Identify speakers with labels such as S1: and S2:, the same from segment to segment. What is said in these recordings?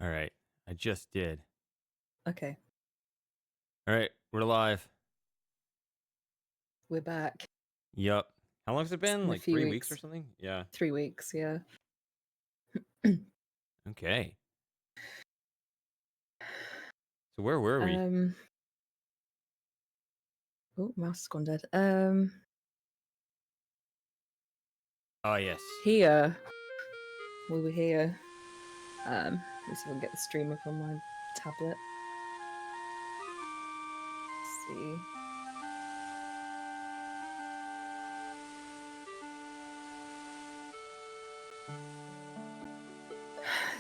S1: All right. I just did.
S2: Okay,
S1: All right. We're live.
S2: we're back.
S1: Yup. How long's it
S2: It's
S1: been?
S2: been a
S1: Like
S2: few
S1: 3 weeks or
S2: weeks.
S1: something? Yeah.
S2: 3 weeks, yeah.
S1: Okay. So where were we?
S2: um. Oh, mouse has gone dead.
S1: Oh, yes.
S2: Here. We were here. Let's see if I can get the stream up on my tablet. Let's see.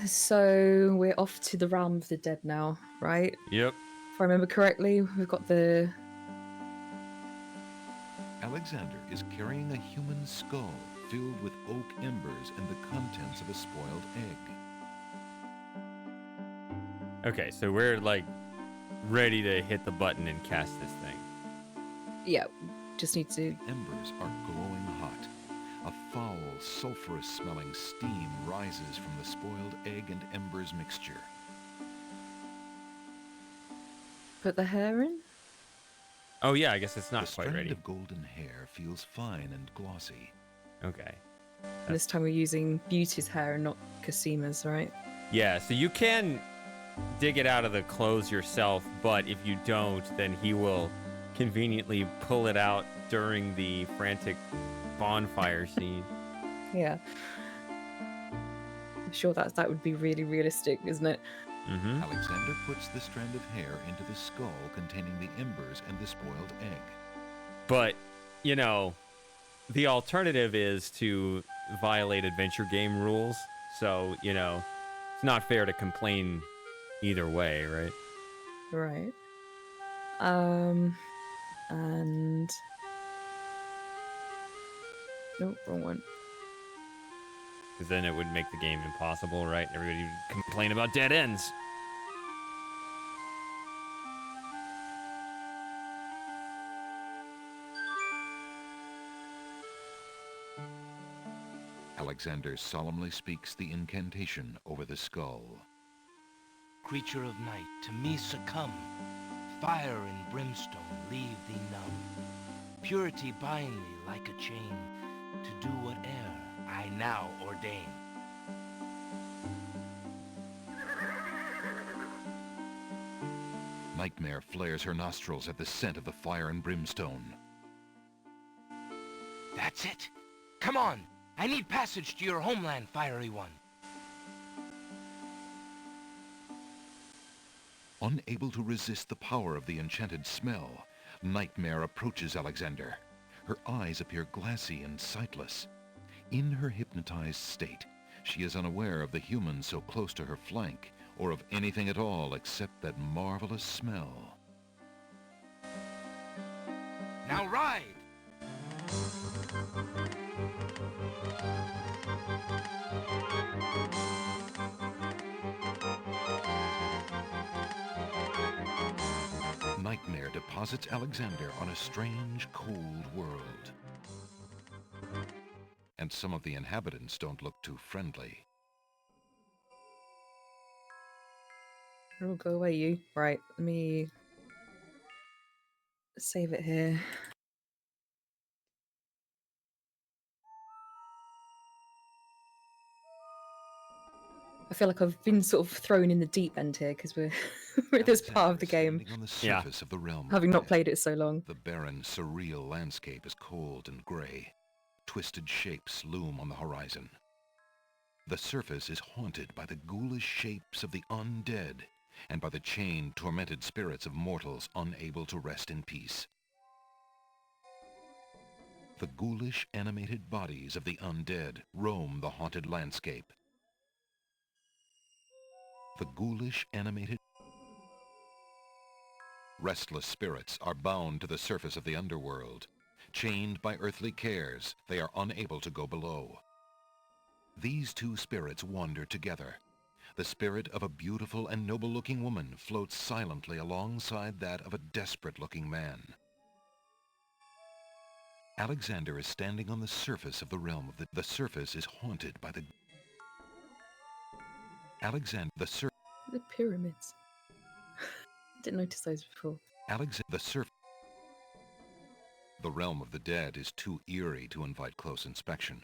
S2: So we're off to the realm of the dead now, right?
S1: Yep.
S2: If I remember correctly, we've got the.
S3: Alexander is carrying a human skull filled with oak embers and the contents of a spoiled egg.
S1: Okay. So we're like ready to hit the button and cast this thing.
S2: Yeah, just need to.
S3: Embers are glowing hot. A foul, sulfurous-smelling steam rises from the spoiled egg and embers mixture.
S2: Put the hair in?
S1: Oh, yeah. I guess it's
S3: The
S1: not quite
S3: strand
S1: ready.
S3: of golden hair feels fine and glossy.
S1: Okay.
S2: And this time we're using Beauty's hair and not Casima's, right?
S1: Yeah. So you can dig it out of the clothes yourself, but if you don't, then he will conveniently pull it out during the frantic bonfire scene.
S2: Yeah. I'm sure that would be really realistic, isn't it?
S1: Mm-hmm.
S3: Alexander puts the strand of hair into the skull containing the embers and the spoiled egg.
S1: But, you know, the alternative is to violate adventure game rules. So, you know, it's not fair to complain either way, right?
S2: Right. And no, wrong one.
S1: Because then it would make the game impossible, right? Everybody would complain about dead ends.
S3: Alexander solemnly speaks the incantation over the skull.
S4: Creature of night, to me succumb. Fire and brimstone leave thee numb. Purity bind thee like a chain, to do whate'er I now ordain.
S3: Nightmare flares her nostrils at the scent of the fire and brimstone.
S4: That's it! Come on! I need passage to your homeland, fiery one.
S3: Unable to resist the power of the enchanted smell, Nightmare approaches Alexander. Her eyes appear glassy and sightless. In her hypnotized state, she is unaware of the humans so close to her flank, or of anything at all except that marvelous smell.
S4: Now ride!
S3: Nightmare deposits Alexander on a strange, cold world. And some of the inhabitants don't look too friendly.
S2: Oh, go away, you. Right, let me save it here. I feel like I've been sort of thrown in the deep end here because we're this part of the game,
S3: Standing on the
S1: Yeah.
S3: surface of the realm of
S2: having
S3: the
S2: not
S3: dead.
S2: played it so long.
S3: The barren, surreal landscape is cold and gray. Twisted shapes loom on the horizon. The surface is haunted by the ghoulish shapes of the undead and by the chained, tormented spirits of mortals unable to rest in peace. The ghoulish, animated bodies of the undead roam the haunted landscape. The ghoulish, animated restless spirits are bound to the surface of the underworld. Chained by earthly cares, they are unable to go below. These two spirits wander together. The spirit of a beautiful and noble-looking woman floats silently alongside that of a desperate-looking man. Alexander is standing on the surface of the realm of the surface is haunted by the
S2: The pyramids. Didn't notice those before.
S3: The realm of the dead is too eerie to invite close inspection.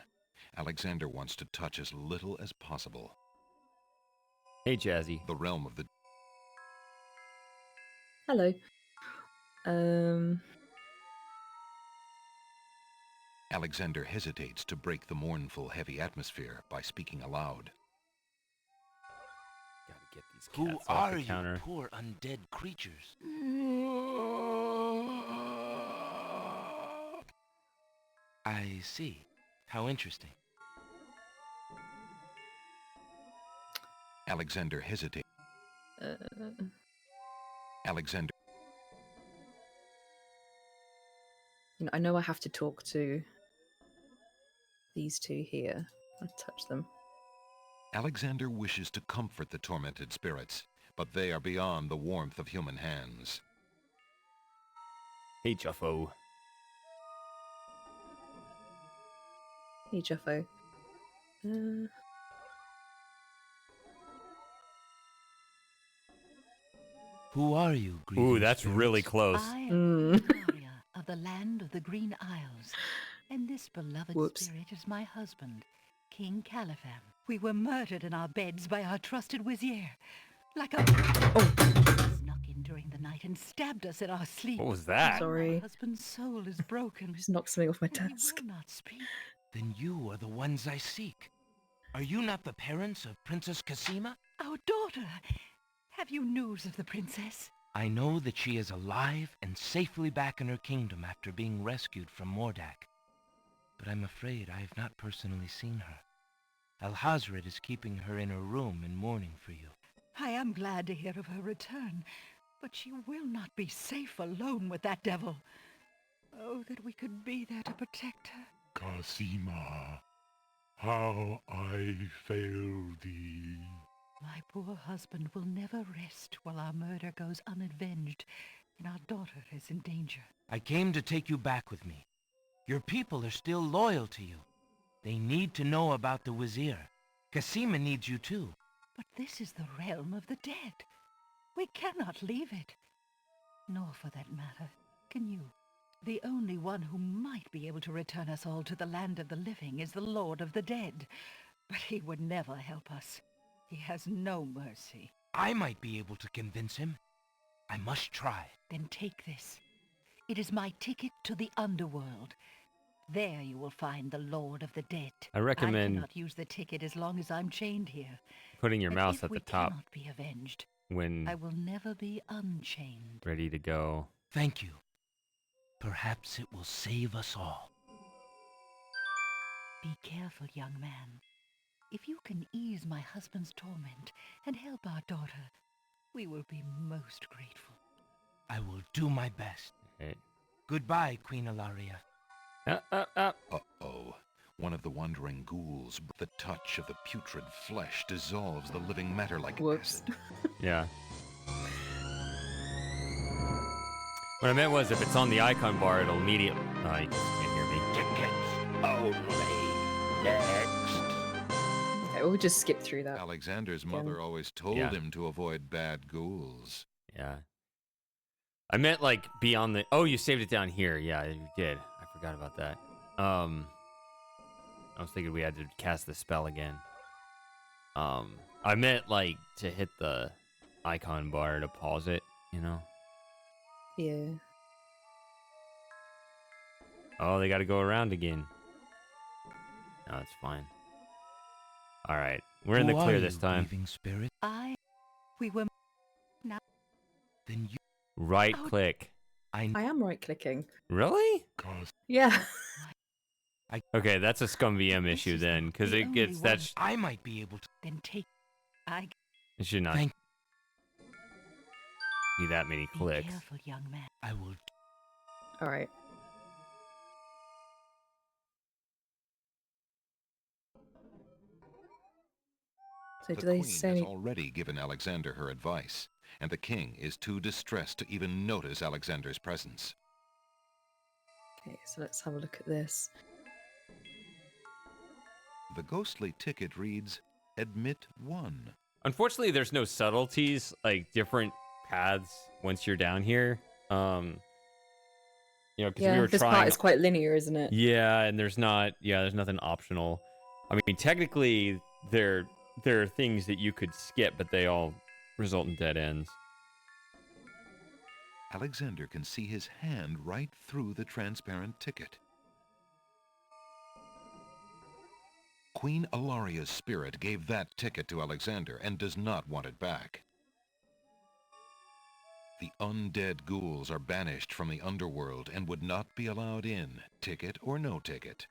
S3: Alexander wants to touch as little as possible.
S1: Hey, Jazzy.
S3: The realm of the
S2: Hello.
S3: Alexander hesitates to break the mournful, heavy atmosphere by speaking aloud.
S1: Gotta get these
S4: Who
S1: cats off
S4: are
S1: the
S4: you,
S1: counter.
S4: poor undead creatures? I see. How interesting.
S3: Alexander hesitates. Alexander.
S2: I know I have to talk to these two here. I'll touch them.
S3: Alexander wishes to comfort the tormented spirits, but they are beyond the warmth of human hands.
S1: Hey, Juffo.
S2: Hey, Jeffo.
S4: Who are you,
S1: Ooh,
S4: grieving
S1: that's really
S4: spirits?
S1: close.
S5: I am
S2: Mm.
S5: Ilaria of the land of the Green Isles, and this beloved
S2: Whoops.
S5: spirit is my husband, King Califan. We were murdered in our beds by our trusted Wizir, like a snuck in during the night and stabbed us in our sleep.
S1: What was that?
S2: Sorry.
S5: My husband's soul is broken.
S2: Just knocked something off my
S5: and
S2: desk.
S5: He will not speak.
S4: Then you are the ones I seek. Are you not the parents of Princess Cassima?
S5: Our daughter! Have you news of the princess?
S4: I know that she is alive and safely back in her kingdom after being rescued from Mordak. But I'm afraid I have not personally seen her. Alhazred is keeping her in her room in mourning for you.
S5: I am glad to hear of her return, but she will not be safe alone with that devil. Oh, that we could be there to protect her.
S6: Cassima, how I fail thee.
S5: My poor husband will never rest while our murder goes unavenged and our daughter is in danger.
S4: I came to take you back with me. Your people are still loyal to you. They need to know about the Wizir. Cassima needs you too.
S5: But this is the realm of the dead. We cannot leave it. Nor, for that matter, can you. The only one who might be able to return us all to the land of the living is the Lord of the Dead. But he would never help us. He has no mercy.
S4: I might be able to convince him. I must try.
S5: Then take this. It is my ticket to the underworld. There you will find the Lord of the Dead.
S1: I recommend
S5: I cannot use the ticket as long as I'm chained here.
S1: putting your
S5: But
S1: mouse
S5: if
S1: at
S5: we
S1: the top
S5: cannot be avenged,
S1: when
S5: I will never be unchained.
S1: ready to go.
S4: Thank you. Perhaps it will save us all.
S5: Be careful, young man. If you can ease my husband's torment and help our daughter, we will be most grateful.
S4: I will do my best.
S1: Hey.
S4: Goodbye, Queen Ilaria.
S3: Uh-oh. One of the wandering ghouls, the touch of the putrid flesh dissolves the living matter like
S2: Whoops.
S3: acid.
S1: Yeah. What I meant was if it's on the icon bar, it'll immediately... Oh, you just can't hear me.
S3: Tickets only. Next.
S2: Okay, we'll just skip through that.
S3: Alexander's
S2: Again.
S3: mother always told
S1: Yeah.
S3: him to avoid bad ghouls.
S1: Yeah. I meant like be on the... Oh, you saved it down here. Yeah, you did. I forgot about that. I was thinking we had to cast the spell again. I meant like to hit the icon bar to pause it, you know?
S2: Yeah.
S1: Oh, they got to go around again. No, it's fine. All right, we're in the
S4: Who
S1: clear
S4: are
S1: this
S4: you,
S1: time.
S4: grieving spirit?
S5: We were...
S4: Then you...
S1: Right
S5: Oh.
S1: click.
S2: I am right-clicking.
S1: Really?
S2: Yeah.
S1: Okay, that's a Scum VM
S5: This
S1: issue
S5: is
S1: then,
S5: not
S1: because
S5: the
S1: it gets
S5: only
S1: that's
S4: I might be able to...
S5: Then take...
S1: it should not
S4: Thank-
S1: be that many
S5: Be
S1: clicks.
S5: careful, young man.
S4: I will...
S2: All right. So
S3: The
S2: do they
S3: queen
S2: say
S3: has
S2: any...
S3: already given Alexander her advice, and the king is too distressed to even notice Alexander's presence.
S2: Okay, so let's have a look at this.
S3: The ghostly ticket reads, Admit 1.
S1: Unfortunately, there's no subtleties, like different paths once you're down here. Because we
S2: Yeah,
S1: were
S2: this
S1: trying.
S2: part is quite linear, isn't it?
S1: Yeah, and there's nothing optional. I mean, technically, there are things that you could skip, but they all result in dead ends.
S3: Alexander can see his hand right through the transparent ticket. Queen Alaria's spirit gave that ticket to Alexander and does not want it back. The undead ghouls are banished from the underworld and would not be allowed in, ticket or no ticket.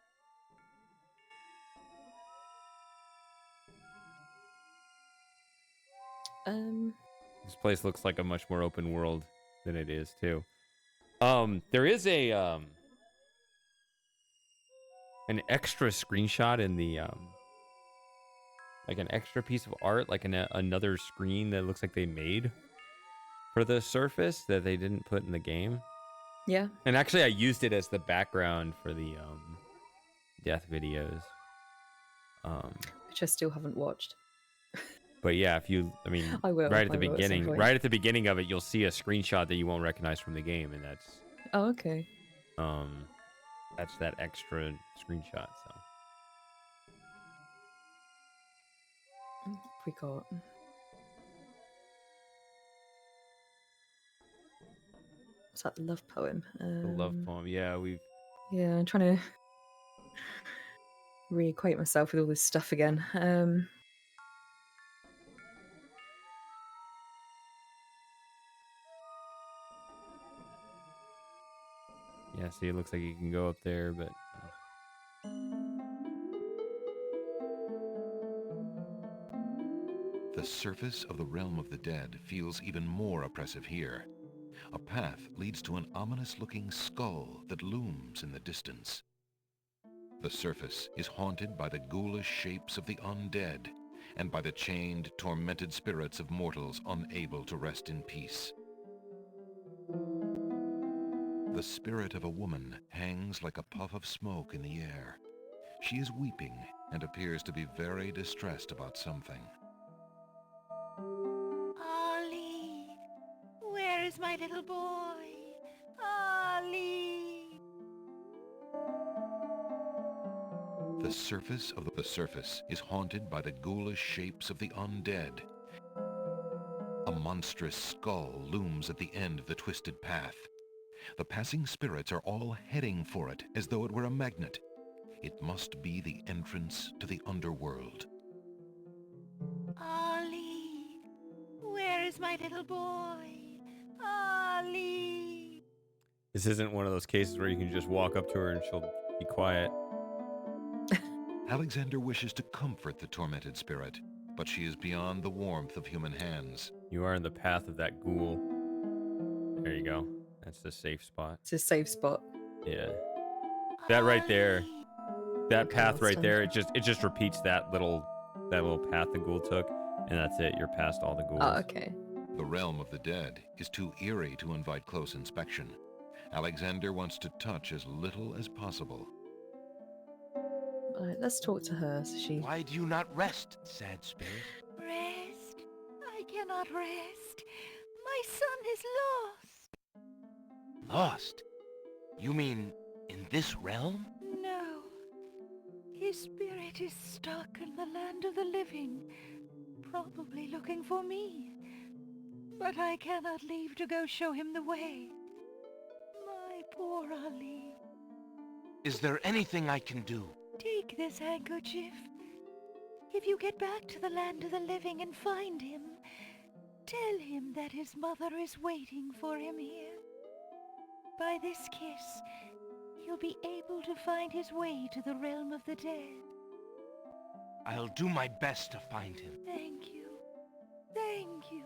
S1: This place looks like a much more open world than it is too. There is a an extra screenshot in the like an extra piece of art, like another screen that looks like they made for the Surface that they didn't put in the game.
S2: Yeah.
S1: And actually, I used it as the background for the death videos.
S2: Which I still haven't watched.
S1: But yeah,
S2: I will.
S1: right at the
S2: I will at some
S1: beginning,
S2: point.
S1: right at the beginning of it, you'll see a screenshot that you won't recognize from the game, and
S2: Oh, okay.
S1: that's that extra screenshot. So
S2: We got. What's that? The love poem.
S1: the love poem. Yeah,
S2: Yeah, I'm trying to reacquaint myself with all this stuff again.
S1: yeah. See, it looks like you can go up there, but
S3: The surface of the realm of the dead feels even more oppressive here. A path leads to an ominous-looking skull that looms in the distance. The surface is haunted by the ghoulish shapes of the undead and by the chained, tormented spirits of mortals unable to rest in peace. The spirit of a woman hangs like a puff of smoke in the air. She is weeping and appears to be very distressed about something.
S5: Ollie, where is my little boy? Ollie.
S3: The surface of the surface is haunted by the ghoulish shapes of the undead. A monstrous skull looms at the end of the twisted path. The passing spirits are all heading for it as though it were a magnet. It must be the entrance to the underworld.
S5: Ollie, where is my little boy? Ollie.
S1: this isn't one of those cases where you can just walk up to her and she'll be quiet.
S3: Alexander wishes to comfort the tormented spirit, but she is beyond the warmth of human hands.
S1: You are in the path of that ghoul. There you go. That's the safe spot.
S2: It's a safe spot.
S1: Yeah. That right there. That
S2: Okay,
S1: path
S2: that's
S1: right
S2: done.
S1: there. It just repeats that little path the ghoul took, and that's it. You're past all the ghouls.
S2: Oh, okay.
S3: The realm of the dead is too eerie to invite close inspection. Alexander wants to touch as little as possible.
S2: Alright, let's talk to her. So she.
S4: Why do you not rest, sad spirit?
S5: Rest? I cannot rest. My son is lost.
S4: Lost? You mean in this realm?
S5: No. His spirit is stuck in the land of the living, probably looking for me. But I cannot leave to go show him the way. My poor Ali.
S4: Is there anything I can do?
S5: Take this handkerchief. If you get back to the land of the living and find him, tell him that his mother is waiting for him here. By this kiss, he'll be able to find his way to the realm of the dead.
S4: I'll do my best to find him.
S5: Thank you. Thank you.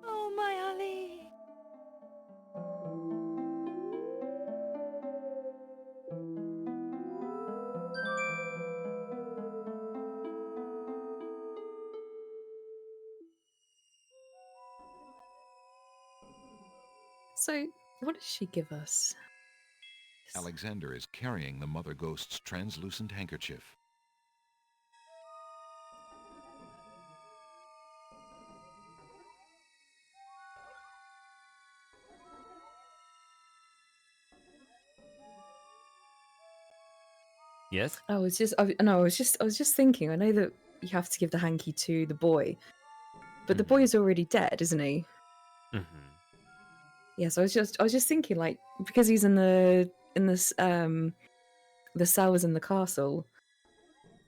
S5: Oh, my Ali.
S2: So, what does she give us?
S3: Alexander is carrying the mother ghost's translucent handkerchief.
S1: Yes.
S2: I was just, no, I was just thinking. I know that you have to give the hanky to the boy, but the boy is already dead, isn't he?
S1: Hmm.
S2: Yeah. So I was just thinking, like, because he's in this the cells in the castle.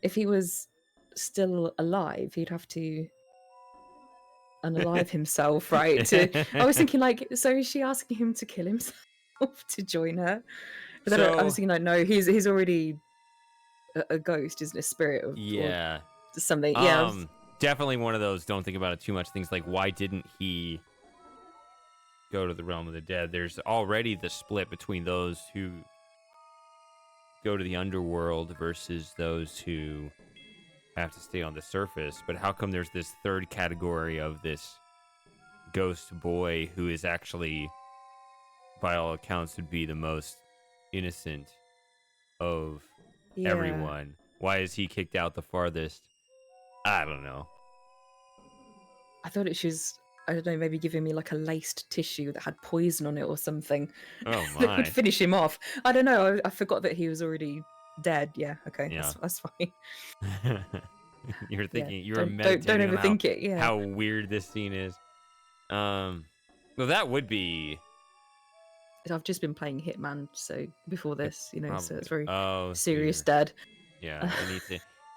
S2: If he was still alive, he'd have to unalive himself, right? I was thinking, like, so is she asking him to kill himself to join her? But then I was
S1: So
S2: thinking, like, no, he's already a ghost, isn't it? A spirit or
S1: yeah.
S2: something. Yeah.
S1: Definitely one of those. Don't think about it too much. Things like, why didn't he go to the realm of the dead? There's already the split between those who go to the underworld versus those who have to stay on the surface. But how come there's this third category of this ghost boy who is actually, by all accounts, would be the most innocent of
S2: Yeah.
S1: everyone? Why is he kicked out the farthest? I don't know.
S2: I thought it was, I don't know, maybe giving me like a laced tissue that had poison on it or something
S1: Oh
S2: that
S1: my.
S2: would finish him off. I don't know. I forgot that he was already dead. Yeah. Okay.
S1: Yeah.
S2: That's fine.
S1: You're
S2: Yeah,
S1: thinking, you were
S2: don't
S1: meditating on
S2: overthink it. Yeah.
S1: how weird this scene is. Well, that would be
S2: I've just been playing Hitman, so before this, you know, so it's very
S1: oh
S2: serious,
S1: dear.
S2: Dad.
S1: Yeah,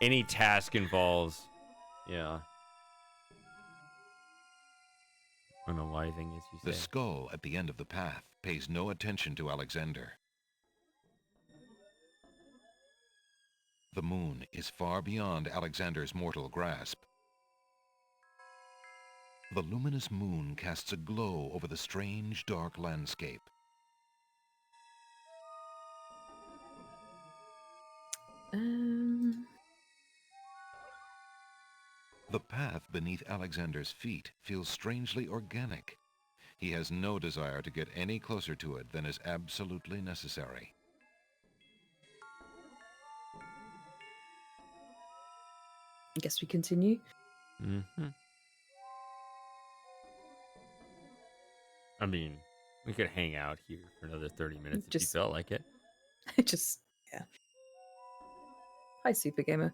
S1: any task involves, yeah, unaliving, as you
S3: The
S1: say.
S3: skull at the end of the path pays no attention to Alexander. The moon is far beyond Alexander's mortal grasp. The luminous moon casts a glow over the strange, dark landscape. The path beneath Alexander's feet feels strangely organic. He has no desire to get any closer to it than is absolutely necessary.
S2: I guess we continue.
S1: Mm-hmm. I mean, we could hang out here for another 30 minutes if you
S2: Just-
S1: felt like it.
S2: Just yeah. Hi, Super Gamer.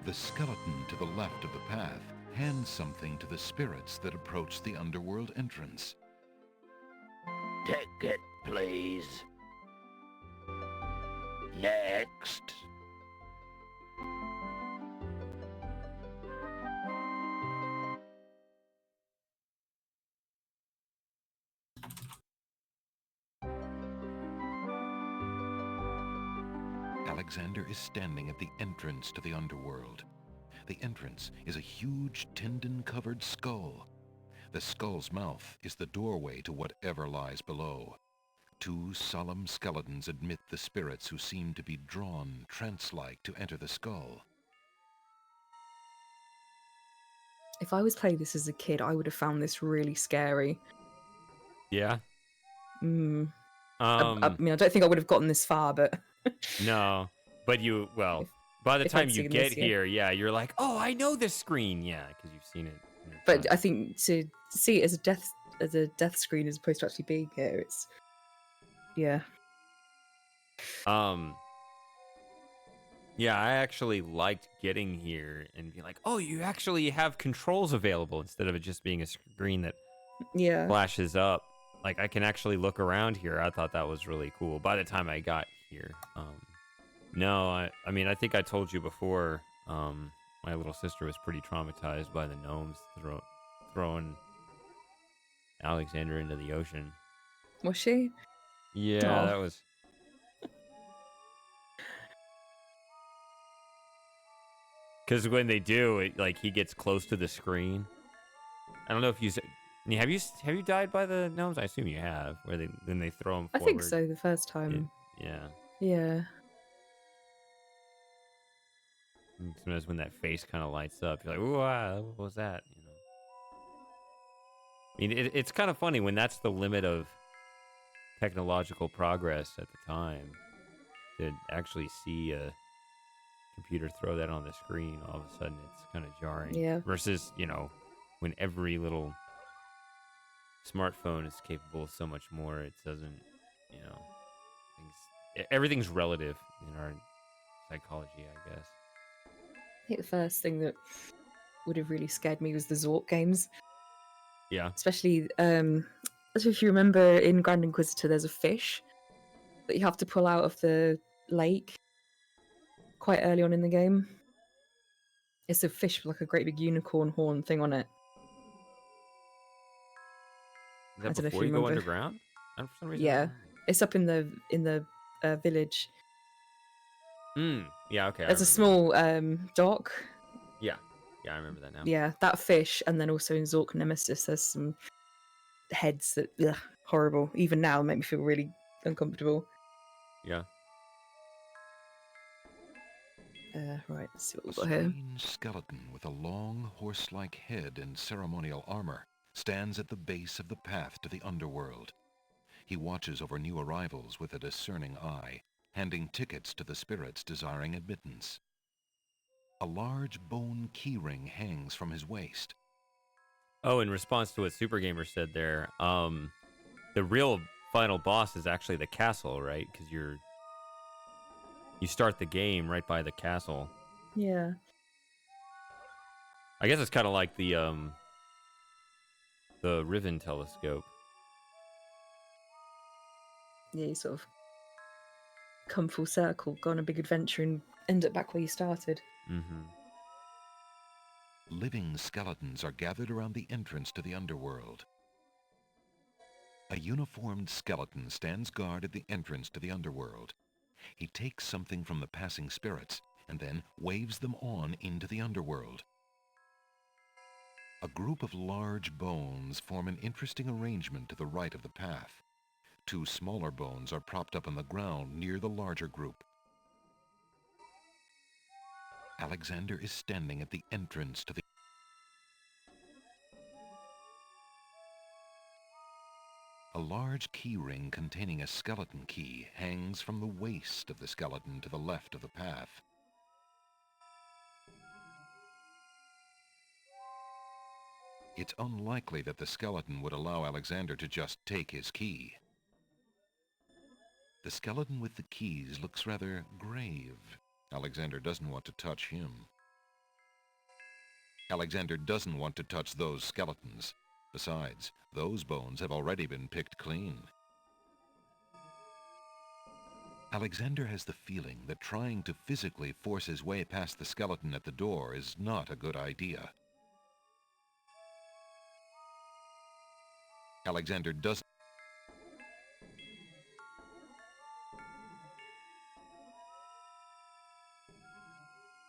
S3: The skeleton to the left of the path hands something to the spirits that approach the underworld entrance.
S4: Take it, please. Next.
S3: Alexander is standing at the entrance to the underworld. The entrance is a huge tendon-covered skull. The skull's mouth is the doorway to whatever lies below. Two solemn skeletons admit the spirits who seem to be drawn, trance-like, to enter the skull.
S2: If I was playing this as a kid, I would have found this really scary.
S1: Yeah.
S2: I mean, I don't think I would have gotten this far, but
S1: No, but
S2: If-
S1: by the
S2: if
S1: time
S2: I'd
S1: you
S2: seen
S1: get
S2: this, yeah.
S1: here, yeah, you're like, oh, I know this screen, yeah, because you've seen it. in your
S2: but
S1: childhood.
S2: I think to see it as a death screen as opposed to actually being here, it's yeah.
S1: Yeah, I actually liked getting here and be like, oh, you actually have controls available instead of it just being a screen that
S2: Yeah.
S1: flashes up. Like, I can actually look around here. I thought that was really cool by the time I got here. No, I mean, I think I told you before, my little sister was pretty traumatized by the gnomes throwing Alexander into the ocean.
S2: Was she?
S1: Yeah,
S2: Aw.
S1: that was... Because when they do, it, like, he gets close to the screen. I don't know if you... Have you died by the gnomes? I assume you have, where then they throw him
S2: I
S1: forward.
S2: think so. The first time.
S1: Yeah.
S2: Yeah.
S1: And sometimes when that face kind of lights up, you're like, "Ooh, what was that?" You know. I mean, it's kind of funny when that's the limit of technological progress at the time, to actually see a computer throw that on the screen. All of a sudden, it's kind of jarring.
S2: Yeah.
S1: Versus, when every little smartphone is capable of so much more, it doesn't you know, everything's relative in our psychology, I guess.
S2: I think the first thing that would have really scared me was the Zork games,
S1: Yeah.
S2: especially if you remember in Grand Inquisitor, there's a fish that you have to pull out of the lake quite early on in the game. It's a fish with like a great big unicorn horn thing on it.
S1: Is
S2: I
S1: that
S2: don't know if
S1: before
S2: you
S1: you go
S2: remember.
S1: underground? For some reason, I
S2: Yeah,
S1: don't remember.
S2: it's up in the village.
S1: Yeah, okay. I
S2: There's a
S1: remember
S2: small dock.
S1: Yeah, I remember that now.
S2: Yeah, that fish, and then also in Zork Nemesis, there's some heads that horrible. Even now, make me feel really uncomfortable.
S1: Yeah.
S2: Right, let's see what
S3: A
S2: we've got here.
S3: strange skeleton with a long, horse-like head and ceremonial armor stands at the base of the path to the underworld. He watches over new arrivals with a discerning eye, handing tickets to the spirits desiring admittance. A large bone keyring hangs from his waist.
S1: Oh, in response to what Super Gamer said there, the real final boss is actually the castle, right? Because you start the game right by the castle.
S2: Yeah.
S1: I guess it's kind of like the Riven telescope.
S2: Yeah, you sort of come full circle, go on a big adventure, and end up back where you started.
S1: Mm-hmm.
S3: Living skeletons are gathered around the entrance to the underworld. A uniformed skeleton stands guard at the entrance to the underworld. He takes something from the passing spirits and then waves them on into the underworld. A group of large bones form an interesting arrangement to the right of the path. Two smaller bones are propped up on the ground near the larger group. Alexander is standing at the entrance to the... A large key ring containing a skeleton key hangs from the waist of the skeleton to the left of the path. It's unlikely that the skeleton would allow Alexander to just take his key. The skeleton with the keys looks rather grave. Alexander doesn't want to touch him. Alexander doesn't want to touch those skeletons. Besides, those bones have already been picked clean. Alexander has the feeling that trying to physically force his way past the skeleton at the door is not a good idea. Alexander doesn't...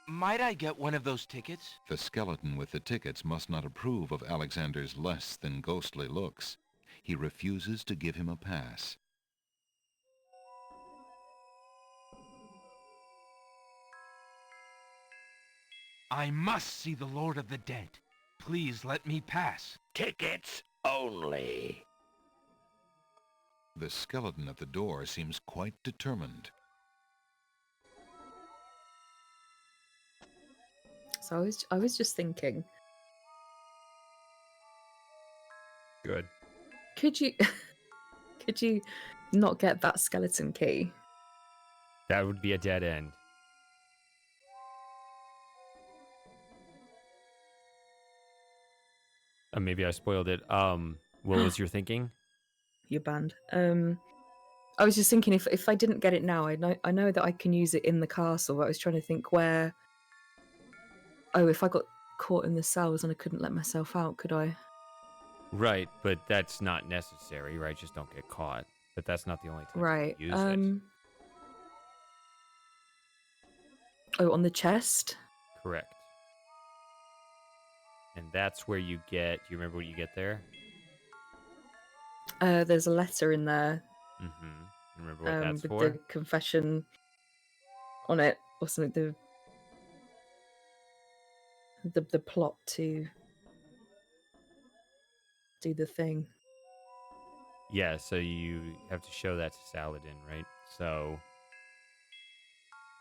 S4: Might I get one of those tickets?
S3: The skeleton with the tickets must not approve of Alexander's less than ghostly looks. He refuses to give him a pass.
S4: I must see the Lord of the Dead. Please let me pass.
S7: Tickets only.
S3: The skeleton at the door seems quite determined.
S2: So I was just thinking,
S1: Good.
S2: could you could you not get that skeleton key?
S1: That would be a dead end. Maybe I spoiled it. What was your thinking?
S2: You're banned. I was just thinking if I didn't get it now, I know that I can use it in the castle, but I was trying to think where. Oh, if I got caught in the cells and I couldn't let myself out, could I?
S1: Right, but that's not necessary, right? Just don't get caught. But that's not the only time
S2: Right.
S1: you use it.
S2: Oh, on the chest?
S1: Correct. And that's where you get... Do you remember what you get there?
S2: There's a letter in there.
S1: Mm-hmm. Remember what that's
S2: with
S1: for?
S2: the confession on it, or something. The plot to do the thing.
S1: Yeah, so you have to show that to Saladin, right? So...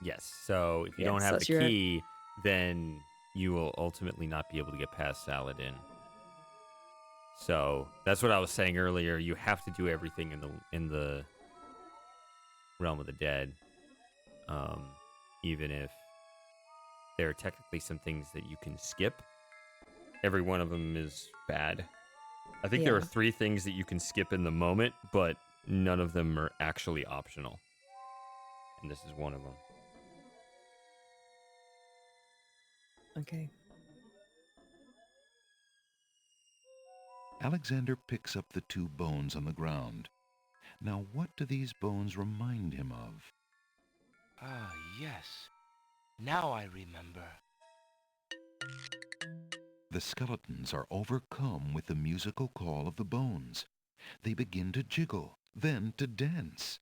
S1: Yes, so if you don't
S2: Yes,
S1: have
S2: that's
S1: the
S2: your-
S1: key, then you will ultimately not be able to get past Saladin. So that's what I was saying earlier. You have to do everything in the Realm of the Dead, even if there are technically some things that you can skip. Every one of them is bad. I think there are
S2: Yeah.
S1: 3 things that you can skip in the moment, but none of them are actually optional. And this is one of them.
S2: Okay.
S3: Alexander picks up the 2 bones on the ground. Now, what do these bones remind him of?
S4: Ah, yes. Now I remember.
S3: The skeletons are overcome with the musical call of the bones. They begin to jiggle, then to dance.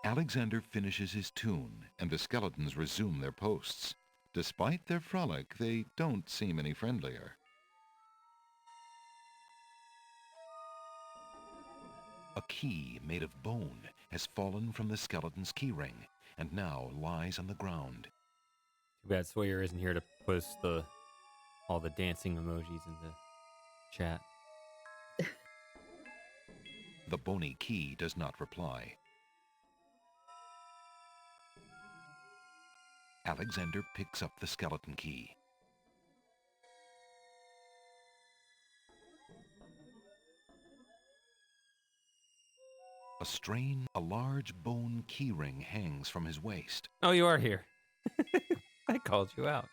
S3: Alexander finishes his tune, and the skeletons resume their posts. Despite their frolic, they don't seem any friendlier. A key made of bone has fallen from the skeleton's keyring, and now lies on the ground.
S1: Too bad Sawyer isn't here to post all the dancing emojis in the chat.
S3: The bony key does not reply. Alexander picks up the skeleton key. A large bone keyring hangs from his waist.
S1: Oh, you are here. I called you out.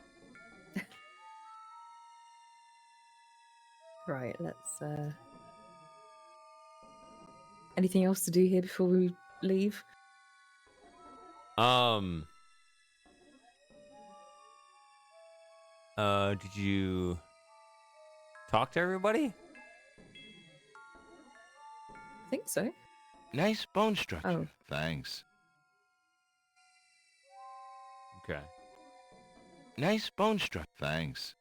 S2: Right, let's anything else to do here before we leave?
S1: Did you talk to everybody?
S2: I think so.
S4: Nice bone structure.
S2: Oh,
S3: Thanks.
S1: Okay.
S4: Nice bone structure.
S3: Thanks.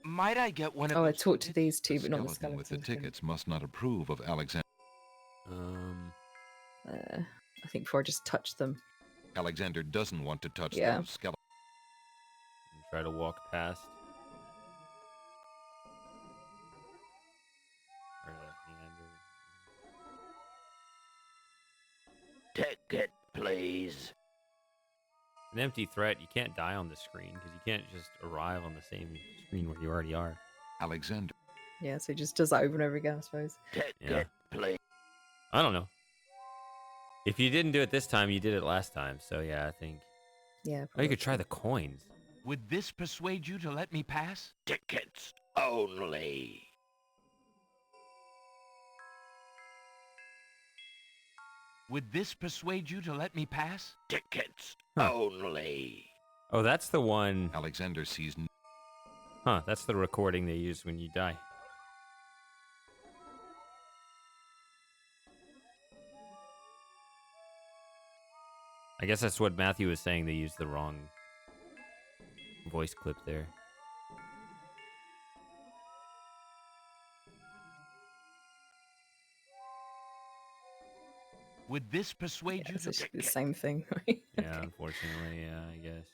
S4: Might I get one of
S2: oh, I
S4: those
S2: talked to
S4: tickets?
S2: these two, but not the
S3: Skeleton with the
S2: skeletons.
S3: tickets must not approve of Alexander.
S2: I think before I just touch them.
S3: Alexander doesn't want to touch
S2: Yeah.
S3: those skeletons.
S1: Try to walk past. Or the hand
S7: Ticket, please.
S1: An empty threat. You can't die on the screen because you can't just arrive on the same screen where you already are.
S3: Alexander.
S2: Yeah, so it just does that over and over again, I suppose.
S7: Ticket,
S1: Yeah.
S7: please.
S1: I don't know. If you didn't do it this time, you did it last time. So yeah, I think.
S2: Yeah.
S1: Oh, you could try the coins.
S4: Would this persuade you to let me pass?
S7: Tickets only.
S4: Would this persuade you to let me pass?
S7: Tickets
S1: Huh.
S7: only.
S1: Oh, that's the one.
S3: Alexander sees
S1: Huh, that's the recording they use when you die. I guess that's what Matthew was saying. They used the wrong voice clip there.
S4: Would this persuade you
S2: It's
S4: to...
S2: actually the same thing, right?
S1: Yeah, unfortunately, yeah, I guess.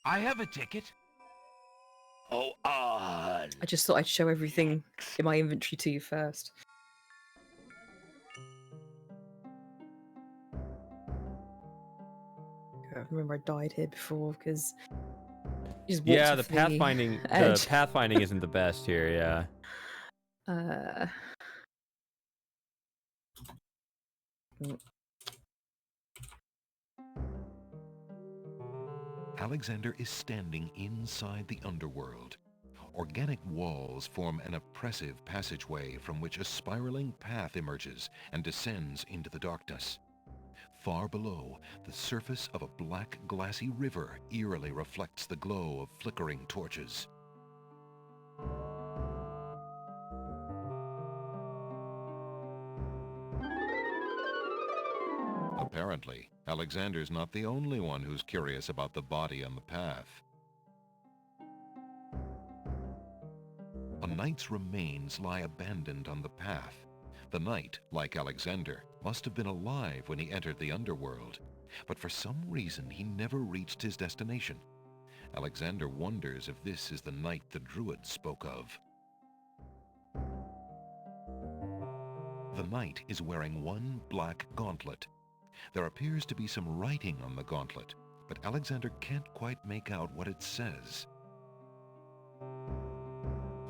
S4: I have a ticket.
S7: Oh, on.
S2: I just thought I'd show everything in my inventory to you first. I remember I died here before because You just walked
S1: Yeah,
S2: off
S1: the pathfinding
S2: edge.
S1: isn't the best here, yeah.
S2: Mm,
S3: Alexander is standing inside the underworld. Organic walls form an oppressive passageway from which a spiraling path emerges and descends into the darkness. Far below, the surface of a black, glassy river eerily reflects the glow of flickering torches. Apparently, Alexander's not the only one who's curious about the body on the path. A knight's remains lie abandoned on the path. The knight, like Alexander, must have been alive when he entered the underworld, but for some reason he never reached his destination. Alexander wonders if this is the knight the Druid spoke of. The knight is wearing one black gauntlet. There appears to be some writing on the gauntlet, but Alexander can't quite make out what it says.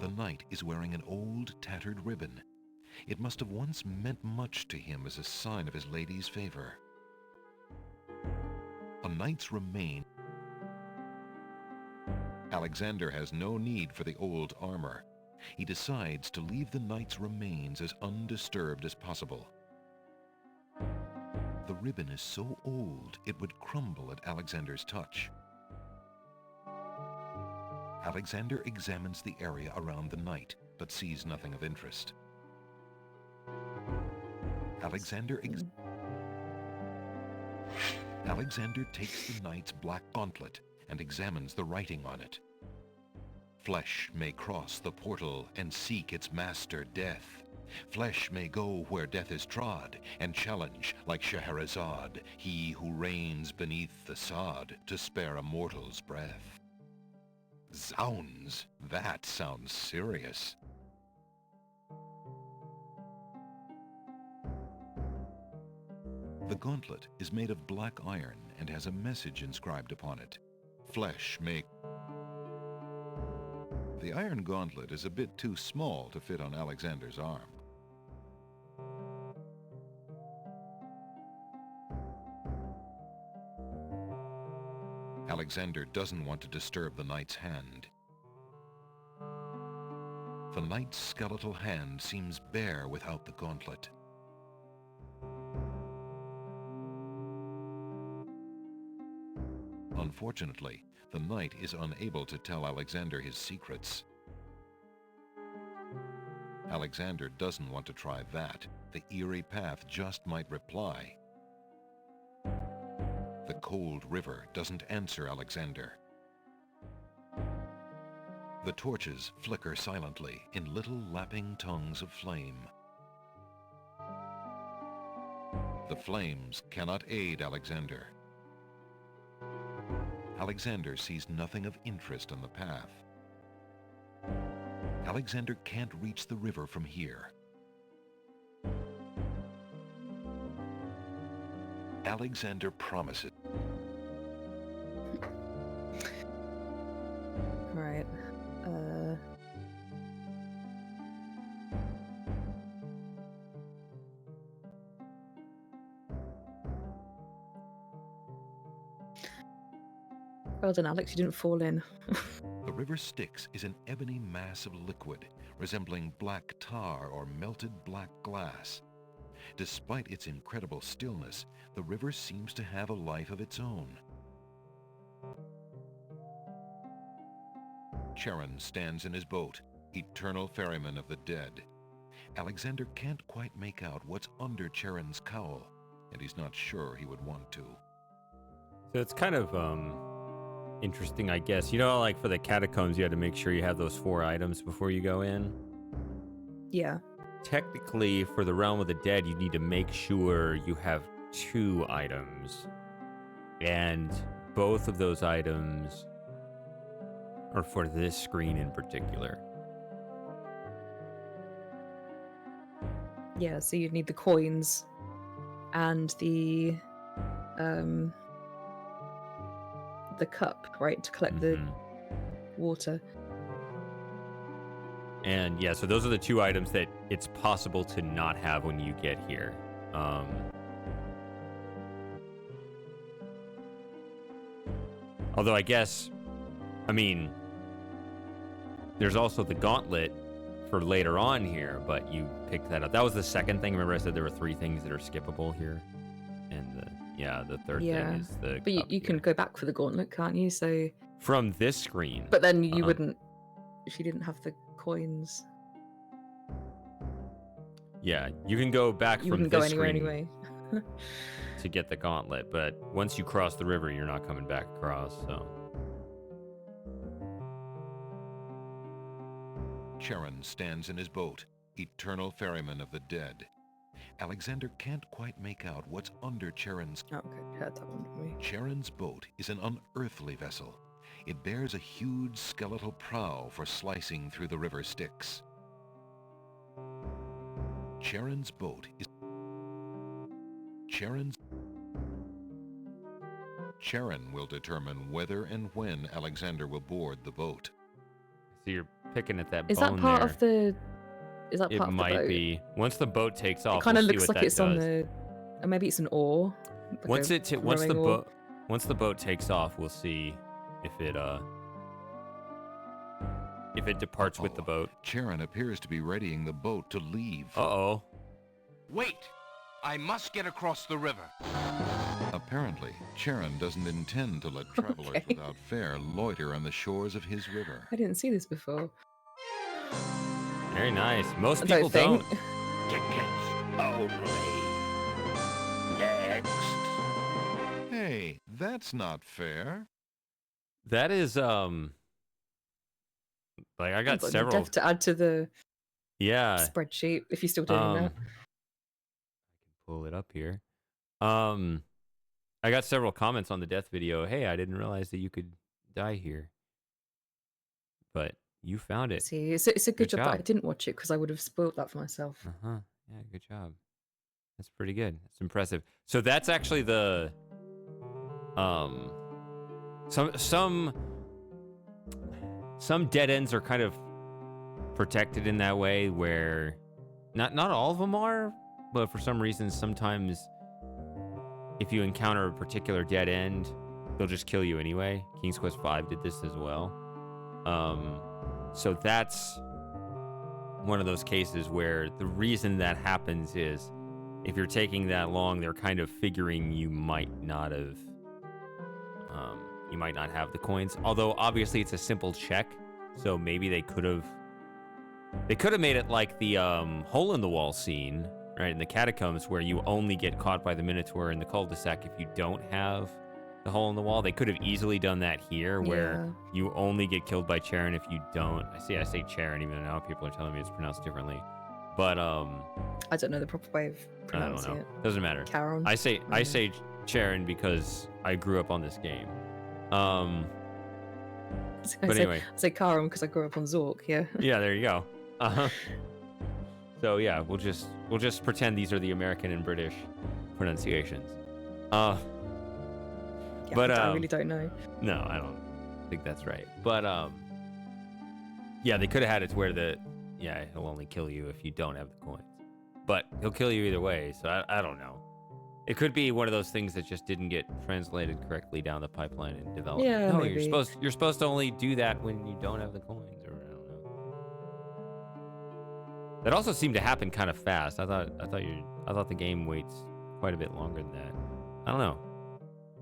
S3: The knight is wearing an old, tattered ribbon. It must have once meant much to him as a sign of his lady's favor. A knight's remain. Alexander has no need for the old armor. He decides to leave the knight's remains as undisturbed as possible. The ribbon is so old it would crumble at Alexander's touch. Alexander examines the area around the knight, but sees nothing of interest. Alexander takes the knight's black gauntlet and examines the writing on it. Flesh may cross the portal and seek its master, death. Flesh may go where death is trod, and challenge, like Scheherazade, he who reigns beneath the sod to spare a mortal's breath. Zounds, that sounds serious. The gauntlet is made of black iron and has a message inscribed upon it. Flesh may... The iron gauntlet is a bit too small to fit on Alexander's arm. Alexander doesn't want to disturb the knight's hand. The knight's skeletal hand seems bare without the gauntlet. Unfortunately, the knight is unable to tell Alexander his secrets. Alexander doesn't want to try that. The eerie path just might reply. The cold river doesn't answer Alexander. The torches flicker silently in little lapping tongues of flame. The flames cannot aid Alexander. Alexander sees nothing of interest on the path. Alexander can't reach the river from here. Alexander promises.
S2: Right. Well done, Alex. You didn't fall in.
S3: The river Styx is an ebony mass of liquid, resembling black tar or melted black glass. Despite its incredible stillness, the river seems to have a life of its own. Charon stands in his boat, eternal ferryman of the dead. Alexander can't quite make out what's under Charon's cowl, and he's not sure he would want to.
S1: So it's kind of interesting, I guess. You know, like for the catacombs, you had to make sure you have those 4 items before you go in.
S2: Yeah.
S1: Technically, for the Realm of the Dead, you need to make sure you have 2 items. And both of those items are for this screen in particular.
S2: Yeah, so you'd need the coins and the cup, right, to collect the water.
S1: And yeah, so those are the two items that it's possible to not have when you get here. Although I guess, I mean, there's also the gauntlet for later on here, but you picked that up. That was the second thing. Remember I said there were 3 things that are skippable here? And the third thing is the
S2: But
S1: cup
S2: you can
S1: here.
S2: go back for the gauntlet, can't you? So,
S1: From this screen.
S2: but then you
S1: Uh-huh.
S2: wouldn't if you didn't have the coins.
S1: Yeah, you can go back
S2: You
S1: from
S2: wouldn't go
S1: this
S2: anywhere
S1: screen
S2: anyway.
S1: to get the gauntlet, but once you cross the river, you're not coming back across, so...
S3: Charon stands in his boat, eternal ferryman of the dead. Alexander can't quite make out what's under Charon's.
S2: Oh, okay, heard that one, didn't we?
S3: Charon's boat is an unearthly vessel. It bears a huge skeletal prow for slicing through the river Styx. Charon's boat is... Charon will determine whether and when Alexander will board the boat.
S1: So you're picking at that
S2: Is
S1: bone
S2: that part
S1: there.
S2: of the? Is that
S1: It
S2: part of the
S1: might
S2: boat?
S1: be. Once the boat takes off,
S2: It kind of
S1: we'll see
S2: looks
S1: what
S2: like
S1: that
S2: it's on
S1: does.
S2: the. Or maybe it's an oar. like
S1: Once
S2: a
S1: once the
S2: rowing oar.
S1: boat takes off, we'll see if it departs with the
S3: Uh-oh.
S1: boat.
S3: Charon appears to be readying the boat to leave.
S1: Uh-oh.
S4: Wait! I must get across the river.
S3: Apparently, Charon doesn't intend to let travelers
S2: Okay.
S3: without fare loiter on the shores of his river.
S2: I didn't see this before.
S1: Very nice. Most
S2: I
S1: people
S2: don't
S1: don't.
S2: think.
S7: Tickets only. Next.
S3: Hey, that's not fair.
S1: That is like I got
S2: But you
S1: several.
S2: have to add to the
S1: Yeah.
S2: spreadsheet if you're still doing that.
S1: I can pull it up here. I got several comments on the death video. Hey, I didn't realize that you could die here. But you found it.
S2: See, it's a good
S1: Good
S2: job that I
S1: job.
S2: didn't watch it because I would have spoiled that for myself.
S1: Uh-huh. Yeah, good job. That's pretty good. That's impressive. So that's actually the some dead ends are kind of protected in that way where not all of them are, but for some reason sometimes if you encounter a particular dead end, they'll just kill you anyway. King's Quest V did this as well. So that's one of those cases where the reason that happens is if you're taking that long, they're kind of figuring you might not have the coins. Although obviously it's a simple check, so maybe they could have made it like the hole in the wall scene, right, in the catacombs, where you only get caught by the Minotaur in the cul-de-sac if you don't have the hole in the wall. They could have easily done that here, where you only get killed by Charon if you don't. I say Charon, even now people are telling me it's pronounced differently. But
S2: I don't know the proper way of
S1: I don't
S2: pronouncing
S1: know.
S2: it.
S1: Doesn't matter.
S2: Charon.
S1: I say Charon because I grew up on this game. But anyway.
S2: I say Charon because I grew up on Zork. Yeah.
S1: Yeah, there you go. So yeah, we'll just pretend these are the American and British pronunciations.
S2: Yeah,
S1: But,
S2: I really don't know.
S1: No, I don't think that's right. But yeah, they could have had it to where he'll only kill you if you don't have the coins. But he'll kill you either way, so I don't know. It could be one of those things that just didn't get translated correctly down the pipeline in development.
S2: Yeah,
S1: no,
S2: maybe.
S1: you're supposed to only do that when you don't have the coins, or I don't know. That also seemed to happen kind of fast. I thought the game waits quite a bit longer than that. I don't know.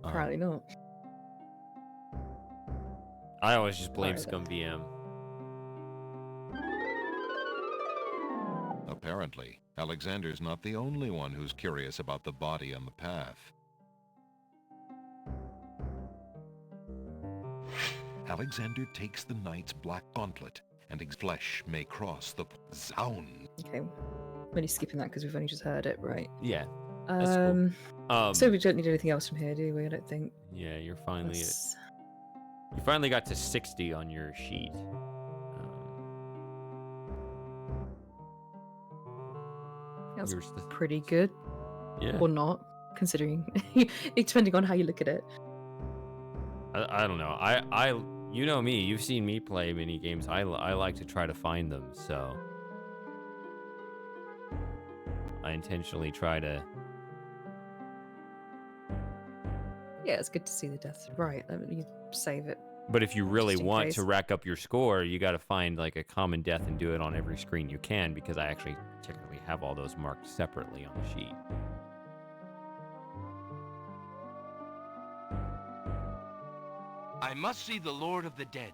S2: Apparently not.
S1: I always just blame
S2: Alright,
S1: Scum VM.
S3: Apparently, Alexander's not the only one who's curious about the body on the path. Alexander takes the knight's black gauntlet, and his flesh may cross the Zaun.
S2: Okay. I'm only skipping that because we've only just heard it, right?
S1: Yeah. That's cool.
S2: So we don't need anything else from here, do we? I don't think.
S1: Yeah, you
S2: That's-
S1: finally got to 60 on your sheet.
S2: That's
S1: Yours the-
S2: pretty good,
S1: Yeah.
S2: or not, considering depending on how you look at it.
S1: I don't know. I You know me. You've seen me play mini games. I like to try to find them, so I intentionally try to.
S2: Yeah, it's good to see the deaths. Right, let me save it.
S1: But if you really
S2: Just in
S1: want
S2: case.
S1: to rack up your score, you got to find like a common death and do it on every screen you can, because I actually technically have all those marked separately on the sheet.
S4: I must see the Lord of the Dead.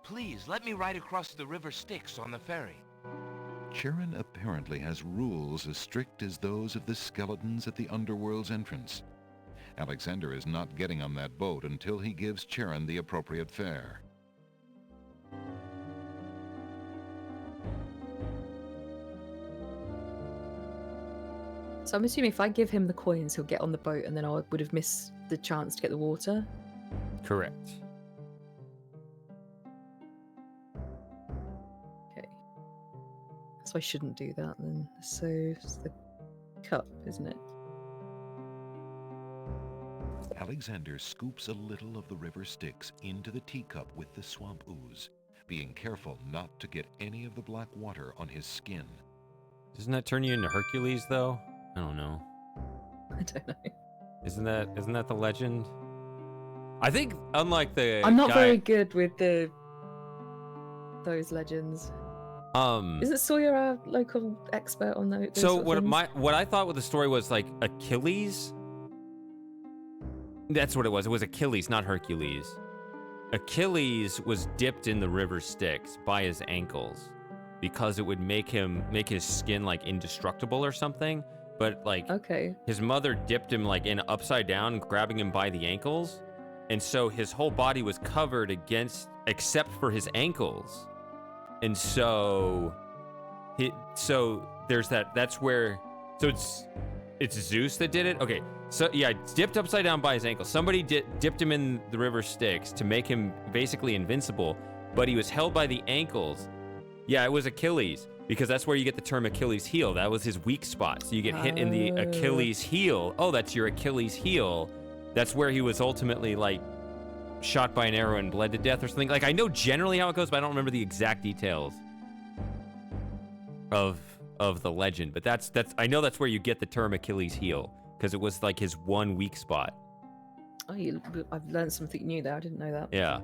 S4: Please, let me ride across the river Styx on the ferry.
S3: Charon apparently has rules as strict as those of the skeletons at the underworld's entrance. Alexander is not getting on that boat until he gives Charon the appropriate fare.
S2: So I'm assuming if I give him the coins, he'll get on the boat, and then I would have missed the chance to get the water.
S1: Correct.
S2: Okay. So I shouldn't do that then. So it's the cup, isn't it?
S3: Alexander scoops a little of the river Styx into the teacup with the swamp ooze, being careful not to get any of the black water on his skin.
S1: Doesn't that turn you into Hercules, though? I don't know.
S2: I don't know.
S1: Isn't that the legend? I think unlike the
S2: I'm not
S1: guy,
S2: very good with those legends. Isn't Sawyer our local expert on those?
S1: So
S2: sort of things?
S1: what I thought with the story was like Achilles. That's what it was. It was Achilles, not Hercules. Achilles was dipped in the river Styx by his ankles because it would make his skin like indestructible or something. But like
S2: Okay.
S1: his mother dipped him like in upside down, grabbing him by the ankles, and so his whole body was covered except for his ankles. And so there's that. That's where. So it's Zeus that did it. Okay. So yeah, dipped upside down by his ankles. Somebody dipped him in the river Styx to make him basically invincible, but he was held by the ankles. Yeah, it was Achilles, because that's where you get the term Achilles heel. That was his weak spot. So you get hit in the Achilles heel. Oh, that's your Achilles heel. That's where he was ultimately like shot by an arrow and bled to death or something. Like, I know generally how it goes, but I don't remember the exact details of the legend. But that's I know that's where you get the term Achilles heel, because it was like his one weak spot.
S2: Oh, I've learned something new there. I didn't know that.
S1: Yeah.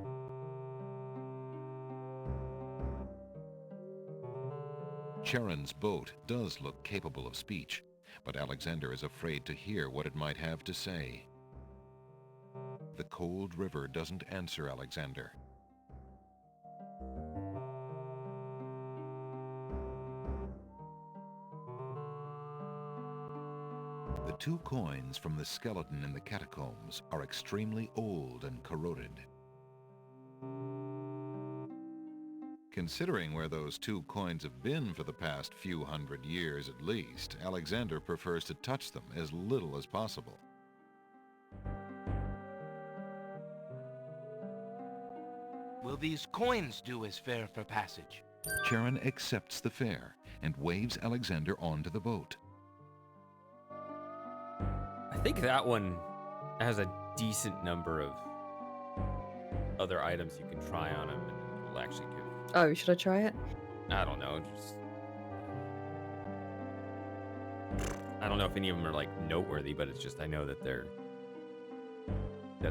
S3: Charon's boat does look capable of speech, but Alexander is afraid to hear what it might have to say. The cold river doesn't answer Alexander. The 2 coins from the skeleton in the catacombs are extremely old and corroded. Considering where those 2 coins have been for the past few hundred years at least, Alexander prefers to touch them as little as possible.
S4: Will these coins do as fare for passage?
S3: Charon accepts the fare and waves Alexander onto the boat.
S1: I think that one has a decent number of other items you can try on him, and it'll actually give.
S2: Oh, should I try it?
S1: I don't know. I don't know if any of them are like noteworthy, but it's just I know that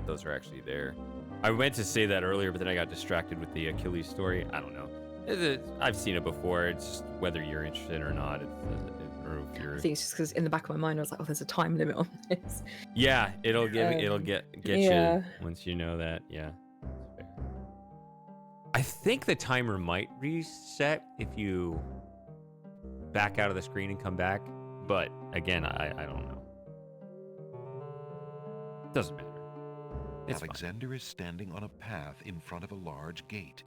S1: those are actually there. I meant to say that earlier, but then I got distracted with the Achilles story. I don't know. I've seen it before. It's just whether you're interested or not. Or if you're...
S2: I think it's just because in the back of my mind I was like, oh, there's a time limit on this.
S1: Yeah, it'll get
S2: yeah.
S1: you once you know that. Yeah, that's fair. I think the timer might reset if you back out of the screen and come back, but again, I don't know. Doesn't matter. It's
S3: Alexander
S1: fine.
S3: is standing on a path in front of a large gate.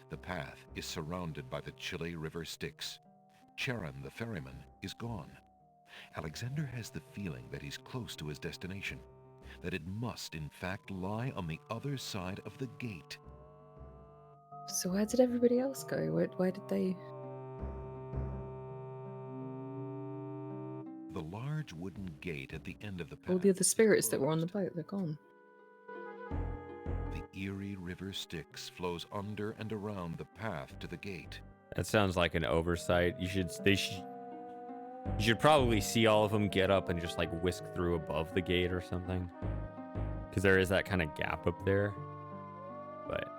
S3: The path is surrounded by the chilly river Styx. Charon, the ferryman, is gone. Alexander has the feeling that he's close to his destination, that it must in fact lie on the other side of the gate.
S2: So where did everybody else go? Where did they...
S3: The large wooden gate at the end of the path.
S2: All the other spirits that were on the boat, they're gone.
S3: The eerie river Styx flows under and around the path to the gate.
S1: That sounds like an oversight. You should probably see all of them get up and just like whisk through above the gate or something, because there is that kind of gap up there. But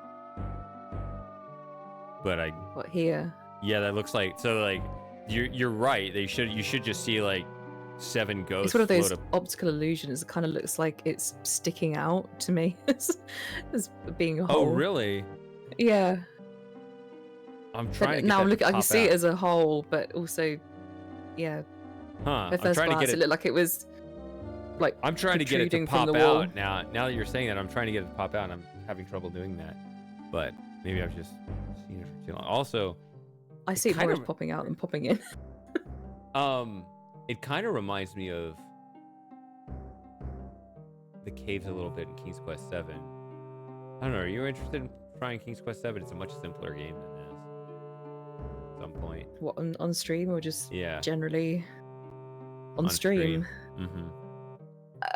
S2: What, here?
S1: yeah, that looks like, so like you're right. You should just see like 7 ghosts.
S2: It's one of those
S1: float up.
S2: optical illusions. It kind of looks like it's sticking out to me as being a
S1: Oh
S2: hole.
S1: really?
S2: Yeah.
S1: I'm
S2: But
S1: trying to get
S2: now
S1: that
S2: I'm
S1: to
S2: looking. I can
S1: pop
S2: see it
S1: out.
S2: as a whole, but also, yeah.
S1: Huh?
S2: At
S1: I'm
S2: first
S1: trying to
S2: glance,
S1: get
S2: it looked like it was like
S1: I'm trying to get it to
S2: protruding from
S1: pop
S2: the wall.
S1: out now. Now that you're saying that, I'm trying to get it to pop out, and I'm having trouble doing that. But maybe I've just seen it for too long. Also,
S2: I see it more as
S1: kinda-
S2: popping out than popping in.
S1: it kind of reminds me of the caves a little bit in King's Quest 7. I don't know. Are you interested in trying King's Quest 7? It's a much simpler game than this. At some point,
S2: What, on stream or just
S1: yeah.
S2: generally on stream?
S1: Mm-hmm.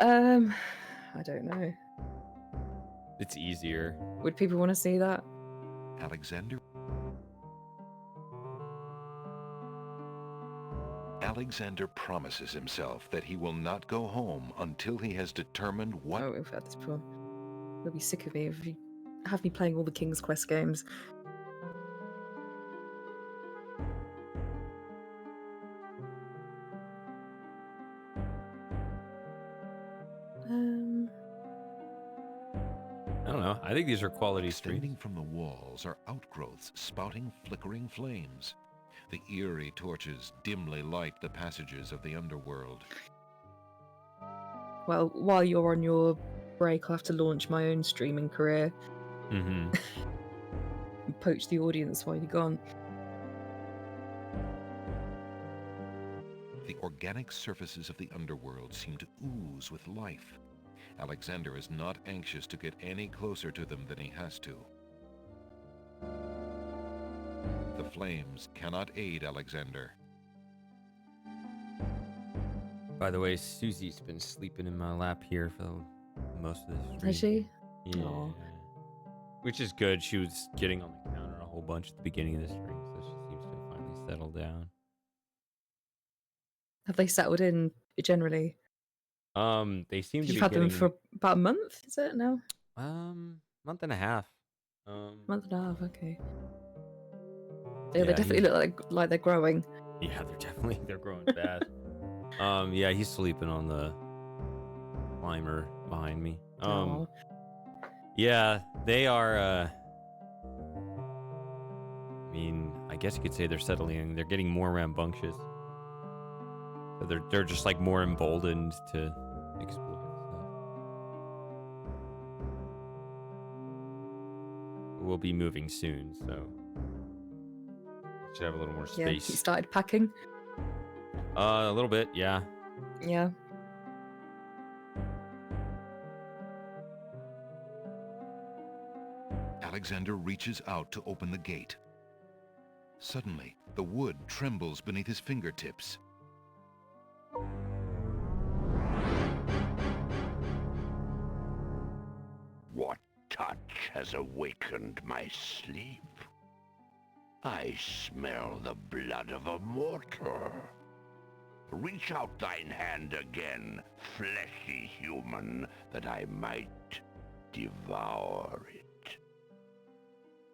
S2: I don't know.
S1: It's easier.
S2: Would people want to see that?
S3: Alexander promises himself that he will not go home until he has determined what
S2: Oh, we've had this before. They'll be sick of me if you have me playing all the King's Quest games.
S1: I don't know. I think these are quality
S3: extending
S1: streams.
S3: from the walls are outgrowths spouting flickering flames. The eerie torches dimly light the passages of the underworld.
S2: Well, while you're on your break, I'll have to launch my own streaming career
S1: Mm-hmm.
S2: and poach the audience while you're gone.
S3: The organic surfaces of the underworld seem to ooze with life. Alexander is not anxious to get any closer to them than he has to. The flames cannot aid Alexander.
S1: By the way, Susie's been sleeping in my lap here for most of this stream.
S2: Has she?
S1: Yeah.
S2: Aw.
S1: Which is good. She was getting on the counter a whole bunch at the beginning of the stream, so she seems to have finally settled down.
S2: Have they settled in generally?
S1: They seem to
S2: You've
S1: be
S2: had
S1: getting
S2: them for about a month, is it now?
S1: month and a half.
S2: Month and a half, okay. Yeah,
S1: Yeah,
S2: they definitely look like they're growing.
S1: Yeah, they're growing fast. Yeah, he's sleeping on the climber behind me.
S2: Aw.
S1: Yeah, they are. I mean, I guess you could say they're settling in. They're getting more rambunctious. So they're just like more emboldened to explore stuff. We'll be moving soon, so should have a little more
S2: Yeah, you
S1: space.
S2: started packing.
S1: A little bit, yeah.
S2: Yeah.
S3: Alexander reaches out to open the gate. Suddenly, the wood trembles beneath his fingertips.
S7: What touch has awakened my sleep? I smell the blood of a mortal. Reach out thine hand again, fleshy human, that I might devour it.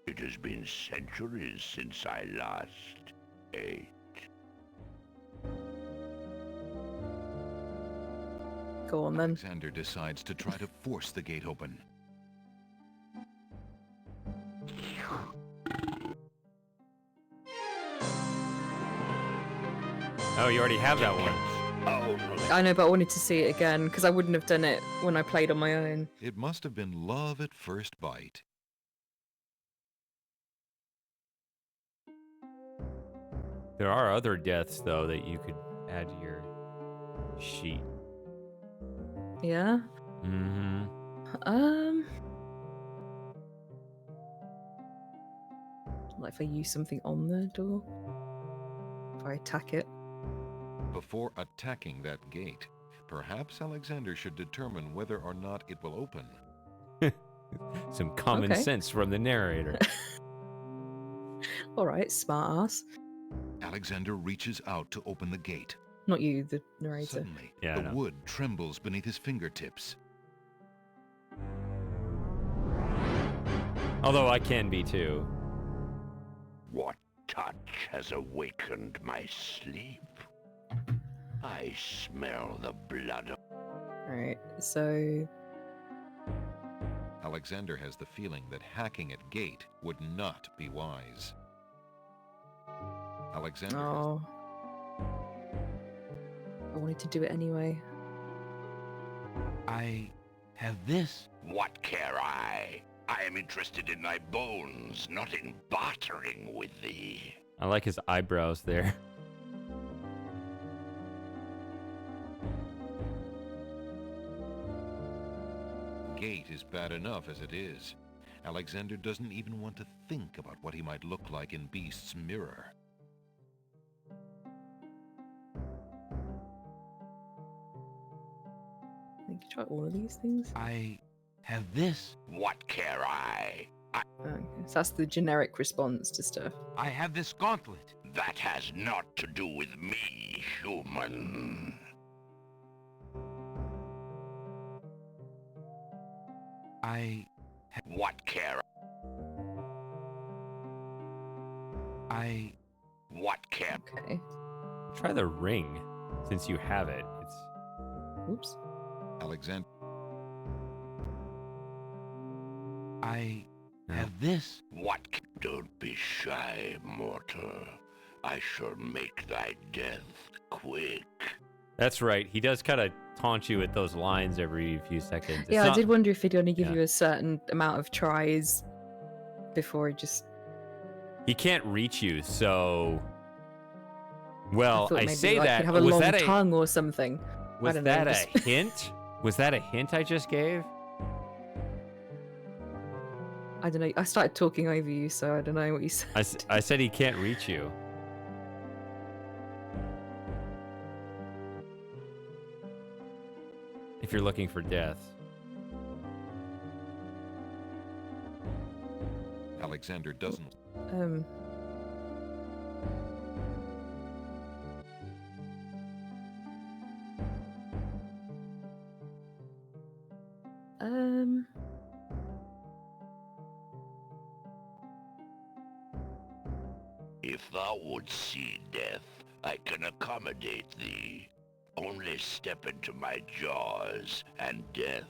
S7: It has been centuries since I last ate.
S2: Go on then.
S3: Alexander decides to try to force the gate open.
S1: Oh, you already have that one.
S7: Only
S2: I know, but I wanted to see it again because I wouldn't have done it when I played on my own.
S3: It must have been love at first bite.
S1: There are other deaths though that you could add to your sheet.
S2: Yeah.
S1: Mm-hmm.
S2: Like if I use something on the door, if I attack it.
S3: Before attacking that gate, perhaps Alexander should determine whether or not it will open.
S1: Some common
S2: Okay.
S1: sense from the narrator.
S2: All right, smart ass.
S3: Alexander reaches out to open the gate.
S2: Not you, the narrator.
S3: Suddenly,
S1: Yeah, I
S3: the
S1: know.
S3: wood trembles beneath his fingertips.
S1: Although I can be too.
S7: What touch has awakened my sleep? I smell the blood of...
S2: All right, so
S3: Alexander has the feeling that hacking at Gate would not be wise. Alexander has
S2: oh, I wanted to do it anyway.
S4: I have this.
S7: What care I? I am interested in thy bones, not in bartering with thee.
S1: I like his eyebrows there.
S3: Gate is bad enough as it is. Alexander doesn't even want to think about what he might look like in Beast's mirror.
S2: I think you try all of these things.
S4: I have this.
S7: What care I?
S2: Okay, so that's the generic response to stuff.
S4: I have this gauntlet.
S7: That has naught to do with me, human. What care
S4: I
S7: What care?
S2: Okay.
S1: Try the ring, since you have it. It's
S2: Oops.
S3: Alexander
S4: I
S1: No.
S4: have this.
S7: What? Don't be shy, mortal. I shall make thy death quick.
S1: That's right. He does kind of taunt you with those lines every few seconds. It's
S2: Yeah, I
S1: not-
S2: did wonder if he'd only give
S1: Yeah.
S2: you a certain amount of tries before he just.
S1: He can't reach you, so. Well,
S2: thought
S1: I
S2: maybe,
S1: say
S2: like,
S1: that.
S2: he'd have a
S1: Was
S2: long
S1: that
S2: tongue or something.
S1: was
S2: don't know,
S1: that
S2: just-
S1: a hint? Was that a hint I just gave?
S2: I don't know. I started talking over you, so I don't know what you said.
S1: I said he can't reach you. If you're looking for death.
S3: Alexander doesn't.
S2: Um. Um.
S7: If thou wouldst see death, I can accommodate thee. Only step into my jaws, and death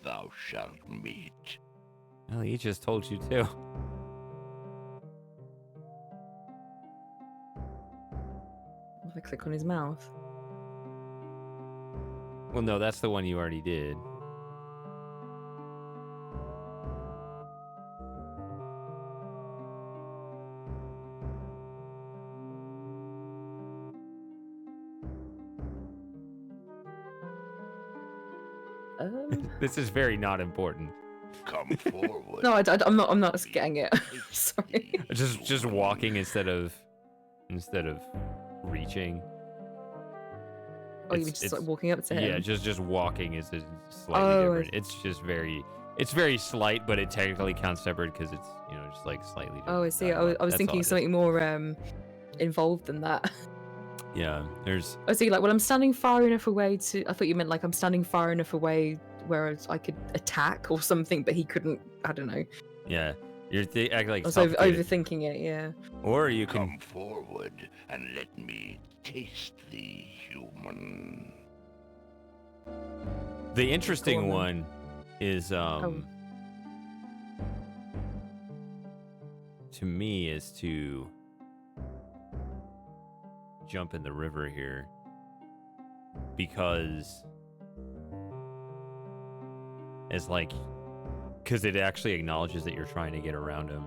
S7: thou shalt meet.
S1: Well, he just told you too.
S2: If I click on his mouth.
S1: Well, no, that's the one you already did. This is very not important.
S7: Come forward.
S2: No, I'm not. I'm not getting it. Sorry.
S1: Just walking instead of reaching.
S2: Oh, you
S1: It's-
S2: mean just
S1: it's-
S2: like walking up to him?
S1: Yeah, just walking is slightly
S2: Oh, I
S1: different. It's just very slight, but it technically counts separate because it's just like slightly different.
S2: Oh, I see. I was
S1: That's
S2: thinking
S1: all it is.
S2: something more involved than that.
S1: Yeah, there's
S2: I was thinking like, well, I'm standing far enough away to. I thought you meant like I'm standing far enough away where I could attack or something, but he couldn't. I don't know.
S1: yeah. You're act like
S2: I was
S1: suffocated.
S2: overthinking it. Yeah.
S1: Or you can
S7: Come forward and let me taste thee, human.
S1: The interesting
S2: Go on,
S1: one is to me is to jump in the river here because it's like because it actually acknowledges that you're trying to get around him.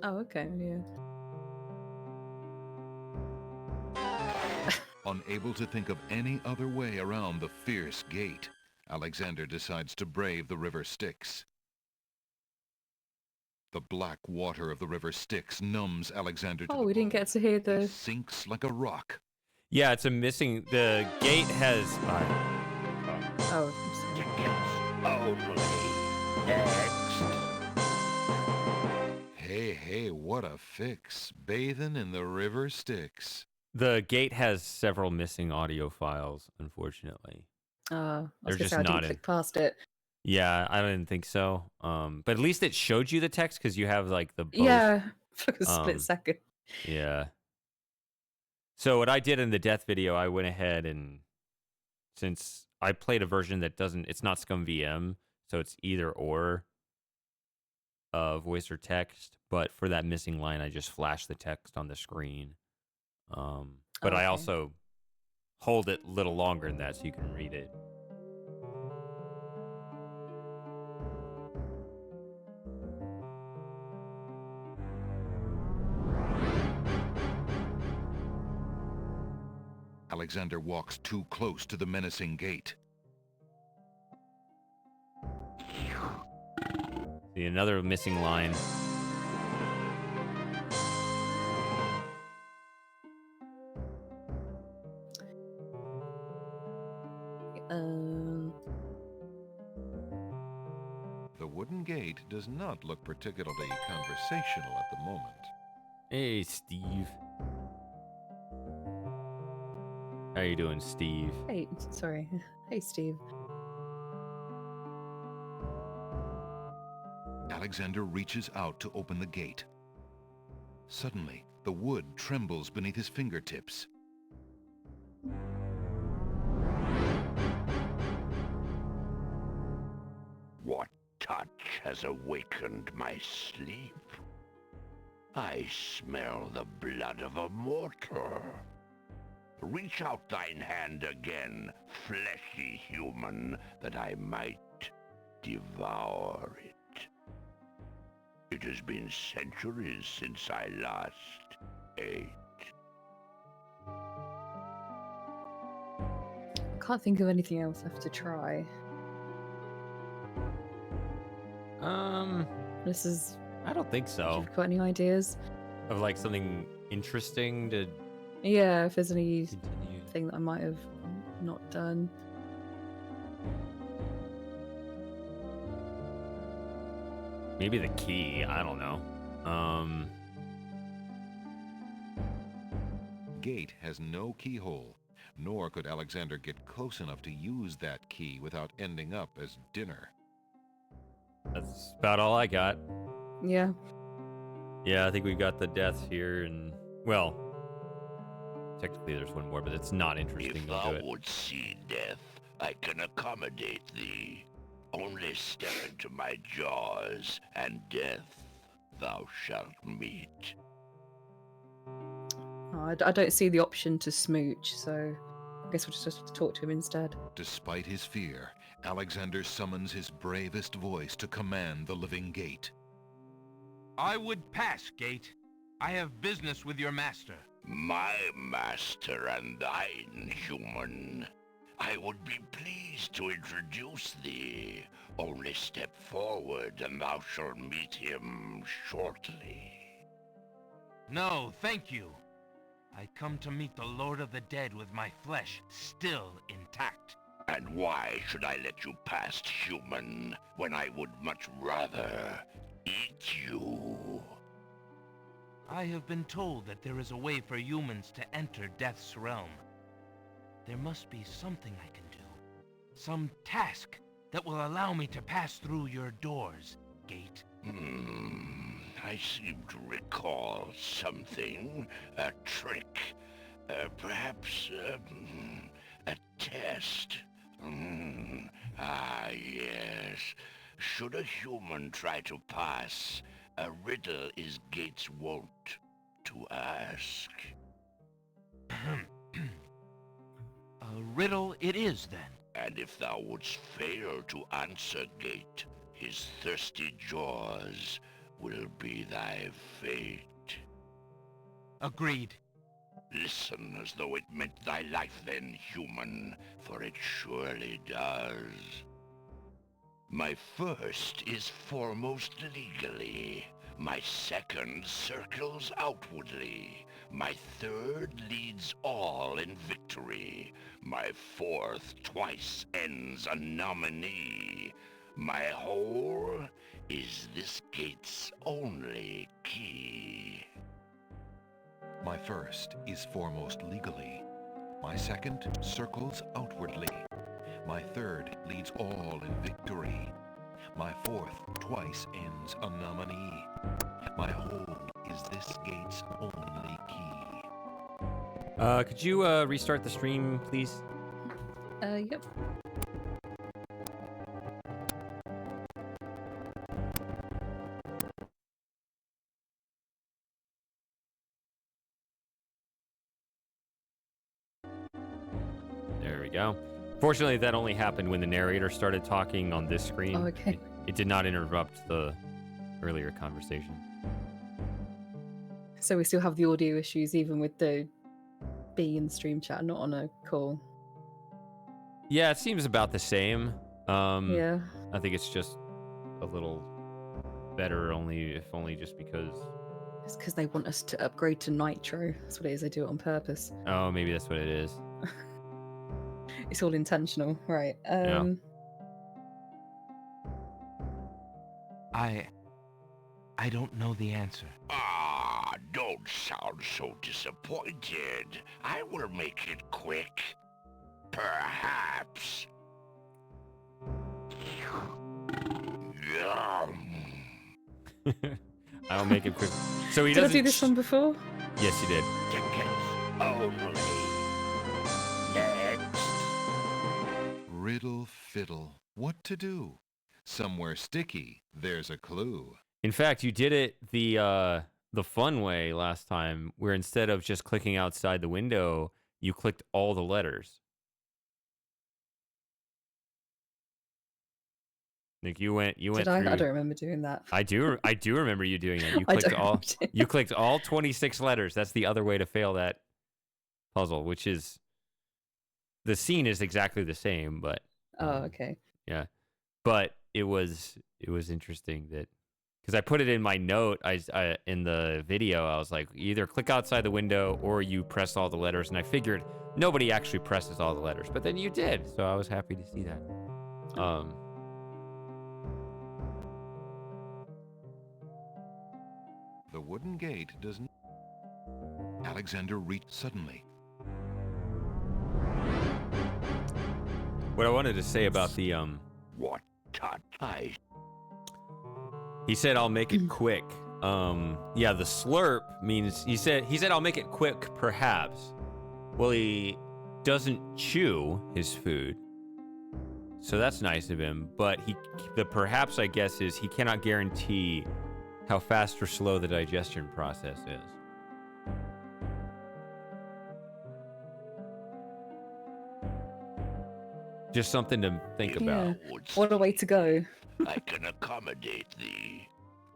S2: Oh, okay. Yeah.
S3: Unable to think of any other way around the fierce Gate, Alexander decides to brave the river Styx. The black water of the river Styx numbs Alexander to
S2: Oh,
S3: the
S2: we didn't
S3: bone.
S2: get to hear
S3: He
S2: the.
S3: sinks like a rock.
S1: Yeah, it's a missing. The gate has.
S2: Oh. I'm sorry.
S7: Only text.
S3: Hey, what a fix. Bathing in the river Styx.
S1: The gate has several missing audio files, unfortunately.
S2: I was
S1: They're
S2: gonna
S1: just
S2: say I
S1: not
S2: didn't
S1: in.
S2: click past it.
S1: Yeah, I didn't think so. But at least it showed you the text because you have like the both.
S2: Yeah, for a split
S1: um,
S2: second.
S1: Yeah. So what I did in the death video, I went ahead and since I played a version that doesn't, it's not Scum VM, so it's either or voice or text. But for that missing line, I just flashed the text on the screen. But I
S2: Okay.
S1: also hold it a little longer than that so you can read it.
S3: Alexander walks too close to the menacing gate.
S1: See, another missing line.
S3: The wooden gate does not look particularly conversational at the moment.
S1: Hey, Steve. How you doing, Steve?
S2: Hey, sorry. Hey, Steve.
S3: Alexander reaches out to open the gate. Suddenly, the wood trembles beneath his fingertips.
S7: What touch has awakened my sleep? I smell the blood of a mortal. Reach out thine hand again, fleshy human, that I might devour it. It has been centuries since I last ate.
S2: I can't think of anything else I have to try. This is.
S1: I don't think so.
S2: You've got any ideas?
S1: Of like something interesting to
S2: Yeah, if there's anything
S1: continue.
S2: that I might have not done.
S1: Maybe the key. I don't know.
S3: Gate has no keyhole, nor could Alexander get close enough to use that key without ending up as dinner.
S1: That's about all I got.
S2: Yeah.
S1: Yeah, I think we've got the deaths here, and well, technically there's one more, but it's not interesting.
S7: If
S1: I'll do
S7: thou
S1: it.
S7: would see death, I can accommodate thee. Only step into my jaws, and death thou shalt meet.
S2: Oh, I don't see the option to smooch, so I guess we'll just have to talk to him instead.
S3: Despite his fear, Alexander summons his bravest voice to command the living gate.
S4: I would pass, Gate. I have business with your master.
S7: My master and thine, human. I would be pleased to introduce thee. Only step forward and thou shalt meet him shortly.
S4: No, thank you. I come to meet the Lord of the Dead with my flesh still intact.
S7: And why should I let you past, human, when I would much rather eat you?
S4: I have been told that there is a way for humans to enter Death's realm. There must be something I can do. Some task that will allow me to pass through your doors, Gate.
S7: I seem to recall something. A trick. Perhaps, a test. Ah, yes. Should a human try to pass, a riddle is Gate's wont to ask.
S4: A riddle it is, then.
S7: And if thou wouldst fail to answer Gate, his thirsty jaws will be thy fate.
S4: Agreed.
S7: Listen as though it meant thy life then, human, for it surely does. My first is foremost legally. My second circles outwardly. My third leads all in victory. My fourth twice ends a nominee. My whole is this gate's only key.
S3: My first is foremost legally. My second circles outwardly. My third leads all in victory. My fourth twice ends a nominee. My whole is this gate's only key.
S1: Could you restart the stream, please?
S2: Yep.
S1: There we go. Fortunately, that only happened when the narrator started talking on this screen.
S2: Oh, okay.
S1: It did not interrupt the earlier conversation.
S2: So we still have the audio issues even with the B in the stream chat, not on a call.
S1: Yeah, it seems about the same.
S2: Yeah.
S1: I think it's just a little better, only just because.
S2: It's because they want us to upgrade to Nitro. That's what it is. They do it on purpose.
S1: Oh, maybe that's what it is.
S2: It's all intentional, right?
S1: Yeah.
S4: I don't know the answer.
S7: Ah, don't sound so disappointed. I will make it quick. Perhaps. Yum.
S1: I'll make it quick. So he
S2: Did I
S1: doesn't.
S2: do this one before?
S1: Yes, you did.
S7: Tickets only. Next.
S3: Riddle fiddle. What to do? Somewhere sticky, there's a clue.
S1: In fact, you did it the fun way last time, where instead of just clicking outside the window, you clicked all the letters. Like you went
S2: Did I?
S1: through.
S2: I don't remember doing that.
S1: I do remember you doing it. You
S2: I
S1: clicked
S2: don't
S1: all
S2: remember doing
S1: you clicked all 26 letters. That's the other way to fail that puzzle, which is the scene is exactly the same, but
S2: Oh, okay.
S1: yeah. But it was interesting that because I put it in my note, I in the video, I was like, either click outside the window or you press all the letters, and I figured nobody actually presses all the letters, but then you did, so I was happy to see that.
S3: The wooden gate doesn't. Alexander reached suddenly.
S1: What I wanted to say about the
S7: What I
S1: he said I'll make it quick. Yeah, the slurp means he said I'll make it quick perhaps. Well, he doesn't chew his food. So that's nice of him, but the perhaps I guess is he cannot guarantee how fast or slow the digestion process is. Just something to think about.
S2: What a way to go.
S7: I can accommodate thee.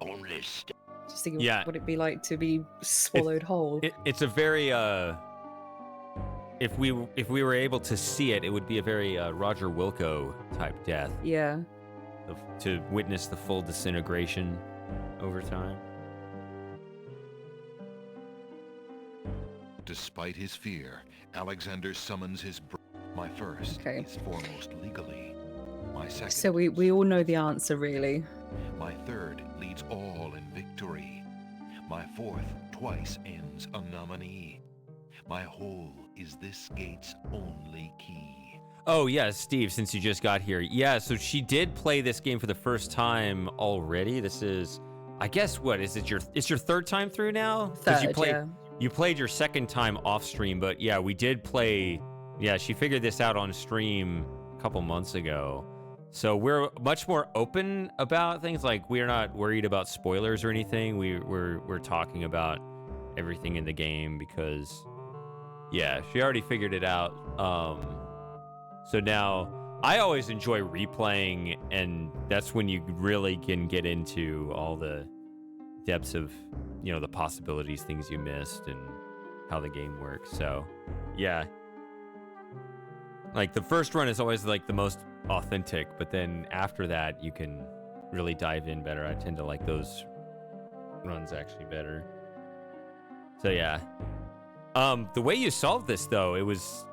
S7: Only step.
S2: Just thinking,
S1: Yeah.
S2: what would it be like to be swallowed whole?
S1: It's a very if we were able to see it, it would be a very Roger Wilco type death.
S2: Yeah.
S1: To witness the full disintegration over time.
S3: Despite his fear, Alexander summons his my first
S2: Okay.
S3: is foremost legally. My second.
S2: So we all know the answer, really.
S3: My third leads all in victory. My fourth twice ends a nominee. My whole is this gate's only key.
S1: Oh yeah, Steve, since you just got here. Yeah, so she did play this game for the first time already. This is, I guess, what is it? It's your third time through now?
S2: Third,
S1: you you played your second time off stream, but yeah, we did play. Yeah, she figured this out on stream a couple months ago. So we're much more open about things. Like we're not worried about spoilers or anything. We're talking about everything in the game because yeah, she already figured it out. So now I always enjoy replaying, and that's when you really can get into all the depths of, you know, the possibilities, things you missed, and how the game works. So yeah, like the first run is always like the most authentic, but then after that you can really dive in better. I tend to like those runs actually better. So yeah, the way you solved this though, it was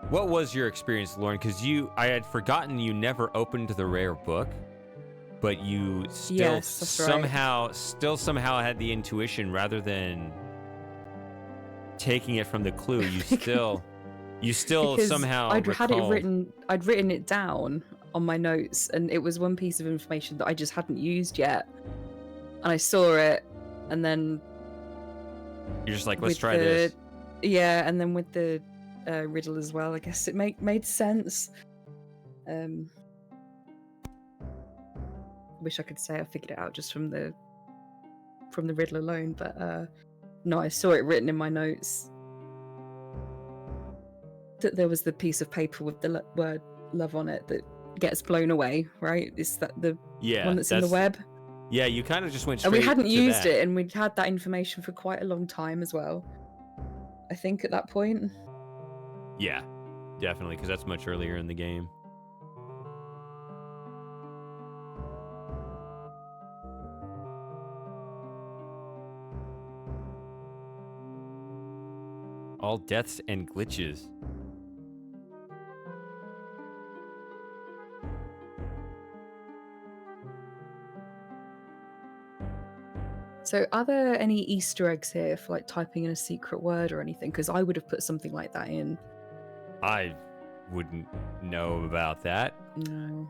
S1: What was your experience, Lauren? Because I had forgotten you never opened the rare book, but you still
S2: Yes, that's right.
S1: somehow had the intuition rather than taking it from the clue. You still
S2: Because
S1: somehow
S2: I'd had it
S1: recalled.
S2: written, I'd written it down on my notes, and it was one piece of information that I just hadn't used yet. And I saw it, and then
S1: You're just like, let's
S2: with
S1: try this.
S2: yeah, and then with the riddle as well. I guess it made sense. Wish I could say I figured it out just from the riddle alone, but no, I saw it written in my notes that there was the piece of paper with the word love on it that gets blown away, right? Is that the
S1: Yeah,
S2: one that's in the web?
S1: Yeah, you kind of just went
S2: And
S1: straight
S2: we hadn't
S1: to
S2: used
S1: that.
S2: it, and we'd had that information for quite a long time as well, I think, at that point.
S1: Yeah, definitely, because that's much earlier in the game. All deaths and glitches.
S2: So are there any Easter eggs here for like typing in a secret word or anything? Because I would have put something like that in.
S1: I wouldn't know about that.
S2: No.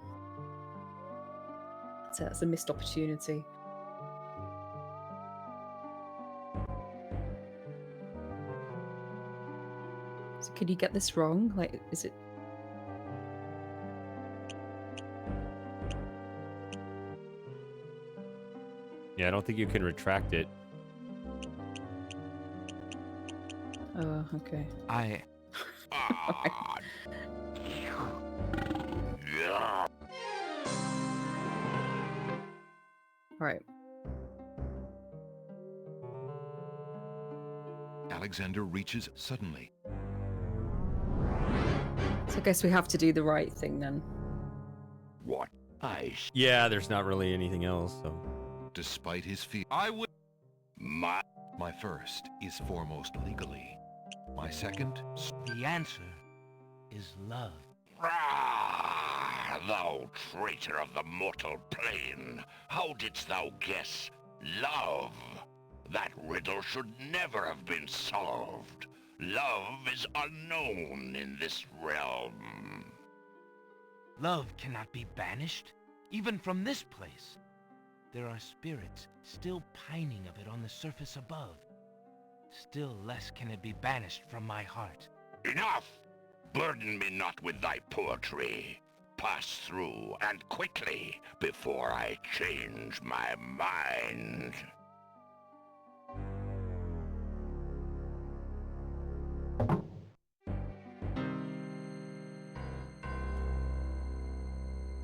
S2: So that's a missed opportunity. So could you get this wrong? Like, is it...
S1: Yeah, I don't think you can retract it.
S2: Oh, okay.
S4: I...
S7: Ah, yeah.
S2: Right.
S3: Alexander reaches suddenly.
S2: So I guess we have to do the right thing then.
S7: What? I
S1: Yeah, there's not really anything else, so...
S3: Despite his fear,
S4: I would...
S7: my
S3: my first is foremost legally. My second,
S4: The answer is love.
S7: Ah, thou traitor of the mortal plane, how didst thou guess love? That riddle should never have been solved. Love is unknown in this realm.
S4: Love cannot be banished, even from this place. There are spirits still pining of it on the surface above. Still less can it be banished from my heart.
S7: Enough! Burden me not with thy poetry. Pass through, and quickly, before I change my mind.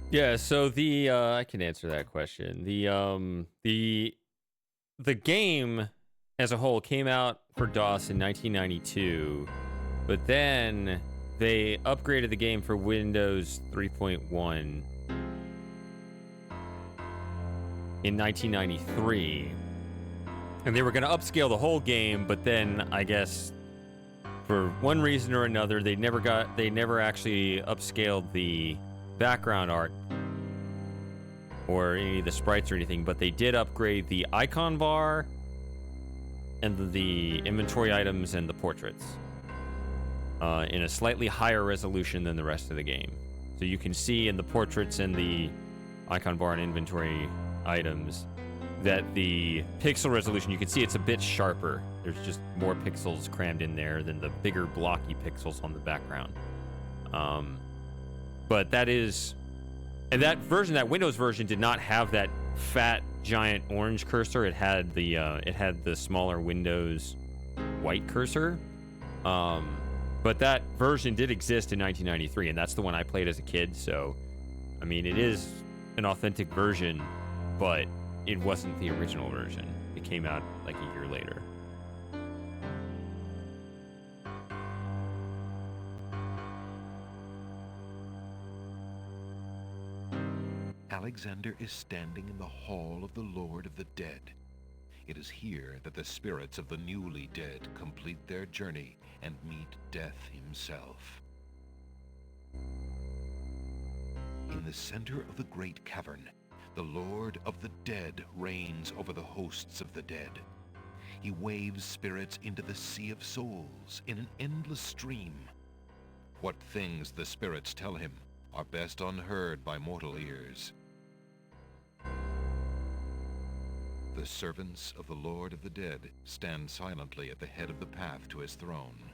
S1: Yeah, so the I can answer that question. The game as a whole came out for DOS in 1992, but then they upgraded the game for Windows 3.1 in 1993. And they were going to upscale the whole game, but then I guess for one reason or another they never actually upscaled the background art or any of the sprites or anything, but they did upgrade the icon bar and the inventory items and the portraits in a slightly higher resolution than the rest of the game. So you can see in the portraits and the icon bar and inventory items that the pixel resolution, you can see it's a bit sharper. There's just more pixels crammed in there than the bigger blocky pixels on the background. But that is, and that version, that Windows version, did not have that fat giant orange cursor. It had the smaller Windows white cursor. But that version did exist in 1993, and that's the one I played as a kid. So, I mean, it is an authentic version, but it wasn't the original version. It came out like a year later.
S3: Alexander is standing in the hall of the Lord of the Dead. It is here that the spirits of the newly dead complete their journey and meet death himself. In the center of the great cavern, the Lord of the Dead reigns over the hosts of the dead. He waves spirits into the Sea of Souls in an endless stream. What things the spirits tell him are best unheard by mortal ears. The servants of the Lord of the Dead stand silently at the head of the path to his throne.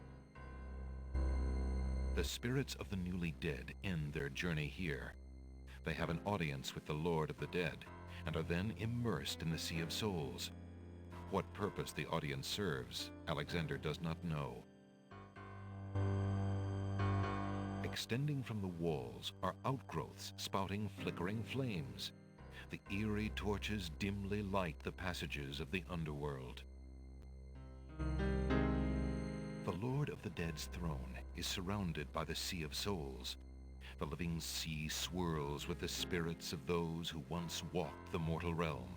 S3: The spirits of the newly dead end their journey here. They have an audience with the Lord of the Dead, and are then immersed in the Sea of Souls. What purpose the audience serves, Alexander does not know. Extending from the walls are outgrowths spouting flickering flames. The eerie torches dimly light the passages of the underworld. The Lord of the Dead's throne is surrounded by the Sea of Souls. The living sea swirls with the spirits of those who once walked the mortal realm.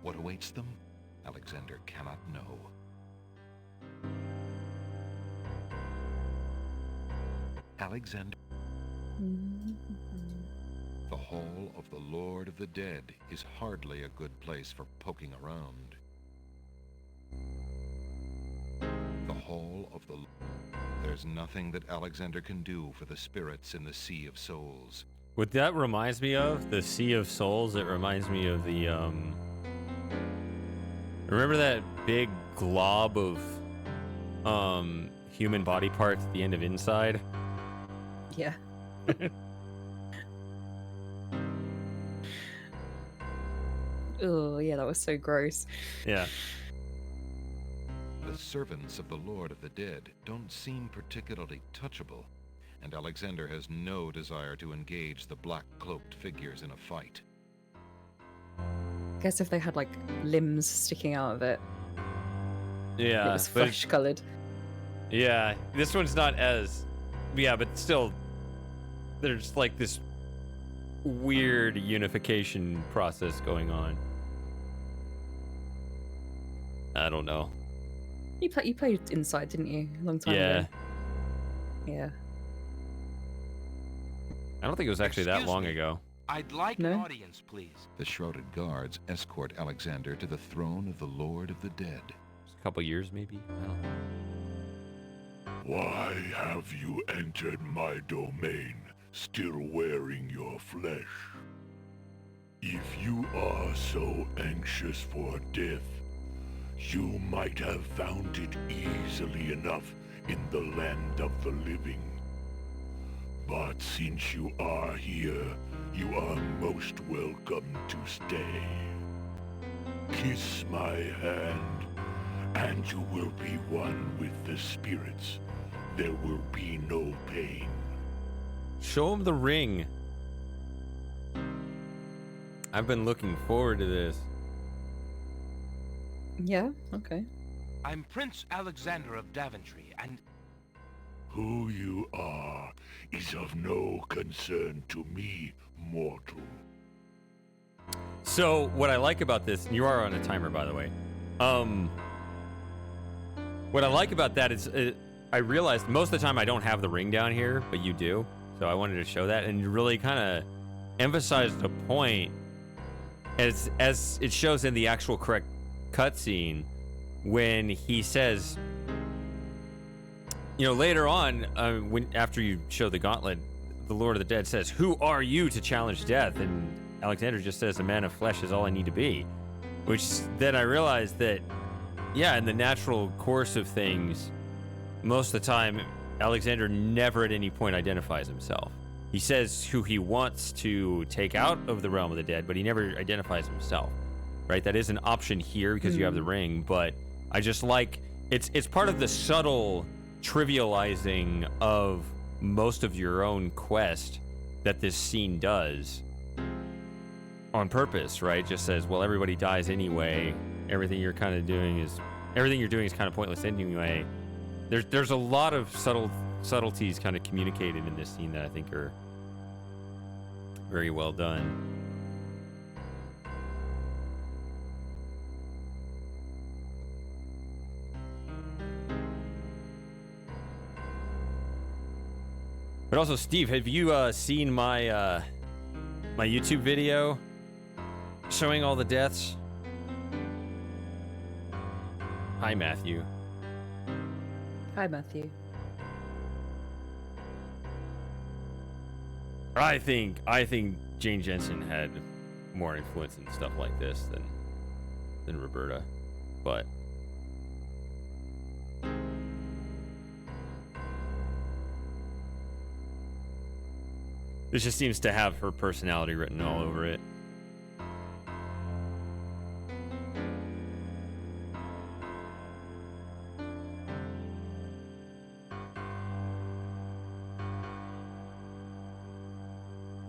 S3: What awaits them, Alexander cannot know. Alexander. The Hall of the Lord of the Dead is hardly a good place for poking around. The Hall of the... There's nothing that Alexander can do for the spirits in the Sea of Souls.
S1: What that reminds me of, the Sea of Souls, it reminds me of the, remember that big glob of, human body parts at the end of Inside?
S2: Yeah. Oh, yeah, that was so gross.
S1: Yeah.
S3: The servants of the Lord of the Dead don't seem particularly touchable, and Alexander has no desire to engage the black-cloaked figures in a fight.
S2: I guess if they had, like, limbs sticking out of it,
S1: Yeah.
S2: it was
S1: but
S2: flesh-coloured.
S1: yeah, this one's not as... Yeah, but still, there's like this weird unification process going on. I don't know.
S2: You played Inside, didn't you? A long time ago. Yeah.
S1: I don't think it was actually that
S4: Excuse
S1: long
S4: me.
S1: ago.
S4: I'd like
S2: No?
S4: an audience, please.
S3: The shrouded guards escort Alexander to the throne of the Lord of the Dead.
S1: Just a couple years, maybe? I don't know.
S6: Why have you entered my domain, still wearing your flesh? If you are so anxious for death, you might have found it easily enough in the land of the living. But since you are here, you are most welcome to stay. Kiss my hand, and you will be one with the spirits. There will be no pain.
S1: Show him the ring. I've been looking forward to this.
S2: Yeah, okay.
S4: I'm Prince Alexander of Daventry, and
S6: Who you are is of no concern to me, mortal.
S1: So, what I like about this, you are on a timer, by the way. What I like about that is, I realized most of the time I don't have the ring down here, but you do. So I wanted to show that and really kind of emphasize the point as it shows in the actual correct cutscene when he says, you know, later on, after you show the gauntlet, the Lord of the Dead says, "Who are you to challenge death?" And Alexander just says, "A man of flesh is all I need to be." Which then I realized that, yeah, in the natural course of things, most of the time, Alexander never at any point identifies himself. He says who he wants to take out of the realm of the dead, but he never identifies himself, right? That is an option here because you have the ring, but I just like, it's part of the subtle trivializing of most of your own quest that this scene does on purpose, right? Just says, well, everybody dies anyway. Everything you're doing is kind of pointless anyway. There's a lot of subtleties kind of communicated in this scene that I think are very well done. But also, Steve, have you seen my my YouTube video showing all the deaths? Hi, Matthew.
S2: Hi, Matthew.
S1: I think Jane Jensen had more influence in stuff like this than Roberta, but this just seems to have her personality written all over it.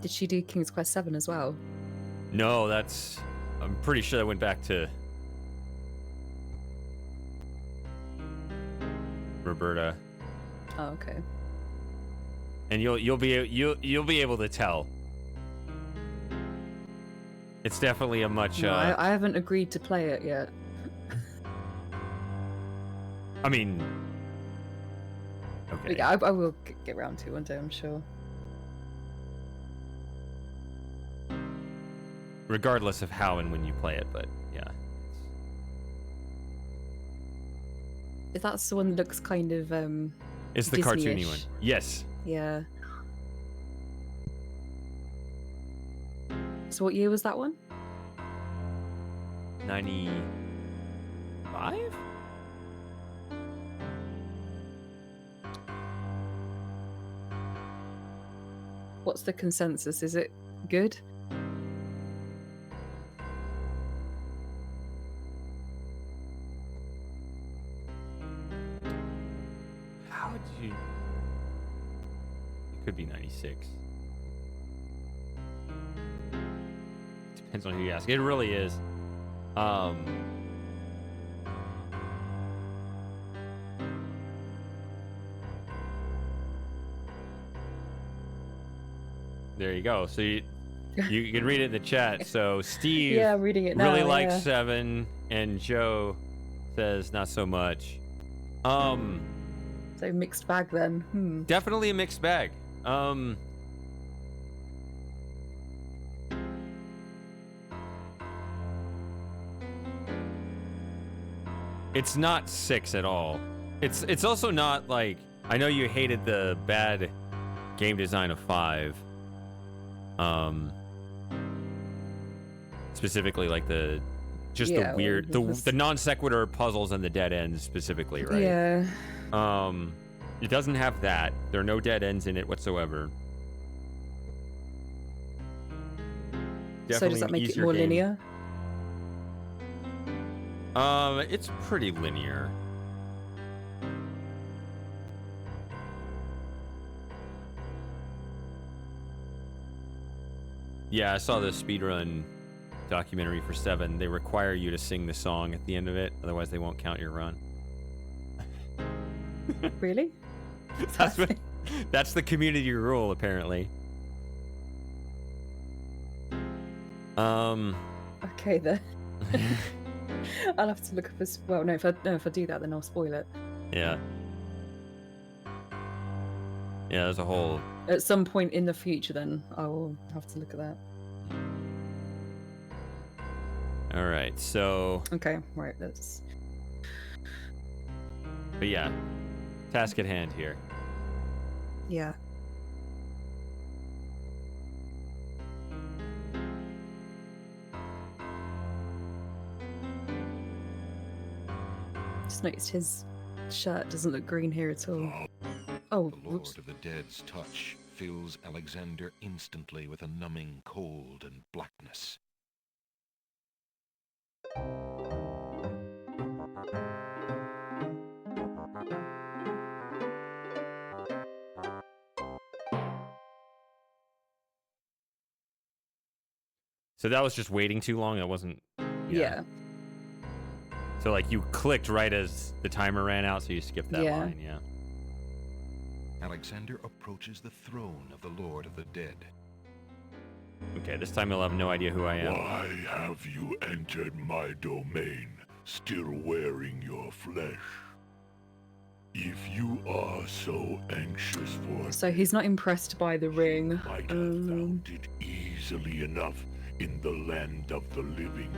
S2: Did she do King's Quest 7 as well?
S1: No, I'm pretty sure that went back to Roberta.
S2: Oh, okay.
S1: And you'll be able to tell. It's definitely a much.
S2: No, I haven't agreed to play it yet.
S1: I mean, okay.
S2: But yeah, I will get around to it one day, I'm sure.
S1: Regardless of how and when you play it, but yeah.
S2: If that's the one that looks kind of
S1: It's the cartoony
S2: Disney-ish.
S1: one. Yes.
S2: Yeah. So what year was that one?
S1: 95?
S2: What's the consensus? Is it good?
S1: How would you? It could be 96. Depends on who you ask. It really is. There you go. So you can read it in the chat. So Steve
S2: Yeah, I'm reading it now.
S1: really likes
S2: yeah.
S1: 7, and Joe says not so much.
S2: So mixed bag then.
S1: Definitely a mixed bag. It's not 6 at all. It's also not like, I know you hated the bad game design of 5. Specifically like the
S2: Yeah,
S1: the weird
S2: well, it was-
S1: the non sequitur puzzles and the dead ends specifically, right?
S2: Yeah.
S1: It doesn't have that. There are no dead ends in it whatsoever.
S2: So does that make it more linear?
S1: It's pretty linear. Yeah, I saw the speedrun documentary for 7. They require you to sing the song at the end of it, otherwise they won't count your run.
S2: Really?
S1: That's the community rule, apparently.
S2: Okay then. I'll have to look up this. Well, no, if I do that, then I'll spoil it.
S1: Yeah. Yeah, there's a whole...
S2: At some point in the future, then I will have to look at that.
S1: All right, so...
S2: Okay, right, let's...
S1: But yeah, task at hand here.
S2: Yeah. Just noticed his shirt doesn't look green here at all. Oh,
S3: The
S2: whoops.
S3: Lord of the Dead's touch fills Alexander instantly with a numbing cold and blackness.
S1: So that was just waiting too long? That wasn't...
S2: Yeah.
S1: So like you clicked right as the timer ran out, so you skipped that
S2: Yeah.
S1: line, yeah.
S3: Alexander approaches the throne of the Lord of the Dead.
S1: Okay, this time he'll have no idea who I am.
S6: Why have you entered my domain, still wearing your flesh? If you are so anxious for
S2: So he's not impressed by the ring.
S6: might have found it easily enough in the land of the living.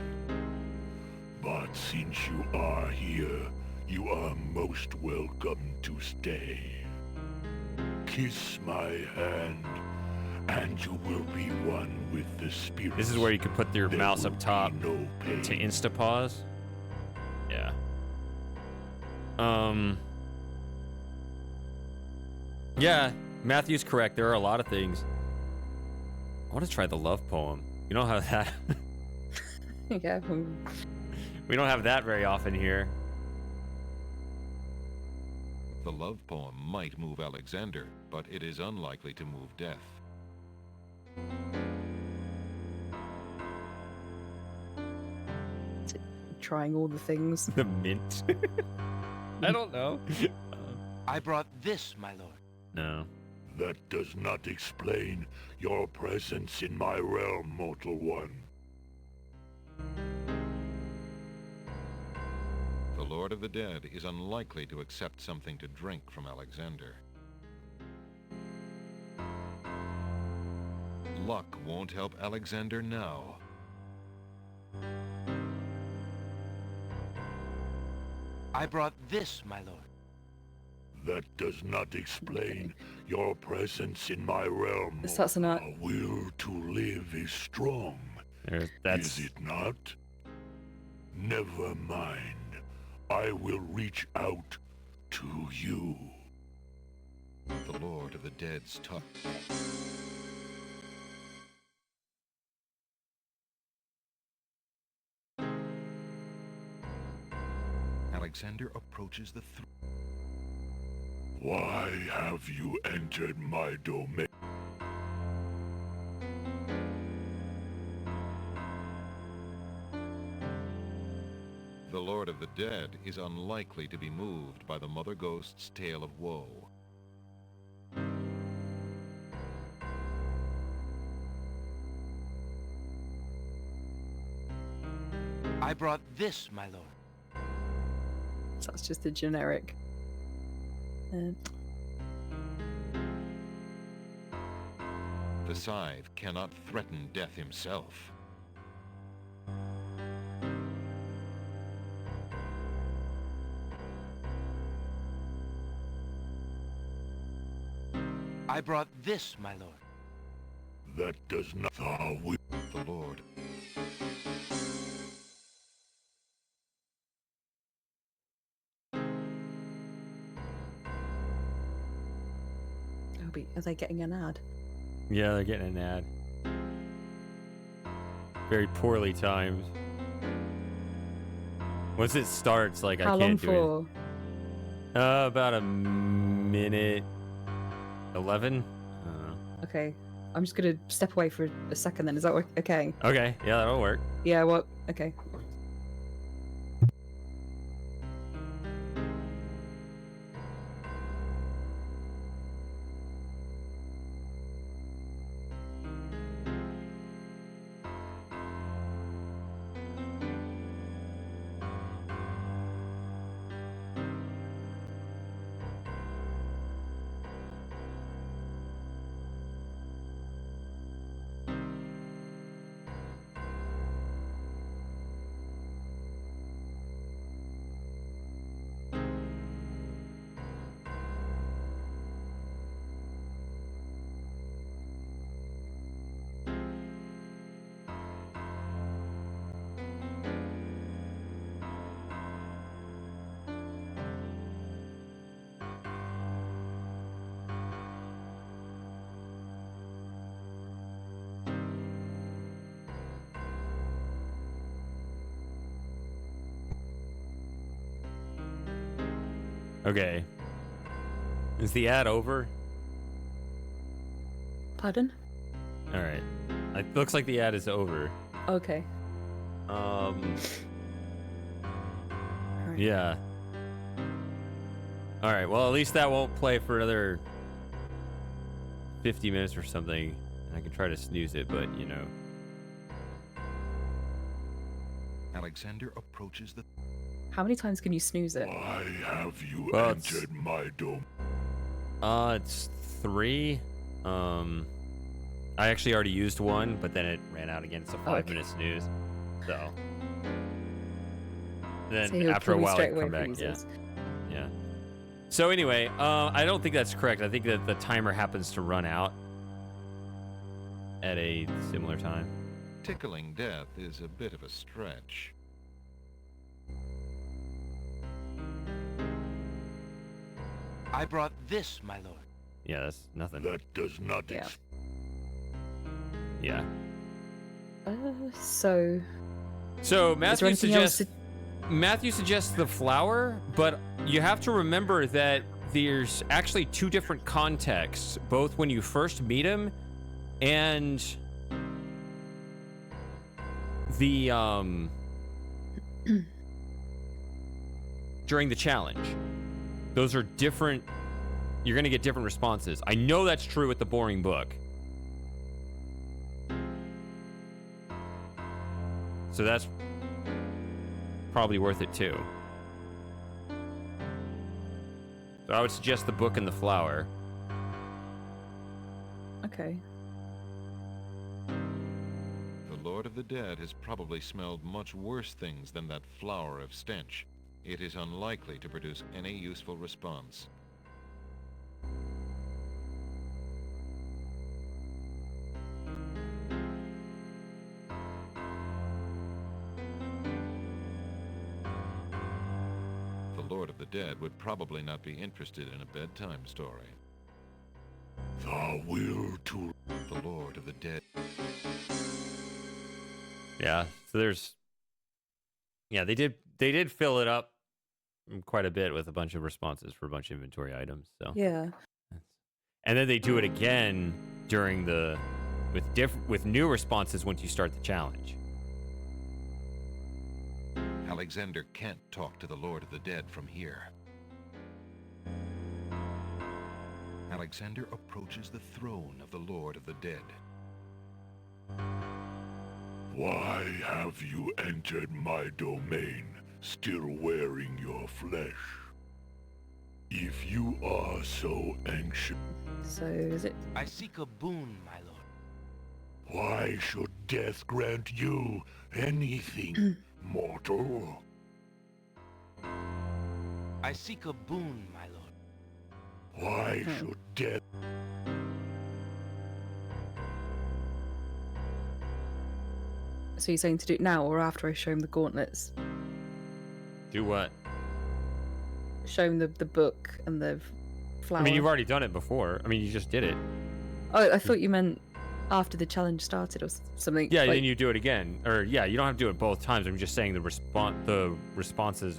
S6: But since you are here, you are most welcome to stay. Kiss my hand, and you will be one with the spirit.
S1: This is where you can put your mouse up top
S6: No pain.
S1: to insta pause. Yeah. Yeah, Matthew's correct. There are a lot of things. I want to try the love poem. You don't have that.
S2: Yeah.
S1: We don't have that very often here.
S3: The love poem might move Alexander, but it is unlikely to move Death.
S2: Trying all the things.
S1: The mint. I don't know.
S4: I brought this, my lord.
S1: No.
S6: That does not explain your presence in my realm, mortal one.
S3: The Lord of the Dead is unlikely to accept something to drink from Alexander. Luck won't help Alexander now.
S4: I brought this, my lord.
S6: That does not explain your presence in my realm.
S2: That's enough.
S6: A will to live is strong,
S1: That's
S6: is it not? Never mind. I will reach out to you.
S3: The Lord of the Dead's touch. Alexander approaches the
S6: Why have you entered my domain?
S3: The Lord of the Dead is unlikely to be moved by the Mother Ghost's tale of woe.
S4: I brought this, my lord.
S2: So that's just a generic.
S3: The Scythe cannot threaten Death himself.
S4: I brought this, my lord.
S6: That does not...
S3: The Lord.
S2: Are they getting an ad?
S1: yeah, they're getting an ad. Very poorly timed. Once it starts, like
S2: How
S1: I
S2: long
S1: can't do it.
S2: for?
S1: About a minute 11.
S2: Okay. I'm just gonna step away for a second then. Is that okay?
S1: Okay, yeah, that'll work.
S2: Yeah, well, okay.
S1: Okay. Is the ad over?
S2: Pardon?
S1: All right. It looks like the ad is over.
S2: Okay. Alright.
S1: Yeah. All right. Well, at least that won't play for another 50 minutes or something. And I can try to snooze it, but you know.
S3: Alexander approaches the...
S2: How many times can you snooze it?
S6: Why have you
S1: Well, it's-
S6: entered my domain?
S1: Well, it's-
S6: entered my domain?
S1: It's 3. I actually already used one, but then it ran out again. It's a 5-minute snooze. So then
S2: So he'll
S1: after a
S2: kill you
S1: while,
S2: straight
S1: it
S2: away
S1: come
S2: if he
S1: back. Yeah,
S2: uses.
S1: yeah. So anyway, I don't think that's correct. I think that the timer happens to run out at a similar time.
S3: Tickling death is a bit of a stretch.
S4: I brought this, my lord.
S1: Yeah, that's nothing.
S6: That does not
S2: Yeah.
S1: Yeah.
S2: So
S1: So
S2: is there
S1: Matthew
S2: anything else?
S1: suggests the flower, but you have to remember that there's actually 2 different contexts, both when you first meet him and the during the challenge. Those are different. You're going to get different responses. I know that's true with the boring book. So that's probably worth it too. So I would suggest the book and the flower.
S2: Okay.
S3: The Lord of the Dead has probably smelled much worse things than that flower of stench. It is unlikely to produce any useful response. The Lord of the Dead would probably not be interested in a bedtime story.
S6: The will to...
S3: The Lord of the Dead.
S1: Yeah. So there's. Yeah, they did fill it up quite a bit with a bunch of responses for a bunch of inventory items. So.
S2: Yeah.
S1: And then they do it again during the with new responses once you start the challenge.
S3: Alexander can't talk to the Lord of the Dead from here. Alexander approaches the throne of the Lord of the Dead.
S6: Why have you entered my domain, still wearing your flesh? If you are so anxious,
S2: So is it?
S4: I seek a boon, my lord.
S6: why should death grant you anything, mortal?
S4: I seek a boon, my lord.
S6: Why should death...
S2: So you're saying to do it now or after I show him the gauntlets?
S1: Do what?
S2: Show him the book and the flower.
S1: I mean, you've already done it before. I mean, you just did it.
S2: Oh, I thought you meant after the challenge started or something.
S1: Yeah,
S2: like-
S1: then you do it again. Or yeah, you don't have to do it both times. I'm just saying the responses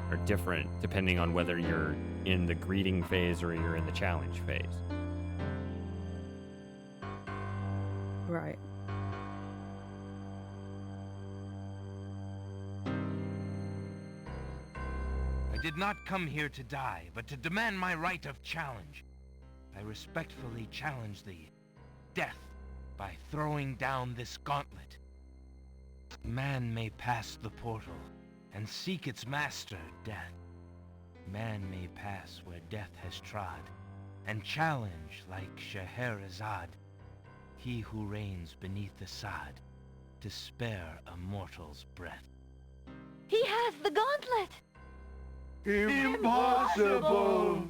S1: are different depending on whether you're in the greeting phase or you're in the challenge phase.
S2: Right.
S4: I did not come here to die, but to demand my right of challenge. I respectfully challenge thee, death, by throwing down this gauntlet. Man may pass the portal and seek its master, death. Man may pass where death has trod, and challenge like Scheherazade, he who reigns beneath the sod, to spare a mortal's breath.
S5: He has the gauntlet!
S6: Impossible!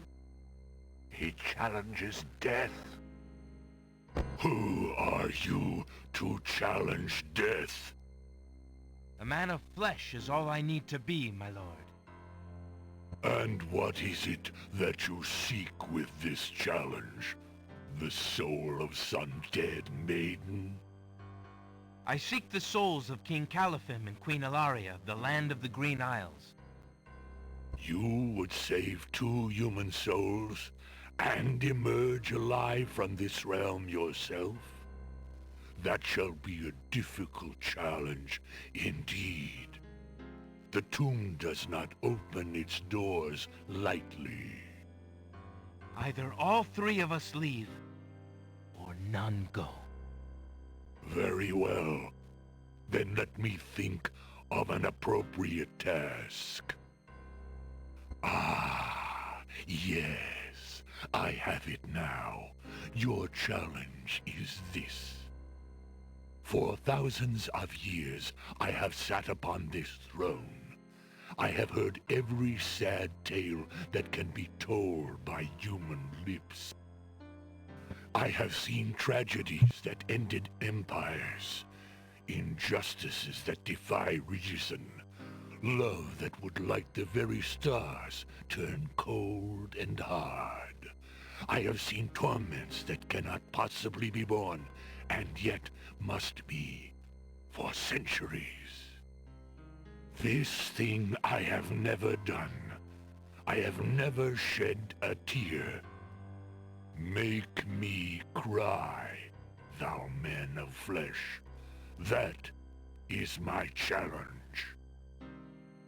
S6: He challenges death. Who are you to challenge death?
S4: A man of flesh is all I need to be, my lord.
S6: And what is it that you seek with this challenge? The soul of some dead maiden?
S4: I seek the souls of King Califim and Queen Ilaria of the land of the Green Isles.
S6: You would save 2 human souls and emerge alive from this realm yourself? That shall be a difficult challenge indeed. The tomb does not open its doors lightly.
S4: Either all 3 of us leave, or none go.
S6: Very well. Then let me think of an appropriate task. Ah, yes, I have it now. Your challenge is this. For thousands of years, I have sat upon this throne. I have heard every sad tale that can be told by human lips. I have seen tragedies that ended empires, injustices that defy reason, love that would light the very stars turn cold and hard. I have seen torments that cannot possibly be borne, and yet must be for centuries. This thing I have never done. I have never shed a tear. Make me cry, thou man of flesh. That is my challenge.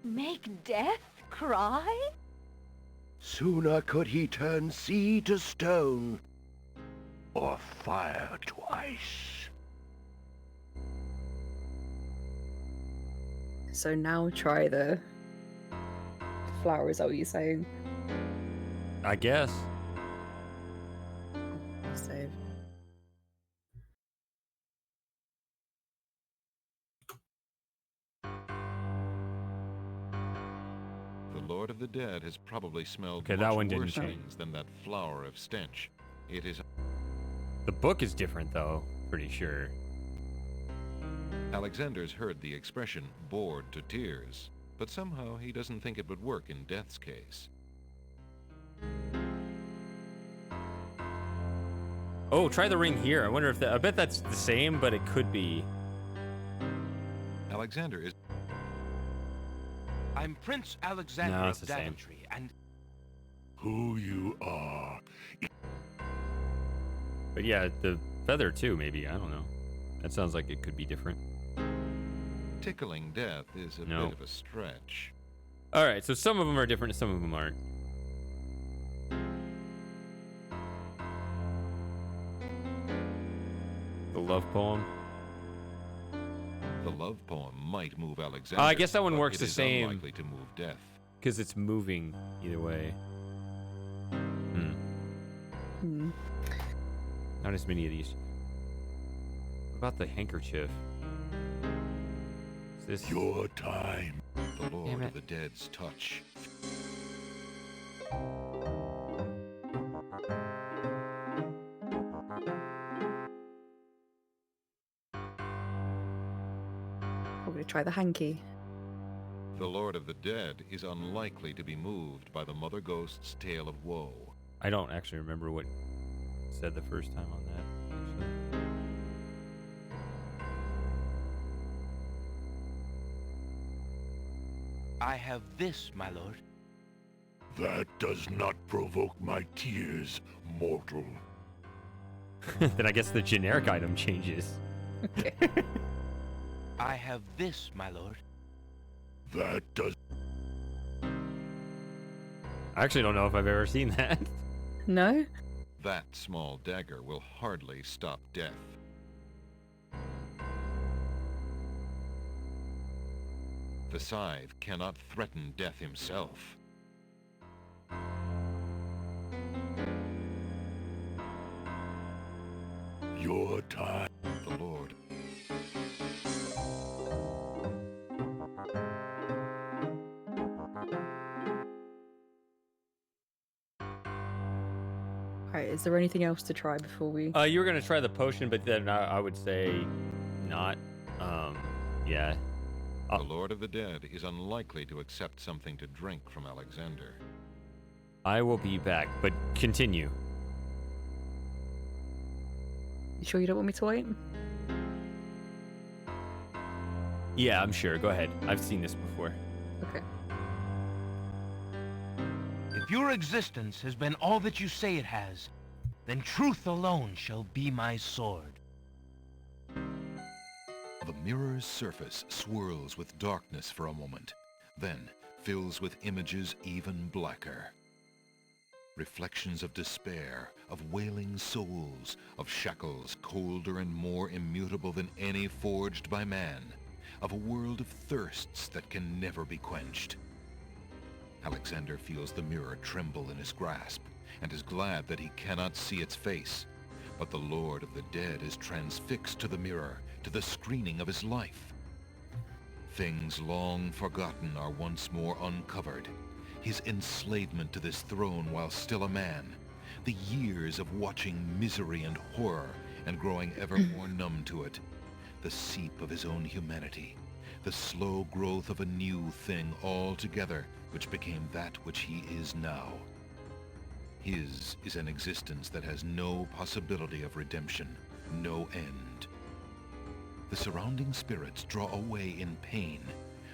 S8: Make death cry?
S9: Sooner could he turn sea to stone.
S6: Or fire to ice.
S2: So now try the flower, is that what you're saying?
S1: I guess.
S2: Save.
S3: The Lord of the Dead has probably smelled
S1: Okay,
S3: much
S1: that one didn't
S3: worse
S1: change.
S3: things than that flower of stench. It is
S1: The book is different, though. Pretty sure.
S3: Alexander's heard the expression bored to tears, but somehow he doesn't think it would work in Death's case.
S1: Oh, try the ring here. I wonder if that... I bet that's the same, but it could be.
S3: Alexander is
S4: I'm Prince Alexander
S1: No, it's
S4: of
S1: the same.
S4: Daventry, and
S6: Who you are.
S1: But yeah, the feather too, maybe. I don't know. That sounds like it could be different.
S3: tickling Death is a
S1: No.
S3: bit of a stretch.
S1: All right, so some of them are different and some of them aren't. The love poem.
S3: The love poem might move Alexander.
S1: I guess that one
S3: but
S1: works
S3: it
S1: the
S3: is
S1: same.
S3: unlikely to move Death.
S1: Because it's moving either way. Not as many of these. What about the handkerchief? Is this...
S6: Your time.
S3: The Lord
S1: Damn
S3: of
S1: it.
S3: the Dead's touch.
S2: Probably try the hanky.
S3: The Lord of the Dead is unlikely to be moved by the Mother Ghost's tale of woe.
S1: I don't actually remember what it said the first time on that, actually.
S4: I have this, my lord.
S6: That does not provoke my tears, mortal.
S1: Then I guess the generic item changes.
S2: Okay.
S4: I have this, my lord.
S6: That does...
S1: I actually don't know if I've ever seen that.
S2: No?
S3: That small dagger will hardly stop Death. The scythe cannot threaten Death himself.
S6: Your time.
S3: The Lord.
S2: Alright, is there anything else to try before we...
S1: You were gonna try the potion, but then I would say not. Yeah.
S3: The Lord of the Dead is unlikely to accept something to drink from Alexander.
S1: I will be back, but continue.
S2: You sure you don't want me to wait?
S1: Yeah, I'm sure. Go ahead. I've seen this before.
S2: Okay.
S4: If your existence has been all that you say it has, then truth alone shall be my sword.
S3: The mirror's surface swirls with darkness for a moment, then fills with images even blacker. Reflections of despair, of wailing souls, of shackles colder and more immutable than any forged by man. of a world of thirsts that can never be quenched. Alexander feels the mirror tremble in his grasp, and is glad that he cannot see its face. But the Lord of the Dead is transfixed to the mirror, to the screening of his life. Things long forgotten are once more uncovered. His enslavement to this throne while still a man, the years of watching misery and horror and growing ever more numb to it, the seep of his own humanity, the slow growth of a new thing altogether which became that which he is now. His is an existence that has no possibility of redemption, no end. The surrounding spirits draw away in pain.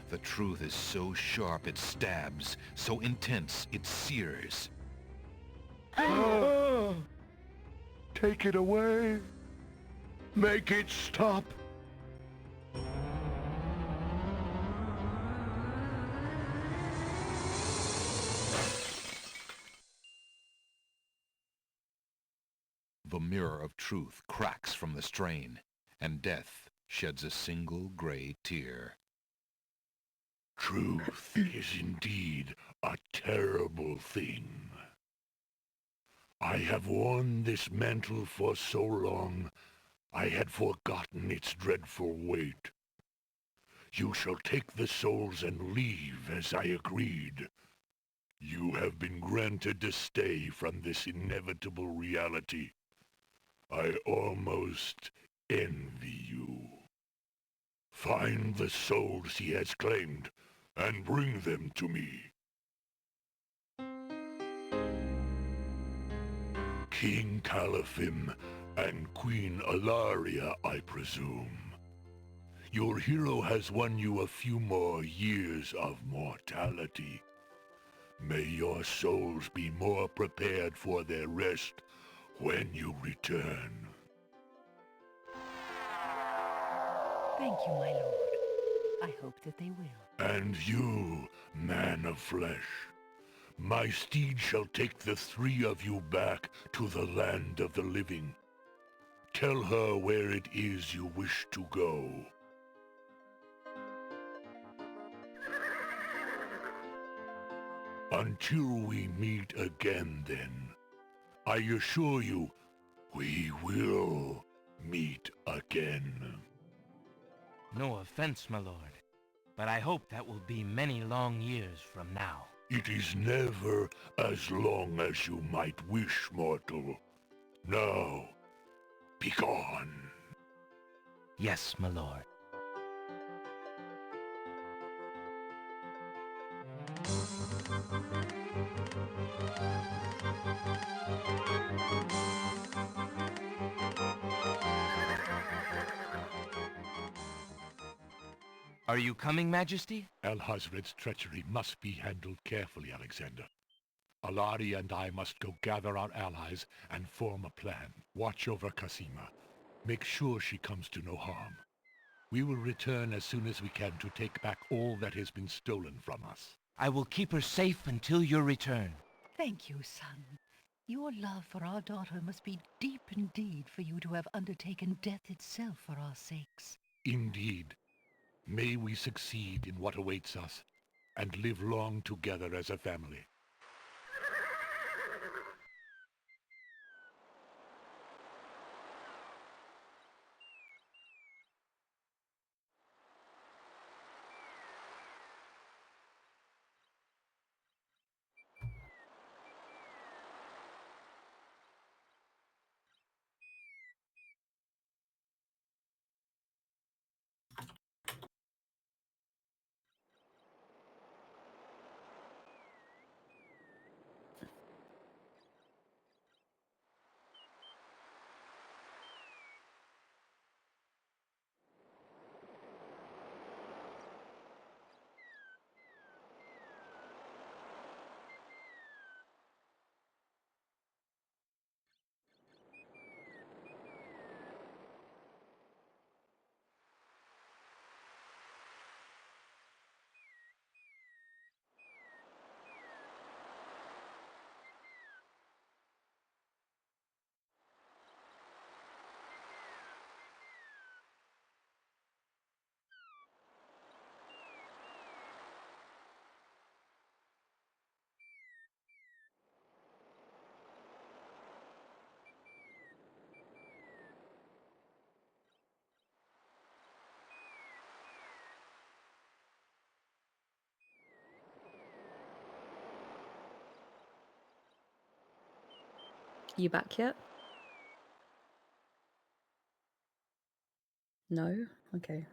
S3: The truth is so sharp it stabs, so intense it sears.
S6: Take it away. Make it stop.
S3: The mirror of truth cracks from the strain, and death sheds a single gray tear.
S6: Truth is indeed a terrible thing. I have worn this mantle for so long, I had forgotten its dreadful weight. You shall take the souls and leave as I agreed. You have been granted to stay from this inevitable reality. I almost envy you. Find the souls he has claimed, and bring them to me. King Calaphim and Queen Alaria, I presume. Your hero has won you a few more years of mortality. May your souls be more prepared for their rest when you return.
S5: Thank you, my lord. I hope that they will.
S6: And you, man of flesh, my steed shall take the three of you back to the land of the living. Tell her where it is you wish to go. Until we meet again, then, I assure you, we will meet again.
S4: No offense, my lord, but I hope that will be many long years from now.
S6: It is never as long as you might wish, mortal. Now, begone.
S4: Yes, my lord. Are you coming, Majesty?
S6: Alhazred's treachery must be handled carefully, Alexander. Alari and I must go gather our allies and form a plan. Watch over Casima. Make sure she comes to no harm. We will return as soon as we can to take back all that has been stolen from us.
S4: I will keep her safe until your return.
S5: Thank you, son. Your love for our daughter must be deep indeed for you to have undertaken death itself for our sakes.
S6: Indeed. May we succeed in what awaits us, and live long together as a family.
S2: You back yet? No? Okay.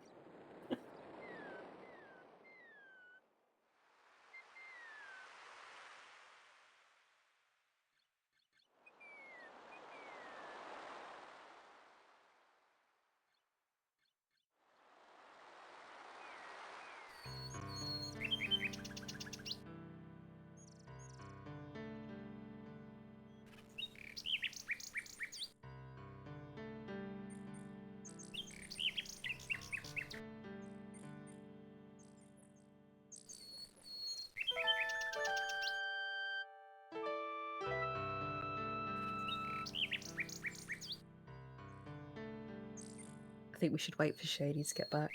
S2: I think we should wait for Shady to get back.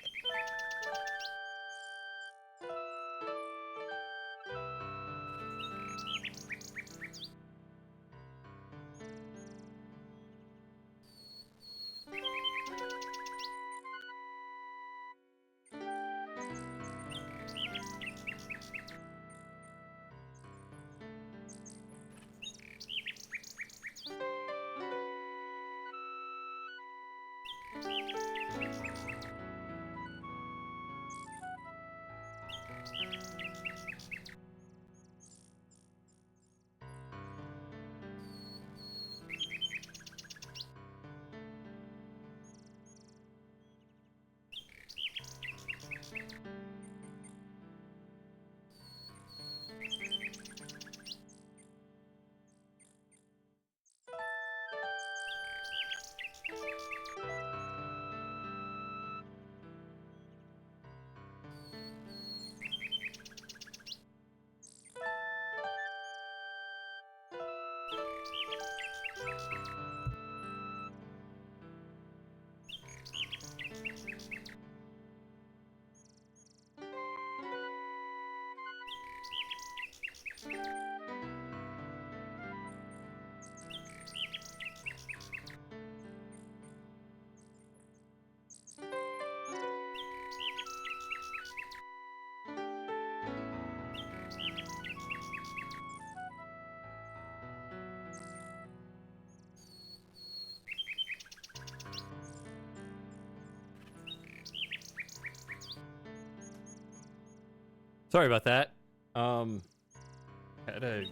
S1: Sorry about that. Had a...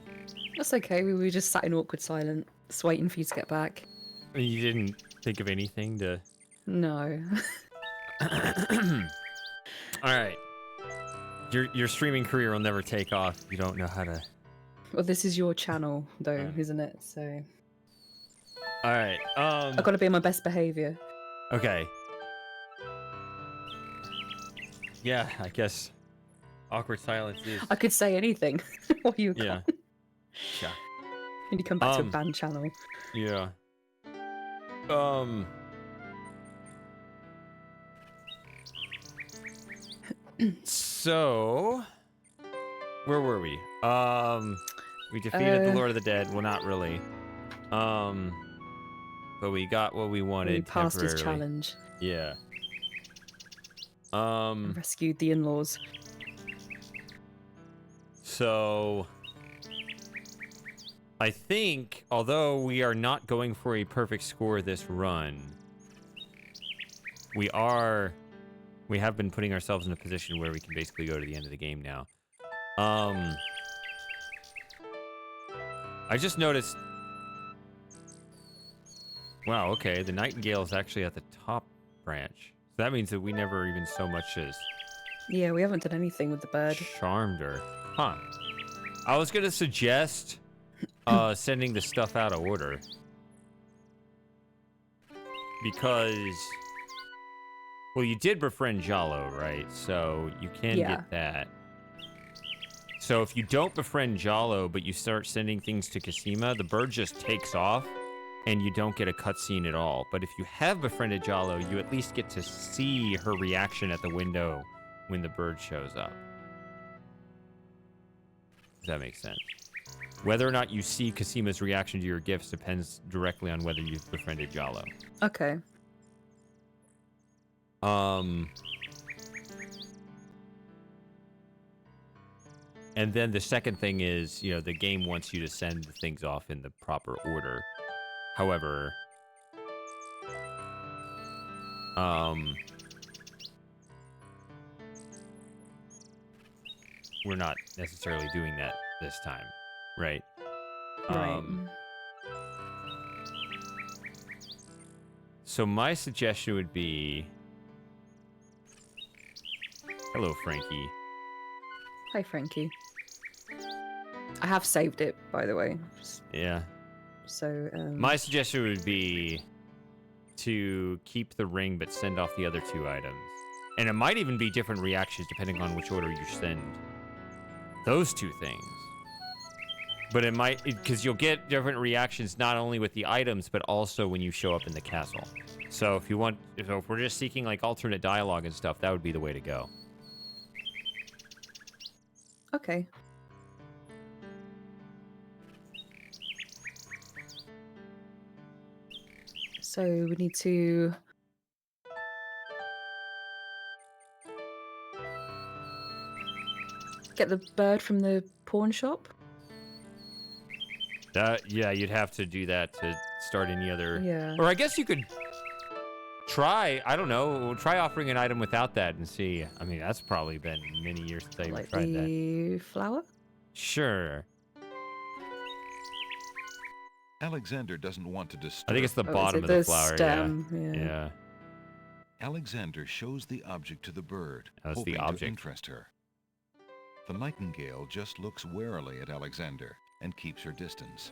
S2: That's okay. We were just sat in awkward silence, waiting for you to get back.
S1: You didn't think of anything to...
S2: No.
S1: Alright. Your streaming career will never take off. You don't know how to...
S2: Well, this is your channel, though, isn't it? So...
S1: Alright,
S2: I've got to be on my best behavior.
S1: Okay. Yeah, I guess... Awkward silence is...
S2: I could say anything while you were
S1: Yeah.
S2: gone.
S1: Yeah.
S2: And you come back to a band channel.
S1: Yeah. So... Where were we? We defeated the Lord of the Dead. Well, not really. But we got what we wanted
S2: We passed his
S1: temporarily.
S2: challenge.
S1: Yeah.
S2: Rescued the in-laws.
S1: So... I think, although we are not going for a perfect score this run, we have been putting ourselves in a position where we can basically go to the end of the game now. I just noticed... Wow, okay, the Nightingale is actually at the top branch. So that means that we never even so much as...
S2: Yeah, we haven't done anything with the bird.
S1: Charmed her. Huh. I was gonna suggest sending the stuff out of order. Because... Well, you did befriend Jalo, right? So you can get that. So if you don't befriend Jalo, but you start sending things to Cassima, the bird just takes off, and you don't get a cutscene at all. But if you have befriended Jalo, you at least get to see her reaction at the window when the bird shows up. Does that make sense? Whether or not you see Cassima's reaction to your gifts depends directly on whether you've befriended Jalo.
S2: Okay.
S1: And then the second thing is, you know, the game wants you to send the things off in the proper order. However, we're not necessarily doing that this time, right?
S2: Right.
S1: So my suggestion would be... Hello, Frankie.
S2: Hi, Frankie. I have saved it, by the way.
S1: Yeah.
S2: So,
S1: My suggestion would be to keep the ring but send off the other 2 items. And it might even be different reactions depending on which order you send those 2 things. But it might, because you'll get different reactions not only with the items, but also when you show up in the castle. So if you want, if we're just seeking like alternate dialogue and stuff, that would be the way to go.
S2: okay. So we need to get the bird from the pawn shop.
S1: Yeah, you'd have to do that to start any other.
S2: Yeah.
S1: Or I guess you could try, I don't know, try offering an item without that and see. I mean, that's probably been many years since I
S2: Like
S1: tried that.
S2: the flower?
S1: Sure.
S3: Alexander doesn't want to disturb.
S1: I think it's the
S2: Oh, is
S1: bottom
S2: it
S1: of the flower.
S2: stem?
S1: Yeah.
S2: Yeah.
S1: Yeah.
S3: Alexander shows the object to the bird,
S1: That's the
S3: hoping
S1: object.
S3: to interest her. The nightingale just looks warily at Alexander and keeps her distance.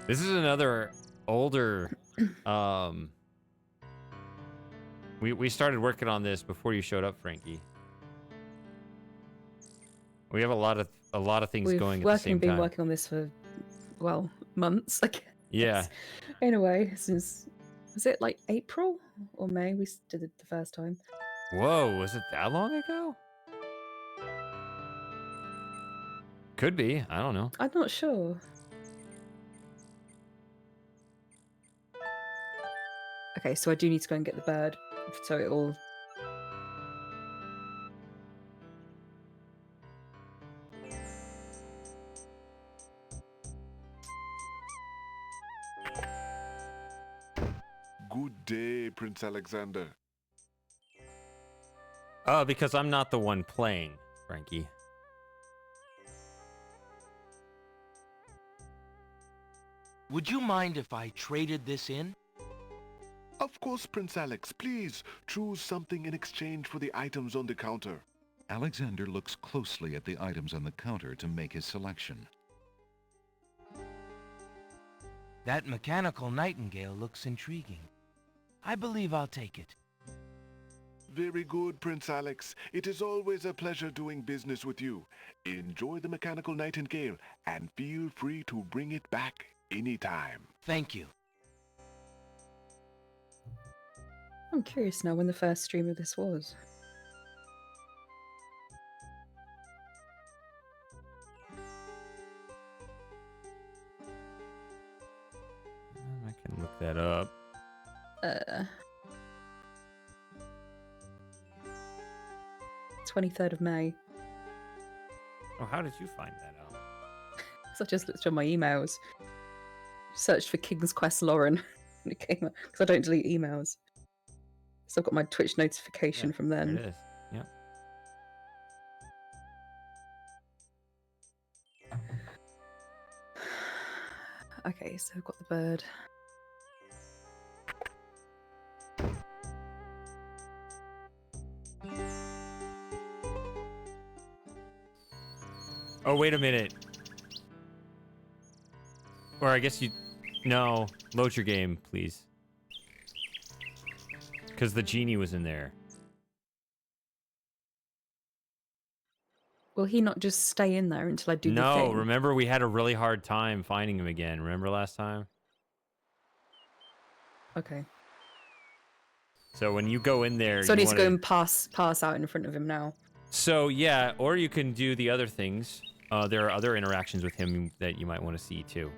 S1: This is another older. We started working on this before you showed up, Frankie. We have a lot of things
S2: We've
S1: going at the same
S2: been
S1: time.
S2: working on this for, well, months, I guess.
S1: Yeah.
S2: In a way, since, was it like April or May we did it the first time?
S1: Whoa, was it that long ago? Could be. I don't know.
S2: I'm not sure. Okay, so I do need to go and get the bird, so it all...
S6: Good day, Prince Alexander.
S1: Oh, because I'm not the one playing, Frankie.
S4: Would you mind if I traded this in?
S6: Of course, Prince Alex. Please choose something in exchange for the items on the counter.
S3: Alexander looks closely at the items on the counter to make his selection.
S4: That mechanical nightingale looks intriguing. I believe I'll take it.
S6: Very good, Prince Alex. It is always a pleasure doing business with you. Enjoy the mechanical nightingale and feel free to bring it back anytime.
S4: Thank you.
S2: I'm curious now when the first stream of this was.
S1: I can look that up.
S2: 23rd of May.
S1: Oh, how did you find that out?
S2: So I just looked on my emails. Searched for King's Quest Lauren. And it came up, because I don't delete emails. So I've got my Twitch notification from
S1: There
S2: then.
S1: it is. Yep.
S2: Okay, so I've got the bird.
S1: Oh, wait a minute. Or I guess you... No. Load your game, please. Because the genie was in there.
S2: Will he not just stay in there until I do the thing?
S1: No, remember we had a really hard time finding him again. Remember last time?
S2: Okay.
S1: So when you go in there...
S2: So I
S1: you
S2: need to go
S1: wanna-
S2: and pass out in front of him now.
S1: So, yeah, or you can do the other things. There are other interactions with him that you might want to see, too.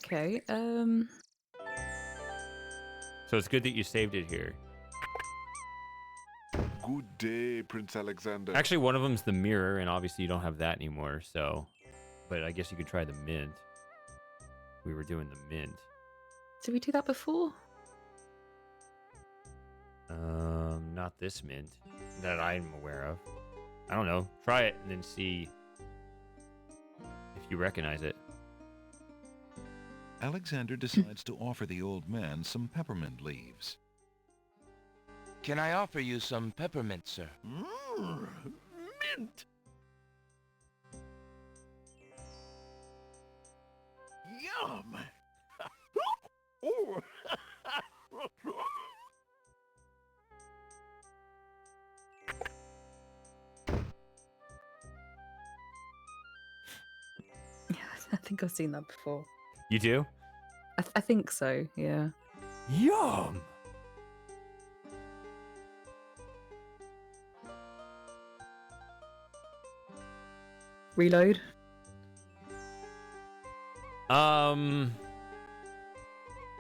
S2: Okay,
S1: So it's good that you saved it here.
S6: Good day, Prince Alexander.
S1: Actually, one of them's the mirror, and obviously you don't have that anymore, so... But I guess you could try the mint. We were doing the mint.
S2: Did we do that before?
S1: Not this mint that I'm aware of. I don't know. Try it and then see if you recognize it.
S3: Alexander decides to offer the old man some peppermint leaves.
S4: Can I offer you some peppermint, sir?
S9: Mint! Yum! Oh.
S2: Yeah, I think I've seen that before.
S1: You do?
S2: I think so, yeah.
S1: Yum!
S2: Reload.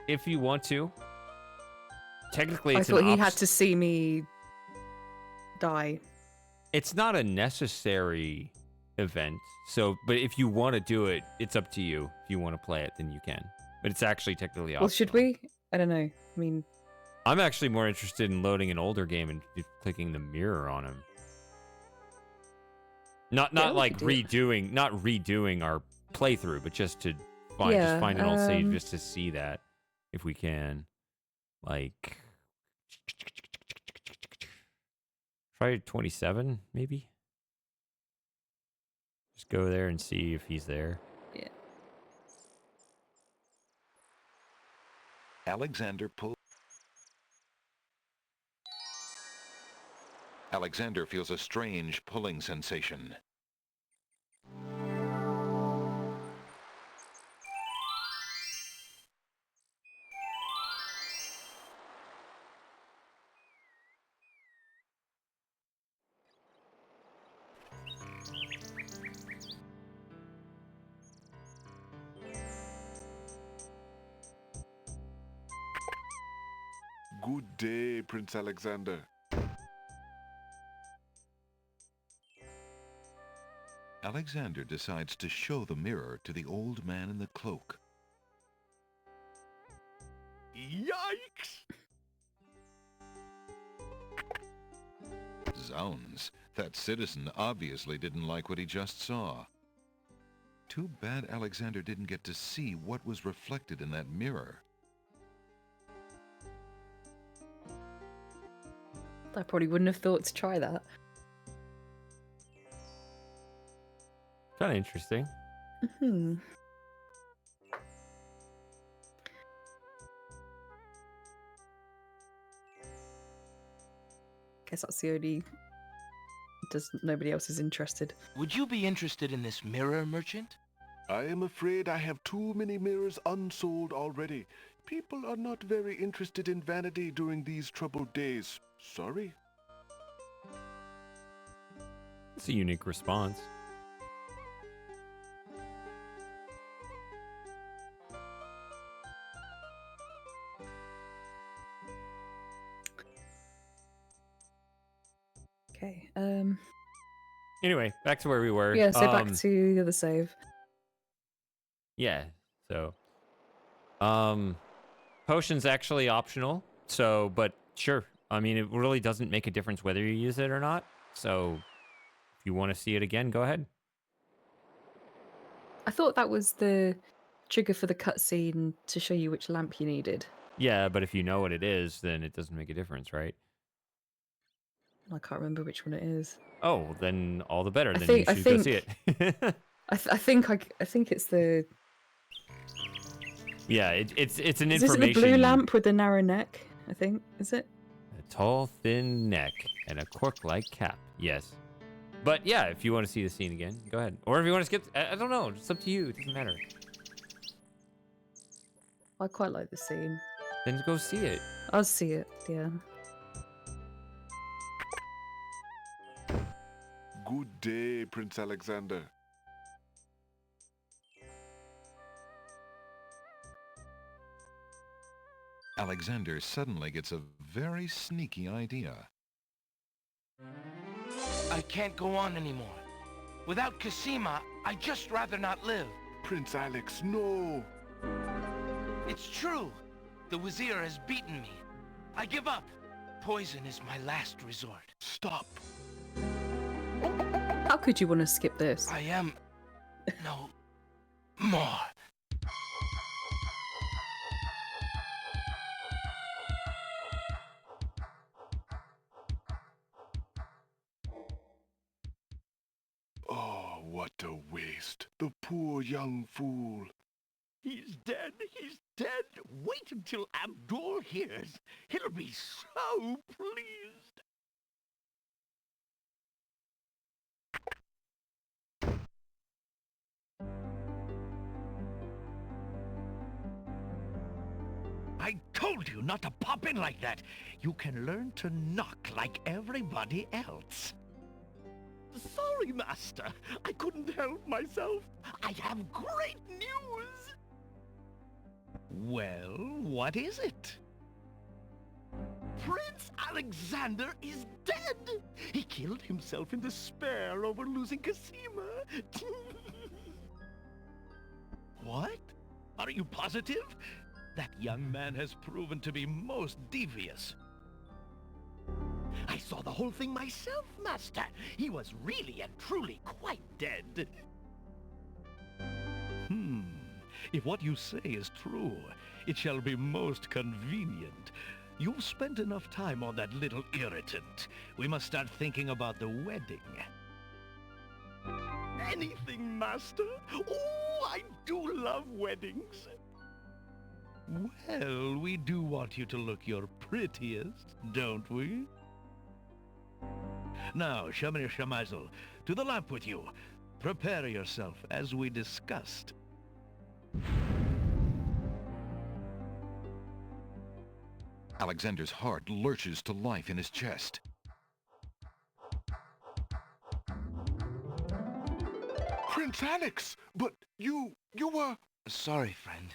S1: If you want to. Technically,
S2: I
S1: it's
S2: thought
S1: an
S2: he had to see me die.
S1: It's not a necessary event. So, but if you want to do it, it's up to you. If you want to play it, then you can. But it's actually technically optional.
S2: Well, should we? I don't know. I mean,
S1: I'm actually more interested in loading an older game and just clicking the mirror on him. Not
S2: Yeah, we
S1: like
S2: could do it.
S1: redoing our playthrough, but just to find an old save just to see that if we can. Like try 27 maybe. Just go there and see if he's there.
S2: yeah.
S3: Alexander feels a strange pulling sensation.
S6: Good day, Prince Alexander.
S3: Alexander decides to show the mirror to the old man in the cloak.
S9: Yikes!
S3: Zounds, that citizen obviously didn't like what he just saw. Too bad Alexander didn't get to see what was reflected in that mirror.
S2: I probably wouldn't have thought to try that.
S1: Kind of interesting.
S2: Hmm. Guess that's the only. Nobody else is interested.
S4: Would you be interested in this mirror, merchant?
S6: I am afraid I have too many mirrors unsold already. People are not very interested in vanity during these troubled days. Sorry.
S1: It's a unique response.
S2: Okay.
S1: Anyway, back to where we were.
S2: Yeah. So back to the other save.
S1: Yeah. So, potion's actually optional. So, but sure. I mean, it really doesn't make a difference whether you use it or not. So, if you want to see it again, go ahead.
S2: I thought that was the trigger for the cutscene to show you which lamp you needed.
S1: Yeah, but if you know what it is, then it doesn't make a difference, right?
S2: I can't remember which one it is.
S1: Oh, then all the better.
S2: I
S1: Then
S2: think-
S1: you
S2: I
S1: should go
S2: think-
S1: see it.
S2: I think it's the.
S1: Yeah, it's an
S2: Is this
S1: information.
S2: the blue lamp with the narrow neck? I think is it.
S1: A tall, thin neck and a cork-like cap. Yes. But yeah, if you want to see the scene again, go ahead. Or if you want to skip, I don't know. It's up to you. It doesn't matter.
S2: I quite like the scene.
S1: Then go see it.
S2: I'll see it. Yeah.
S6: Good day, Prince Alexander.
S3: Alexander suddenly gets a very sneaky idea.
S4: I can't go on anymore. Without Cassima, I'd just rather not live.
S6: Prince Alex, no!
S4: It's true. The Wazir has beaten me. I give up. Poison is my last resort.
S6: Stop!
S2: How could you want to skip this?
S4: I am no more.
S6: Oh, what a waste. The poor young fool.
S9: He's dead. He's dead. Wait until Abdul hears. He'll be so pleased. I told you not to pop in like that. You can learn to knock like everybody else. Sorry, Master. I couldn't help myself. I have great news. Well, what is it? Prince Alexander is dead! He killed himself in despair over losing Cassima. What? Are you positive? That young man has proven to be most devious. I saw the whole thing myself, Master. He was really and truly quite dead. If what you say is true, it shall be most convenient. You've spent enough time on that little irritant. We must start thinking about the wedding. Anything, Master? Oh, I do love weddings. Well, we do want you to look your prettiest, don't we? Now, Shamir Shamazel, to the lamp with you. Prepare yourself as we discussed.
S3: Alexander's heart lurches to life in his chest.
S6: Prince Alex! But you were...
S4: Sorry, friend.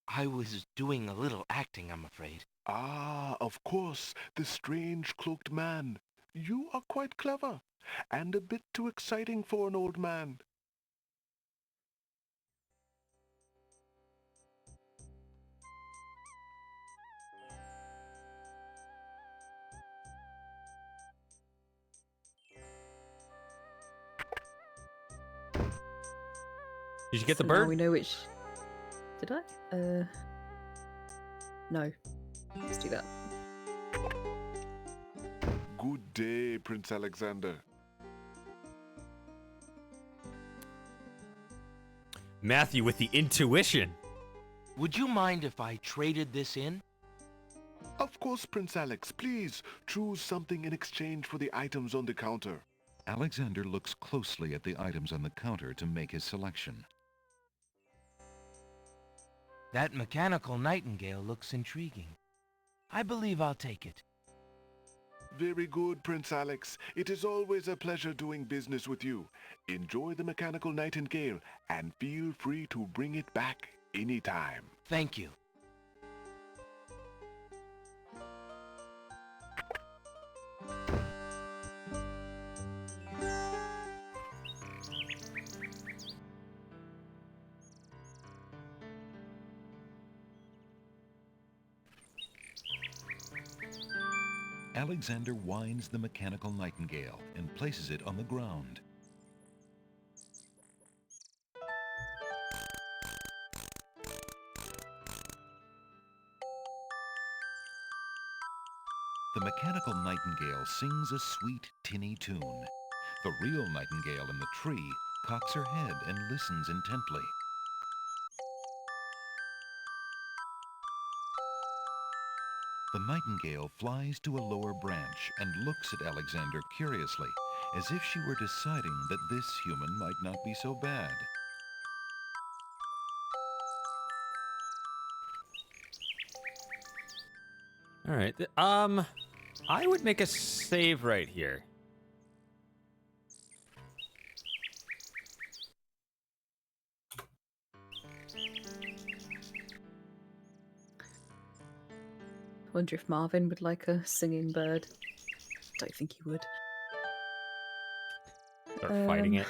S4: I was doing a little acting, I'm afraid.
S6: Ah, of course, the strange cloaked man. You are quite clever, and a bit too exciting for an old man.
S1: Did you get the
S2: So
S1: bird?
S2: Now we know which. Did I? No. Let's do that.
S6: Good day, Prince Alexander.
S1: Matthew with the intuition.
S4: Would you mind if I traded this in?
S6: Of course, Prince Alex. Please choose something in exchange for the items on the counter.
S3: Alexander looks closely at the items on the counter to make his selection.
S4: That mechanical nightingale looks intriguing. I believe I'll take it.
S6: Very good, Prince Alex. It is always a pleasure doing business with you. Enjoy the mechanical nightingale and feel free to bring it back anytime.
S4: Thank you.
S3: Alexander winds the mechanical nightingale and places it on the ground. The mechanical nightingale sings a sweet, tinny tune. The real nightingale in the tree cocks her head and listens intently. The nightingale flies to a lower branch and looks at Alexander curiously, as if she were deciding that this human might not be so bad.
S1: All right. I would make a save right here.
S2: Wonder if Marvin would like a singing bird. Don't think he would.
S1: Start fighting it.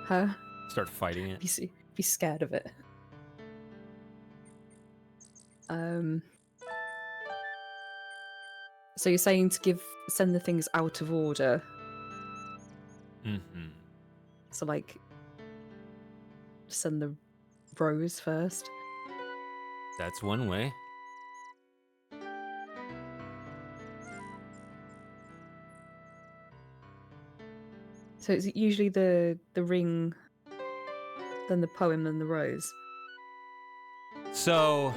S2: Huh?
S1: Start fighting it.
S2: Be scared of it. So you're saying to send the things out of order.
S1: Mm-hmm.
S2: So like, send the rose first.
S1: That's one way.
S2: So it's usually the ring, then the poem, then the rose.
S1: So,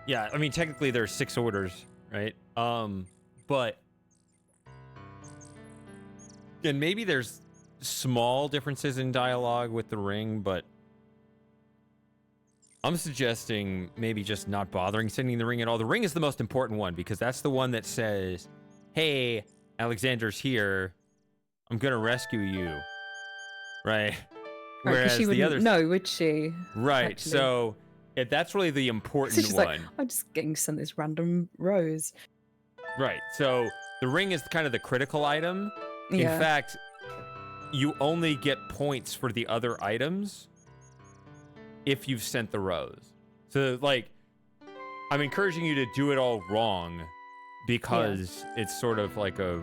S1: yeah, I mean, technically there's 6 orders, right? But, and maybe there's small differences in dialogue with the ring, but I'm suggesting maybe just not bothering sending the ring at all. The ring is the most important one because that's the one that says, hey, Alexander's here. I'm going to rescue you. Right?
S2: Whereas she wouldn't know, would she?
S1: Right.
S2: Actually.
S1: So that's really the important
S2: she's
S1: one.
S2: Like, I'm just getting sent this random rose.
S1: Right. So the ring is kind of the critical item.
S2: Yeah.
S1: In fact, you only get points for the other items if you've sent the rose. So, like, I'm encouraging you to do it all wrong because it's sort of like a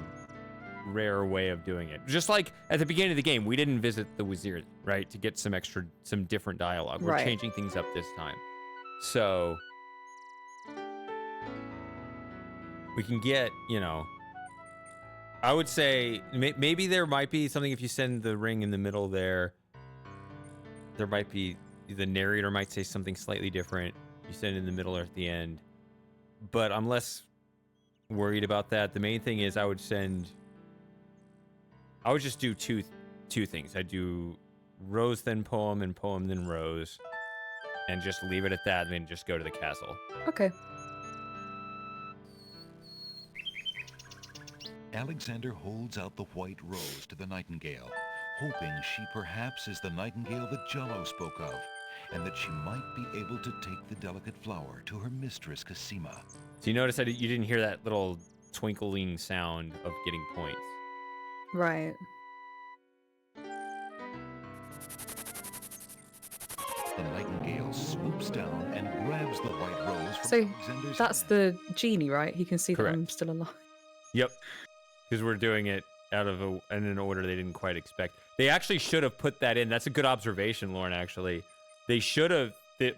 S1: rare way of doing it. Just like at the beginning of the game, we didn't visit the Wazir, right, to get some different dialogue. We're changing things up this time. So we can get, you know, I would say maybe there might be something if you send the ring in the middle there. There might be, the narrator might say something slightly different. You send it in the middle or at the end. But I'm less worried about that. The main thing is I would just do two things. I'd do rose then poem and poem then rose. And just leave it at that and then just go to the castle.
S2: Okay.
S3: Alexander holds out the white rose to the nightingale, hoping she perhaps is the nightingale that Jello spoke of, and that she might be able to take the delicate flower to her mistress Cosima.
S1: So you notice that you didn't hear that little twinkling sound of getting points.
S2: Right.
S3: The nightingale swoops down and grabs the white rose from
S2: So
S3: Alexander's
S2: that's
S3: hand.
S2: the genie, right? He can see that
S1: Correct.
S2: I'm still alive.
S1: Yep. Because we're doing it out of in an order they didn't quite expect. They actually should have put that in. That's a good observation, Lauren, actually. They should have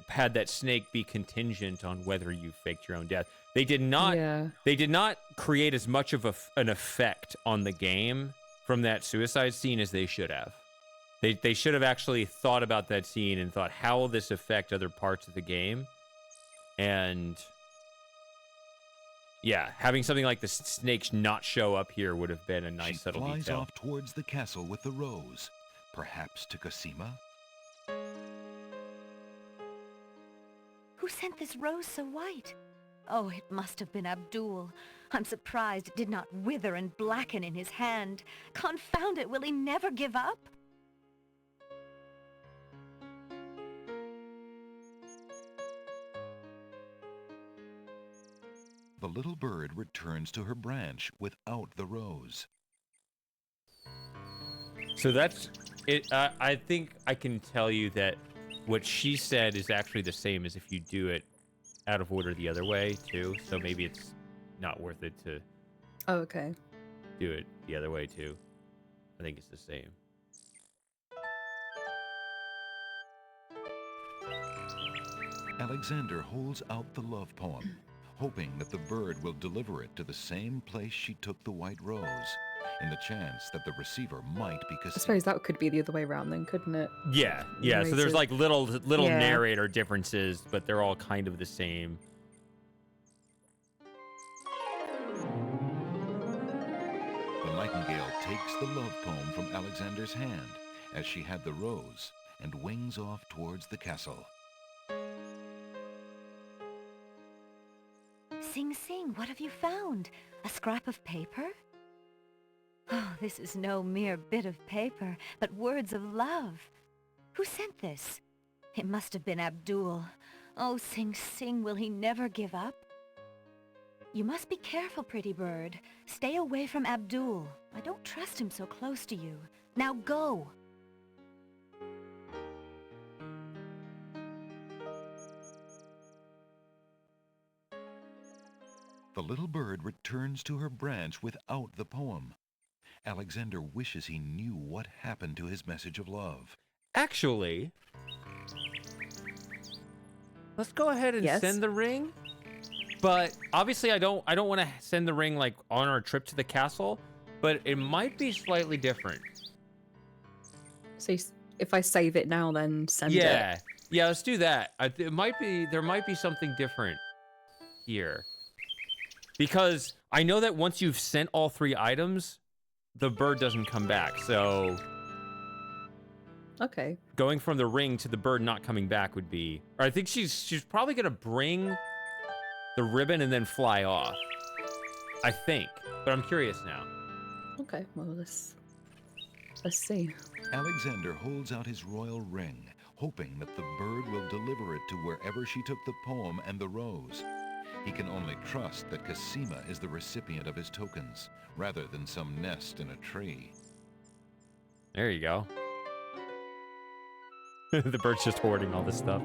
S1: had that snake be contingent on whether you faked your own death. They did not.
S2: Yeah.
S1: They did not create as much of an effect on the game from that suicide scene as they should have. They should have actually thought about that scene and thought, how will this affect other parts of the game? And yeah, having something like the snakes not show up here would have been a nice
S3: She
S1: subtle
S3: flies
S1: detail.
S3: off towards the castle with the rose, perhaps to Cosima.
S8: Who sent this rose so white? Oh, it must have been Abdul. I'm surprised it did not wither and blacken in his hand. Confound it, will he never give up?
S3: The little bird returns to her branch without the rose.
S1: So that's it. I think I can tell you that what she said is actually the same as if you do it out of order the other way too. So maybe it's not worth it to
S2: Oh, okay.
S1: do it the other way too. I think it's the same.
S3: Alexander holds out the love poem, hoping that the bird will deliver it to the same place she took the white rose, in the chance that the receiver might be
S2: I
S3: Cosima.
S2: suppose that could be the other way around then, couldn't it?
S1: Yeah, yeah. So there's
S2: Narrated.
S1: like little
S2: Yeah.
S1: narrator differences, but they're all kind of the same.
S3: The nightingale takes the love poem from Alexander's hand, as she had the rose, and wings off towards the castle.
S8: Sing Sing, what have you found? A scrap of paper? Oh, this is no mere bit of paper, but words of love. Who sent this? It must have been Abdul. Oh, Sing Sing, will he never give up? You must be careful, pretty bird. Stay away from Abdul. I don't trust him so close to you. Now go!
S3: The little bird returns to her branch without the poem. Alexander wishes he knew what happened to his message of love.
S1: Actually, let's go ahead and
S2: Yes.
S1: send the ring. But obviously, I don't want to send the ring like on our trip to the castle. But it might be slightly different.
S2: So if I save it now, then send it.
S1: Yeah, let's do that. There might be something different here. Because I know that once you've sent all 3 items, the bird doesn't come back. So
S2: Okay.
S1: going from the ring to the bird not coming back would be... Or I think she's probably going to bring the ribbon and then fly off. I think. But I'm curious now.
S2: Okay. Well, let's see.
S3: Alexander holds out his royal ring, hoping that the bird will deliver it to wherever she took the poem and the rose. He can only trust that Cosima is the recipient of his tokens, rather than some nest in a tree.
S1: There you go. The bird's just hoarding all this stuff.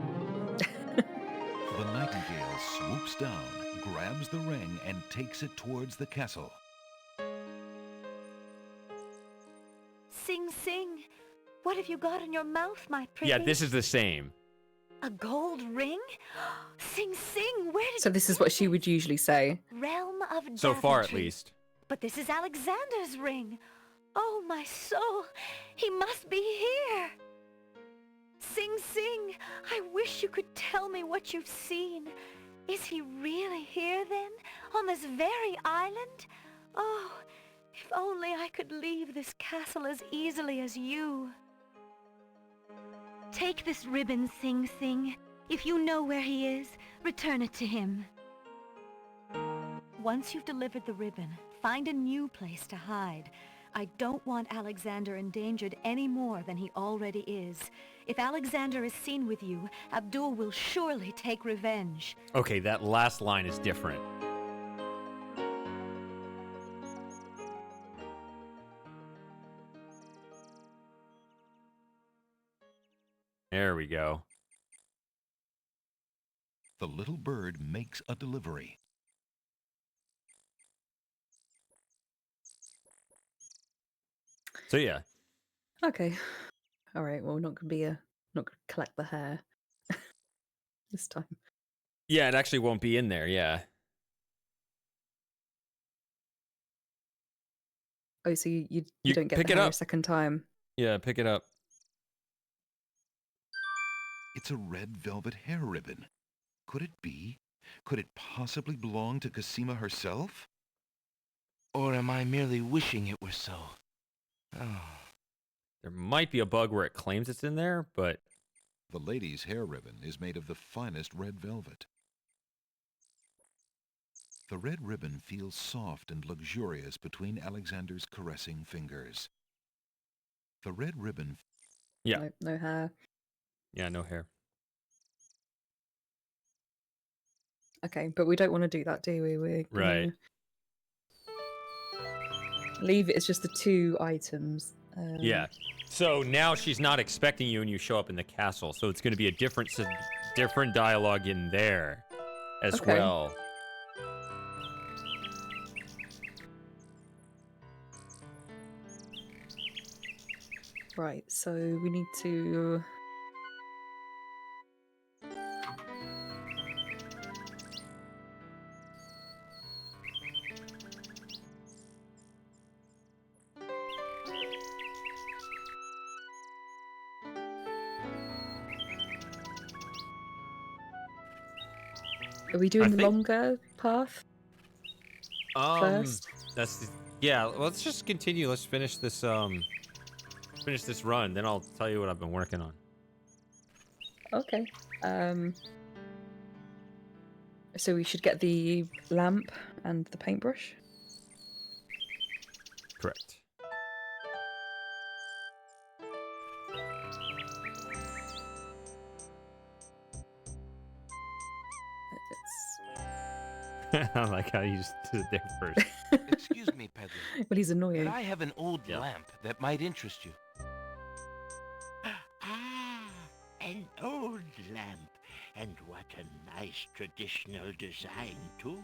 S3: The nightingale swoops down, grabs the ring, and takes it towards the castle.
S8: Sing Sing, what have you got in your mouth, my pretty?
S1: Yeah, this is the same.
S8: A gold ring? Sing Sing, where did
S2: So this is what she would usually say.
S8: Realm of
S1: So far, at
S8: Daventry.
S1: least.
S8: But this is Alexander's ring. Oh, my soul, he must be here. Sing Sing, I wish you could tell me what you've seen. Is he really here then, on this very island? Oh, if only I could leave this castle as easily as you. Take this ribbon, Sing Sing. If you know where he is, return it to him. Once you've delivered the ribbon, find a new place to hide. I don't want Alexander endangered any more than he already is. If Alexander is seen with you, Abdul will surely take revenge.
S1: Okay, that last line is different. There we go.
S3: The little bird makes a delivery.
S1: So yeah.
S2: Okay. All right. Well, not gonna collect the hair this time.
S1: Yeah, it actually won't be in there, yeah.
S2: Oh, so you
S1: You
S2: don't get
S1: pick
S2: the
S1: it
S2: hair a
S1: up.
S2: second time.
S1: Yeah, pick it up.
S3: It's a red velvet hair ribbon. Could it be? Could it possibly belong to Cosima herself?
S4: Or am I merely wishing it were so? Oh.
S1: There might be a bug where it claims it's in there, but...
S3: The lady's hair ribbon is made of the finest red velvet. The red ribbon feels soft and luxurious between Alexander's caressing fingers. The red ribbon...
S1: Yeah.
S2: No hair.
S1: Yeah, no hair.
S2: Okay, but we don't want to do that, do we? We're gonna
S1: Right.
S2: leave it as just the 2 items.
S1: Yeah. So now she's not expecting you when you show up in the castle, so it's going to be a different dialogue in there as
S2: Okay.
S1: well.
S2: Right. So we need to. Are we doing the
S1: think-
S2: longer path first?
S1: Yeah, let's just continue. Let's finish this run, then I'll tell you what I've been working on.
S2: Okay. So we should get the lamp and the paintbrush.
S1: Correct.
S2: It's
S1: I like how you stood there first.
S4: Excuse me, peddler,
S2: But he's
S4: but
S2: annoying.
S4: I have an old
S1: Yeah.
S4: lamp that might interest you.
S7: Ah, an old lamp. And what a nice traditional design, too.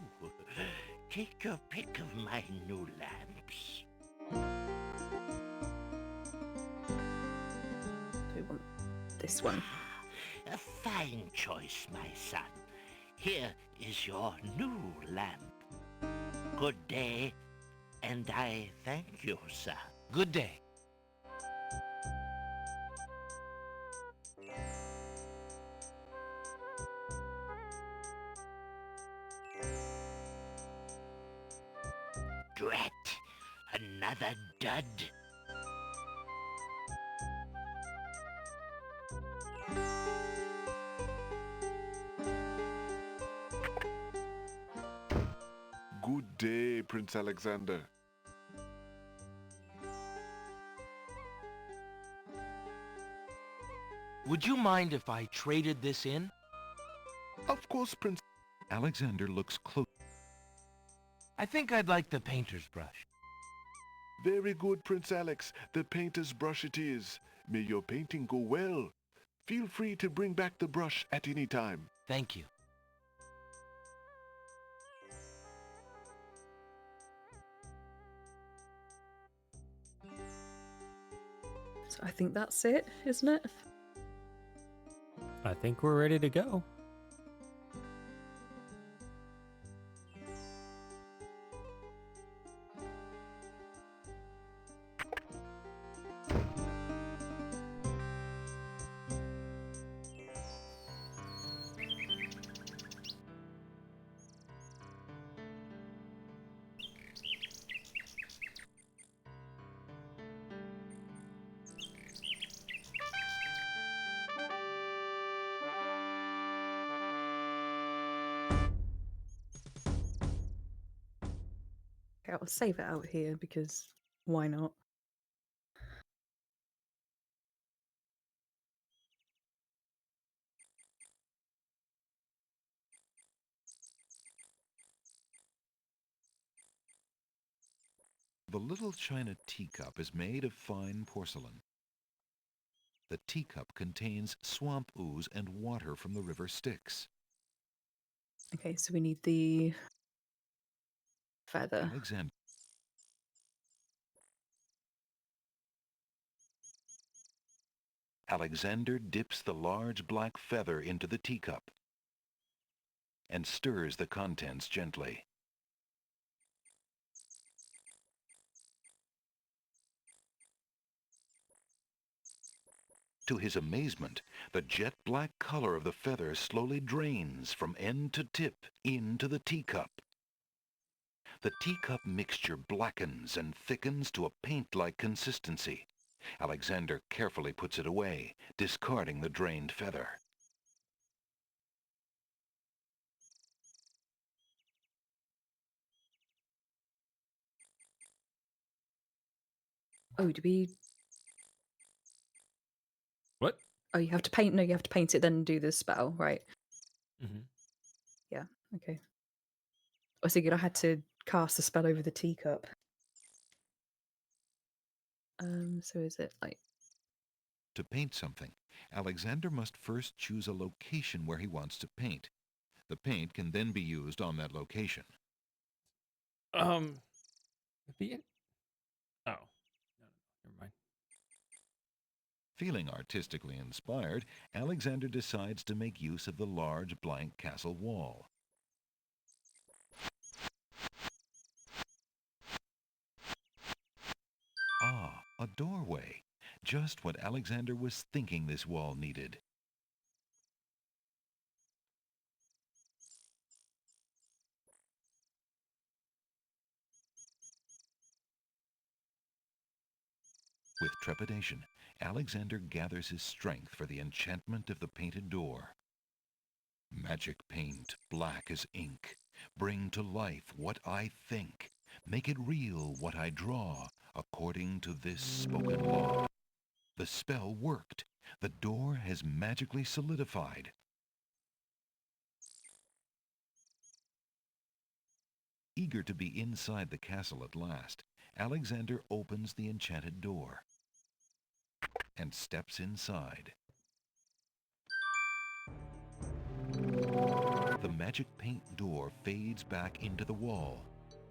S7: Take your pick of my new lamps.
S2: We want this one.
S7: A fine choice, my son. Here is your new lamp. Good day, and I thank you, sir.
S4: Good day.
S7: Drat! Another dud.
S6: Good day, Prince Alexander.
S4: Would you mind if I traded this in?
S6: Of course, Prince.
S3: Alexander looks close.
S4: I think I'd like the painter's brush.
S6: Very good, Prince Alex. The painter's brush it is. May your painting go well. Feel free to bring back the brush at any time.
S4: Thank you.
S2: So I think that's it, isn't it?
S1: I think we're ready to go.
S2: Okay, I'll save it out here because why not?
S3: The little china teacup is made of fine porcelain. The teacup contains swamp ooze and water from the river Styx.
S2: Okay, so we need the feather.
S3: Alexander dips the large black feather into the teacup and stirs the contents gently. To his amazement, the jet black color of the feather slowly drains from end to tip into the teacup. The teacup mixture blackens and thickens to a paint-like consistency. Alexander carefully puts it away, discarding the drained feather.
S2: Oh, do we?
S1: What?
S2: Oh, you have to paint. No, you have to paint it, then do the spell, right?
S1: Mm-hmm.
S2: Yeah. Okay. I was thinking I had to cast the spell over the teacup. So is it like?
S3: To paint something, Alexander must first choose a location where he wants to paint. The paint can then be used on that location.
S1: The oh, no, never mind.
S3: Feeling artistically inspired, Alexander decides to make use of the large blank castle wall. Ah, a doorway. Just what Alexander was thinking this wall needed. With trepidation, Alexander gathers his strength for the enchantment of the painted door. Magic paint, black as ink, bring to life what I think, make it real what I draw, according to this spoken law. The spell worked. The door has magically solidified. Eager to be inside the castle at last, Alexander opens the enchanted door and steps inside. The magic paint door fades back into the wall.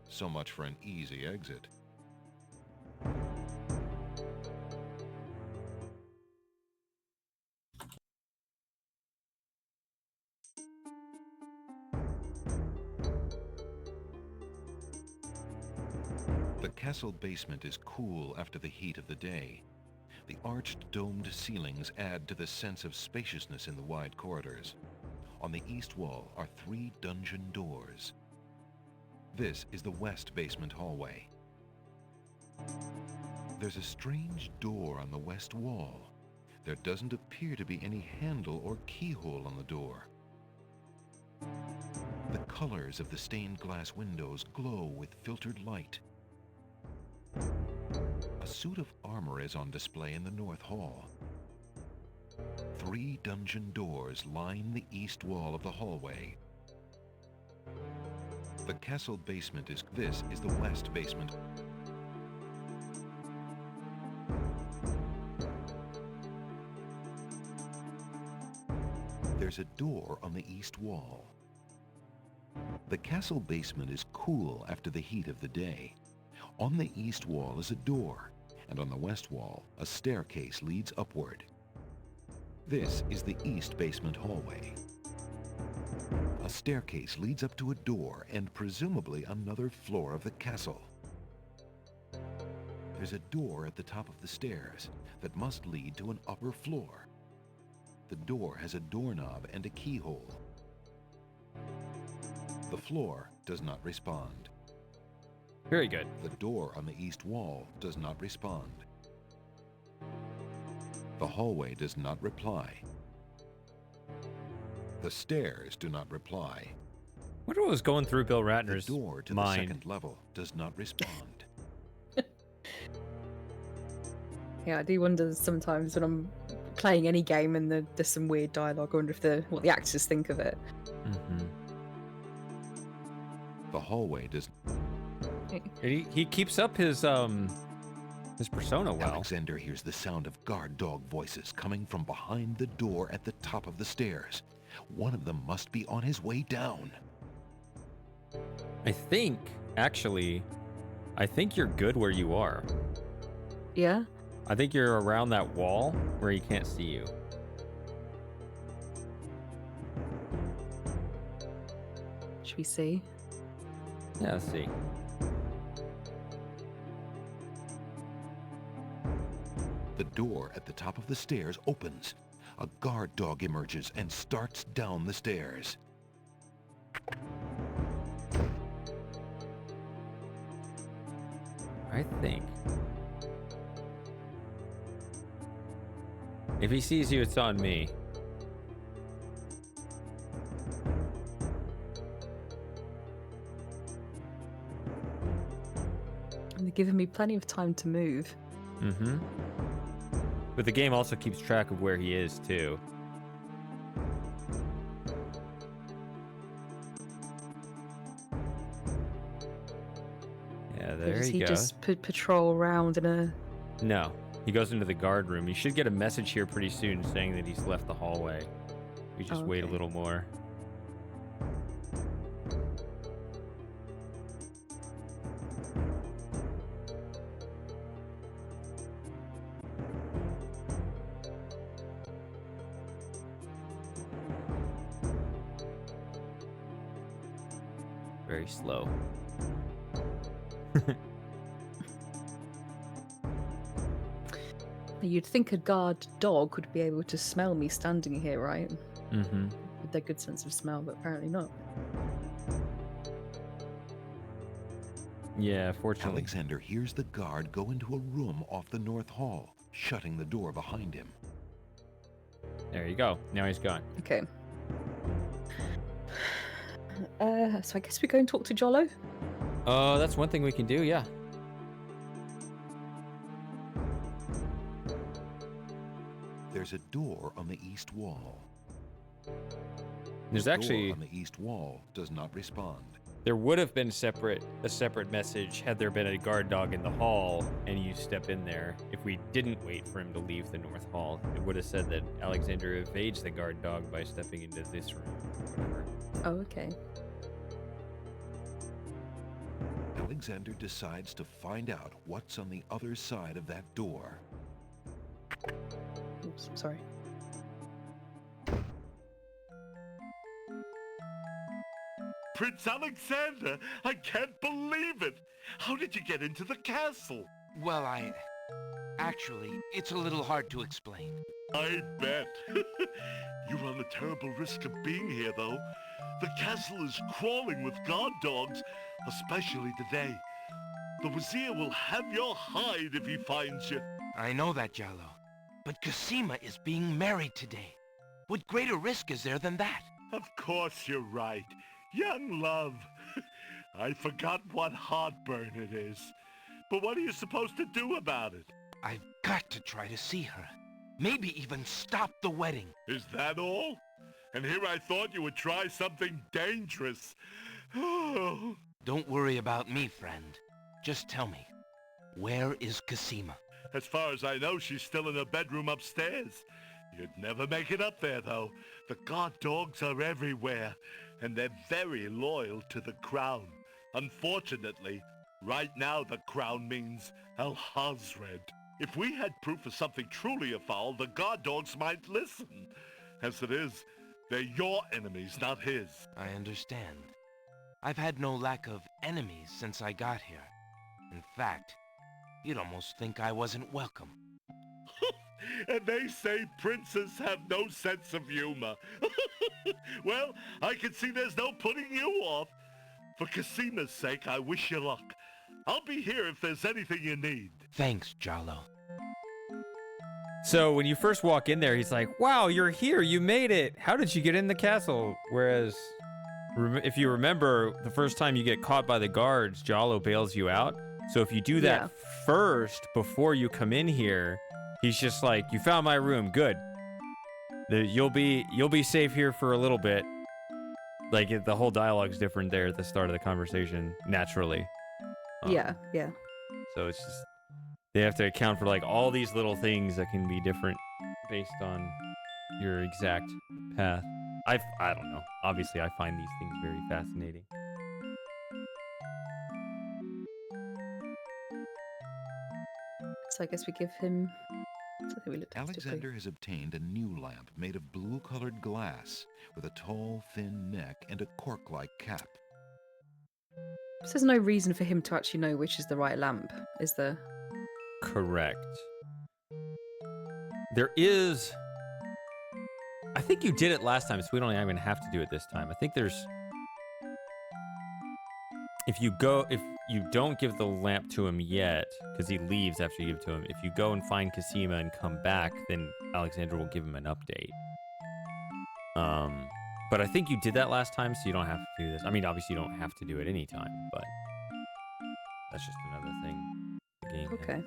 S3: So much for an easy exit. The castle basement is cool after the heat of the day. The arched domed ceilings add to the sense of spaciousness in the wide corridors. On the east wall are 3 dungeon doors. This is the west basement hallway. There's a strange door on the west wall. There doesn't appear to be any handle or keyhole on the door. The colors of the stained glass windows glow with filtered light. A suit of armor is on display in the north hall. 3 dungeon doors line the east wall of the hallway. The castle basement is... This is the west basement. There's a door on the east wall. The castle basement is cool after the heat of the day. On the east wall is a door, and on the west wall, a staircase leads upward. This is the east basement hallway. A staircase leads up to a door and presumably another floor of the castle. There's a door at the top of the stairs that must lead to an upper floor. The door has a doorknob and a keyhole. The floor does not respond.
S1: Very good.
S3: The door on the east wall does not respond. The hallway does not reply. The stairs do not reply.
S1: Wonder what was going through Bill
S3: The
S1: Ratner's
S3: door to
S1: mind.
S3: the second level does not respond.
S2: Yeah, I do wonder sometimes when I'm playing any game and there's some weird dialogue. I wonder what the actors think of it.
S1: Mm-hmm.
S3: The hallway does...
S1: He keeps up his persona well.
S3: Alexander hears the sound of guard dog voices coming from behind the door at the top of the stairs. One of them must be on his way down.
S1: I think you're good where you are.
S2: Yeah?
S1: I think you're around that wall where he can't see you.
S2: Should we see?
S1: Yeah, let's see.
S3: The door at the top of the stairs opens. A guard dog emerges and starts down the stairs.
S1: I think. If he sees you, it's on me.
S2: And they're giving me plenty of time to move.
S1: Mm-hmm. But the game also keeps track of where he is, too. Yeah,
S2: Or
S1: there
S2: does
S1: he
S2: he
S1: goes.
S2: just patrol around in a...
S1: No, he goes into the guard room. You should get a message here pretty soon saying that he's left the hallway. We just wait a
S2: Okay.
S1: little more. Very slow.
S2: You'd think a guard dog would be able to smell me standing here, right?
S1: Mm-hmm.
S2: With their good sense of smell, but apparently not.
S1: Yeah, fortunately.
S3: Alexander hears the guard go into a room off the north hall, shutting the door behind him.
S1: There you go. Now he's gone.
S2: Okay. So I guess we go and talk to Jollo.
S1: That's one thing we can do, yeah.
S3: There's a door on the east wall.
S1: There's
S3: The
S1: actually
S3: door on the east wall does not respond.
S1: There would have been a separate message had there been a guard dog in the hall and you step in there. If we didn't wait for him to leave the North Hall, it would have said that Alexander evades the guard dog by stepping into this room. Whatever.
S2: Oh, okay.
S3: Alexander decides to find out what's on the other side of that door.
S2: Oops, sorry.
S6: Prince Alexander, I can't believe it! How did you get into the castle?
S4: Well, Actually, it's a little hard to explain.
S6: I bet. You run a terrible risk of being here, though. The castle is crawling with guard dogs, especially today. The Wazir will have your hide if he finds you.
S4: I know that, Jallo. But Cosima is being married today. What greater risk is there than that?
S6: Of course you're right. Young love. I forgot what heartburn it is. But what are you supposed to do about it?
S4: I've got to try to see her. Maybe even stop the wedding.
S6: Is that all? And here I thought you would try something dangerous. Oh.
S4: Don't worry about me, friend. Just tell me, where is Cosima?
S6: As far as I know, she's still in her bedroom upstairs. You'd never make it up there, though. The guard dogs are everywhere, and they're very loyal to the crown. Unfortunately, right now the crown means Alhazred. If we had proof of something truly afoul, the guard dogs might listen. As it is, they're your enemies, not his.
S4: I understand. I've had no lack of enemies since I got here. In fact, you'd almost think I wasn't welcome.
S6: And they say princes have no sense of humor. Well, I can see there's no putting you off. For Cosima's sake, I wish you luck. I'll be here if there's anything you need.
S4: Thanks, Jallo.
S1: So when you first walk in there, he's like, wow, you're here. You made it. How did you get in the castle? Whereas, if you remember, the first time you get caught by the guards, Jallo bails you out. So if you do that first before you come in here, he's just like, you found my room. Good. You'll be safe here for a little bit. Like, the whole dialogue's different there at the start of the conversation, naturally.
S2: Yeah.
S1: So it's just, they have to account for, like, all these little things that can be different based on your exact path. I don't know. Obviously, I find these things very fascinating.
S2: So I guess we give him something we looked at.
S3: Alexander has obtained a new lamp made of blue-colored glass with a tall, thin neck and a cork-like cap.
S2: So there's no reason for him to actually know which is the right lamp, is there?
S1: Correct. There is... I think you did it last time, so we don't even have to do it this time. I think there's... If you don't give the lamp to him yet, because he leaves after you give it to him, if you go and find Cosima and come back, then Alexander will give him an update. But I think you did that last time, so you don't have to do this. I mean, obviously you don't have to do it anytime, but that's just another thing the game has.
S2: Okay.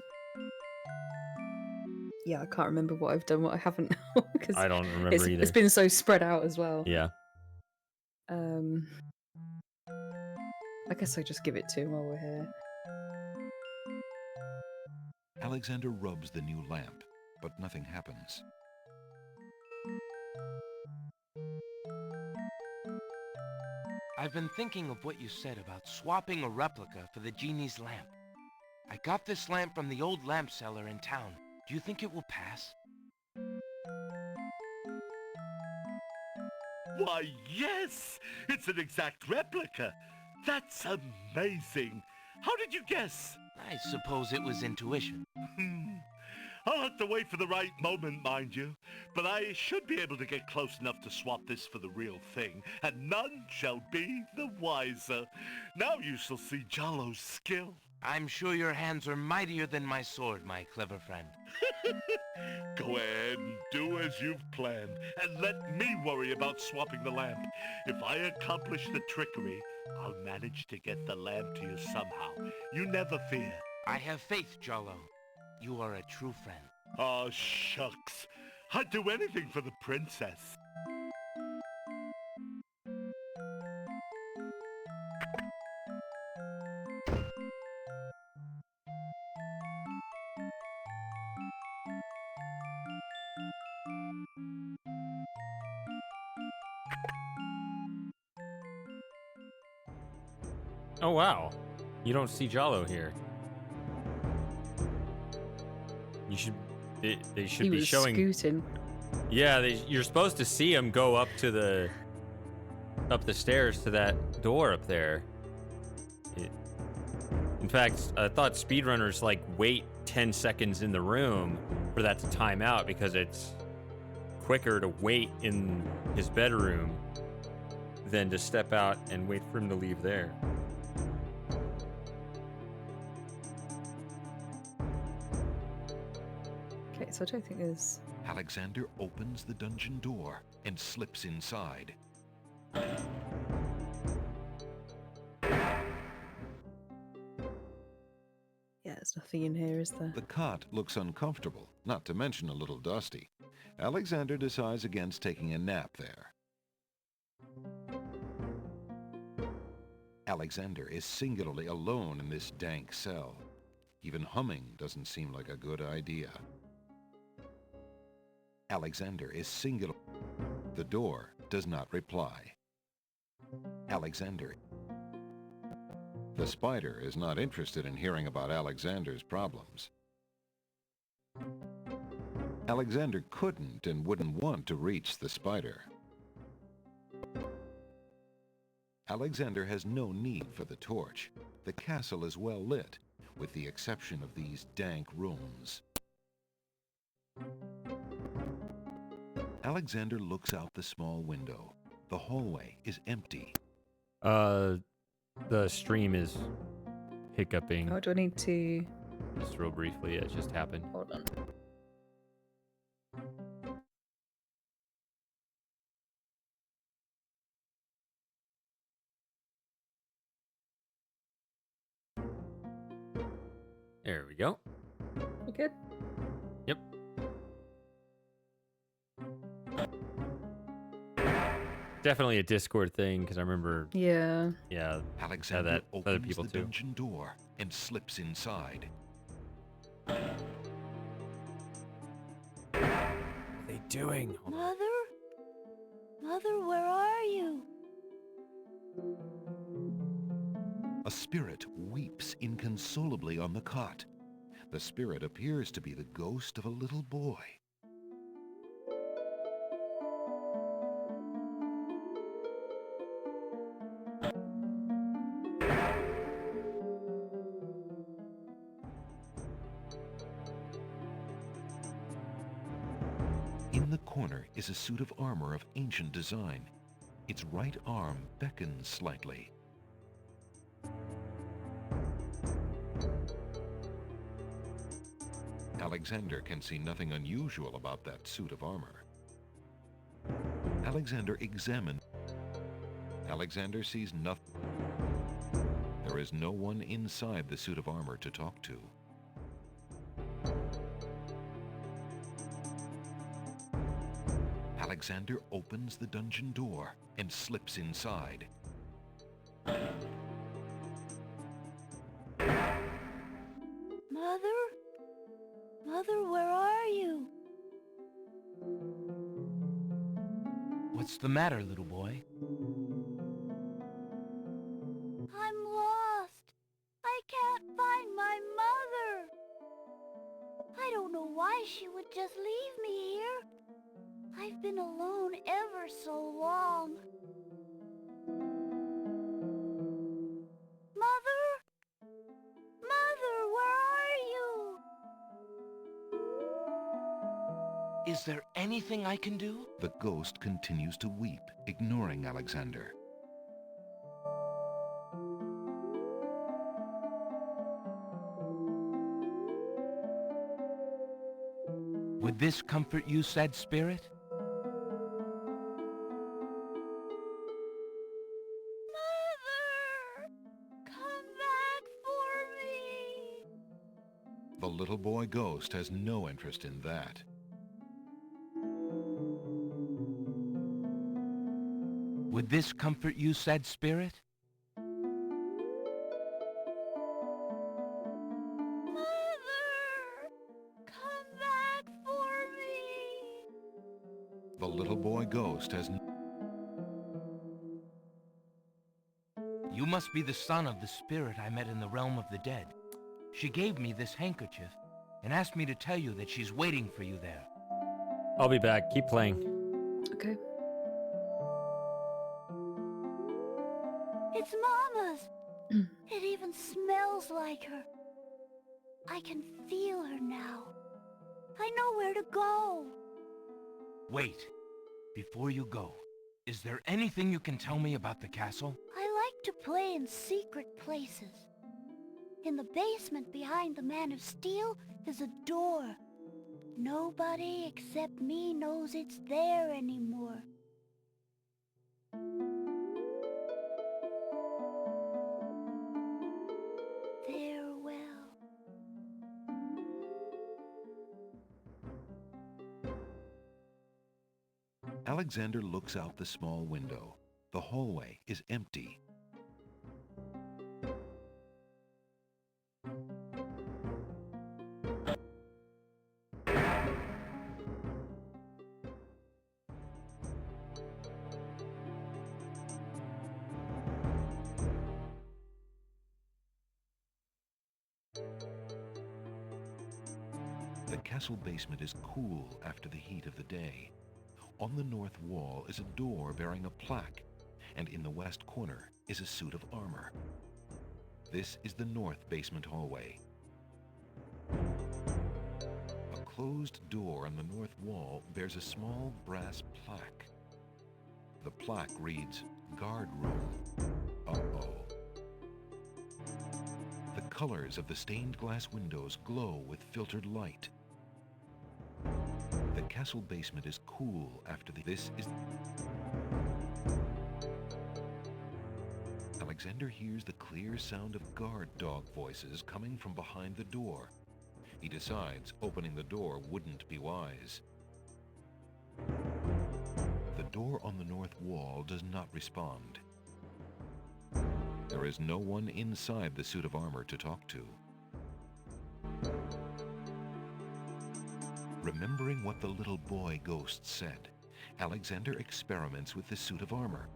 S2: Yeah, I can't remember what I've done, what I haven't now. Because
S1: I don't remember either.
S2: It's been so spread out as well.
S1: Yeah.
S2: I guess I just give it to him while we're here.
S3: Alexander rubs the new lamp, but nothing happens.
S4: I've been thinking of what you said about swapping a replica for the genie's lamp. I got this lamp from the old lamp seller in town. Do you think it will pass?
S6: Why, yes! It's an exact replica. That's amazing. How did you guess?
S4: I suppose it was intuition.
S6: I'll have to wait for the right moment, mind you. But I should be able to get close enough to swap this for the real thing, and none shall be the wiser. Now you shall see Jallo's skill.
S4: I'm sure your hands are mightier than my sword, my clever friend.
S6: Go ahead and do as you've planned, and let me worry about swapping the lamp. If I accomplish the trickery, I'll manage to get the lamp to you somehow. You never fear.
S4: I have faith, Jallo. You are a true friend.
S6: Oh, shucks. I'd do anything for the princess.
S1: Oh, wow. You don't see Jalo here. You should... They should
S2: He
S1: be
S2: was
S1: showing...
S2: scooting.
S1: Yeah, you're supposed to see him go up the stairs to that door up there. In fact, I thought speedrunners like wait 10 seconds in the room for that to time out because it's quicker to wait in his bedroom than to step out and wait for him to leave there.
S2: Okay, so I don't think there's...
S3: Alexander opens the dungeon door and slips inside.
S2: Yeah, there's nothing in here, is there?
S3: The cot looks uncomfortable, not to mention a little dusty. Alexander decides against taking a nap there. Alexander is singularly alone in this dank cell. Even humming doesn't seem like a good idea. Alexander is singular. The door does not reply. Alexander. The spider is not interested in hearing about Alexander's problems. Alexander couldn't and wouldn't want to reach the spider. Alexander has no need for the torch. The castle is well lit, with the exception of these dank rooms. Alexander looks out the small window. The hallway is empty.
S1: The stream is hiccuping
S2: Oh, do I need to...
S1: just real briefly. It just happened.
S2: Hold on.
S1: There we go.
S2: You good?
S1: Yep. Definitely a Discord thing because I remember,
S2: Yeah.
S1: yeah,
S3: Alexander
S1: that
S3: opens
S1: other people
S3: the
S1: too.
S3: dungeon door and slips inside.
S1: What are they doing? Hold on.
S8: Mother? Mother, where are you?
S3: A spirit weeps inconsolably on the cot. The spirit appears to be the ghost of a little boy. In the corner is a suit of armor of ancient design. Its right arm beckons slightly. Alexander can see nothing unusual about that suit of armor. Alexander examines. Alexander sees nothing. There is no one inside the suit of armor to talk to. Alexander opens the dungeon door and slips inside.
S8: Mother? Mother, where are you?
S4: What's the matter, little boy?
S8: I'm lost. I can't find my mother. I don't know why she would just leave me here. I've been alone ever so long. Mother? Mother, where are you?
S4: Is there anything I can do?
S3: The ghost continues to weep, ignoring Alexander.
S4: Would this comfort you, sad spirit?
S8: Mother! Come back for me!
S3: The little boy ghost has no interest in that.
S4: Would this comfort you, sad spirit?
S8: Mother! Come back for me!
S3: The little boy ghost has
S4: You must be the son of the spirit I met in the realm of the dead. She gave me this handkerchief and asked me to tell you that she's waiting for you there.
S1: I'll be back. Keep playing.
S2: Okay.
S8: It's Mama's! It even smells like her. I can feel her now. I know where to go.
S4: Wait. Before you go, is there anything you can tell me about the castle?
S8: I like to play in secret places. In the basement behind the Man of Steel is a door. Nobody except me knows it's there anymore. Farewell.
S3: Alexander looks out the small window. The hallway is empty. The castle basement is cool after the heat of the day. On the north wall is a door bearing a plaque, and in the west corner is a suit of armor. This is the north basement hallway. A closed door on the north wall bears a small brass plaque. The plaque reads, "Guard Room." Uh-oh. The colors of the stained glass windows glow with filtered light. The castle basement is cool after this is... Alexander hears the clear sound of guard dog voices coming from behind the door. He decides opening the door wouldn't be wise. The door on the north wall does not respond. There is no one inside the suit of armor to talk to. Remembering what the little boy ghost said, Alexander experiments with the suit of armor.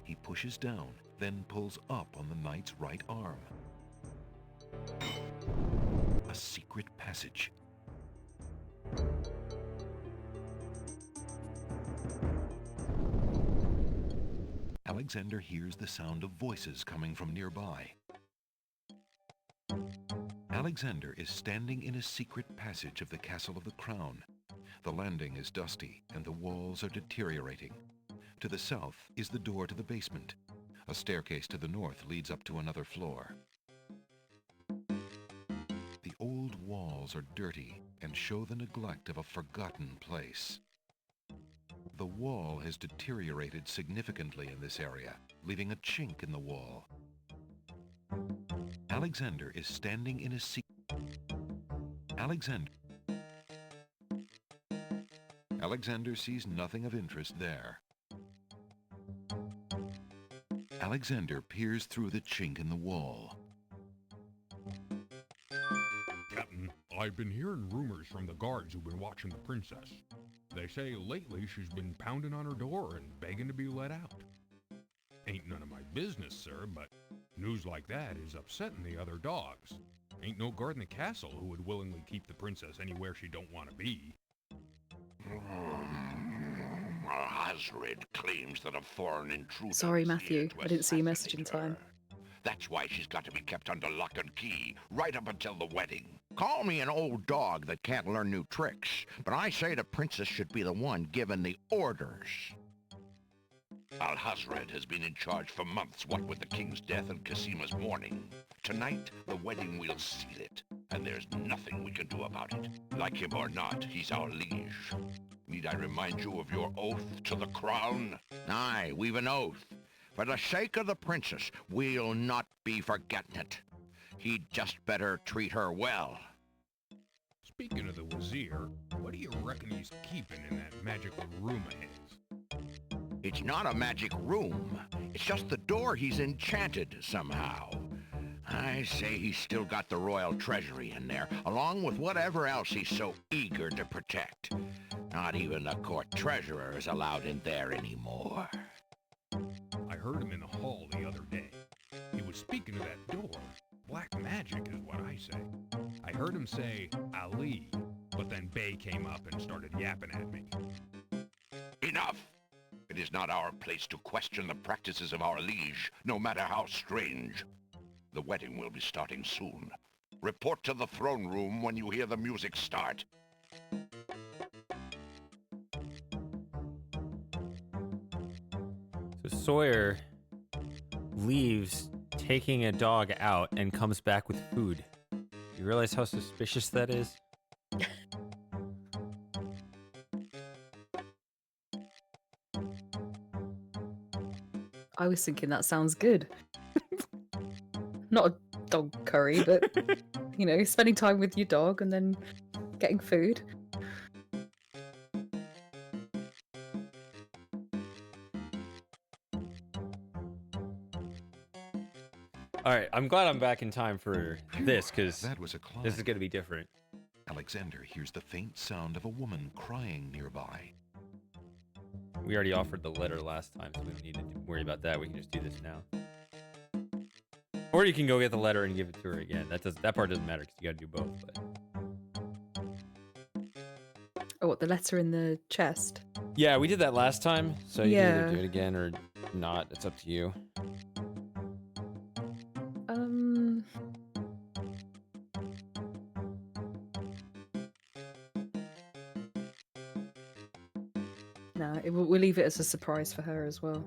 S3: He pushes down, then pulls up on the knight's right arm. A secret passage. Alexander hears the sound of voices coming from nearby. Alexander is standing in a secret passage of the Castle of the Crown. The landing is dusty and the walls are deteriorating. To the south is the door to the basement. A staircase to the north leads up to another floor. The old walls are dirty and show the neglect of a forgotten place. The wall has deteriorated significantly in this area, leaving a chink in the wall. Alexander is standing in a seat. Alexander sees nothing of interest there. Alexander peers through the chink in the wall.
S6: Captain, I've been hearing rumors from the guards who've been watching the princess. They say lately she's been pounding on her door and begging to be let out. Ain't none of my business, sir, but news like that is upsetting the other dogs. Ain't no guard in the castle who would willingly keep the princess anywhere she don't want to be.
S7: Hasred claims that a foreign intruder...
S2: Sorry,
S7: is
S2: Matthew.
S7: here to
S2: I didn't see your message in
S7: assassinate
S2: time.
S7: her. That's why she's got to be kept under lock and key, right up until the wedding. Call me an old dog that can't learn new tricks, but I say the princess should be the one given the orders. Alhazred has been in charge for months, what with the king's death and Casima's mourning. Tonight, the wedding will seal it, and there's nothing we can do about it. Like him or not, he's our liege. Need I remind you of your oath to the crown? Aye, we've an oath. For the sake of the princess, we'll not be forgetting it. He'd just better treat her well.
S6: Speaking of the Wazir, what do you reckon he's keeping in that magical room of his?
S7: It's not a magic room. It's just the door he's enchanted somehow. I say he's still got the royal treasury in there, along with whatever else he's so eager to protect. Not even the court treasurer is allowed in there anymore.
S6: I heard him in the hall the other day.
S10: Speaking of that door, black magic is what I say. I heard him say Ali, but then Bay came up and started yapping at me.
S7: Enough! It is not our place to question the practices of our liege, no matter how strange. The wedding will be starting soon. Report to the throne room when you hear the music start.
S1: So Sawyer leaves, taking a dog out, and comes back with food. You realize how suspicious that is?
S2: I was thinking that sounds good. Not a dog curry, but you know, spending time with your dog and then getting food.
S1: All right, I'm glad I'm back in time for this, because
S3: That was a climb.
S1: this is going to be different.
S3: Alexander hears the faint sound of a woman crying nearby.
S1: We already offered the letter last time, so we don't need to worry about that. We can just do this now. Or you can go get the letter and give it to her again. That part doesn't matter because you got to do both. But
S2: Oh, what, the letter in the chest?
S1: yeah, we did that last time, so you can
S2: Yeah.
S1: either do it again or not. It's up to you.
S2: No, we'll leave it as a surprise for her as well.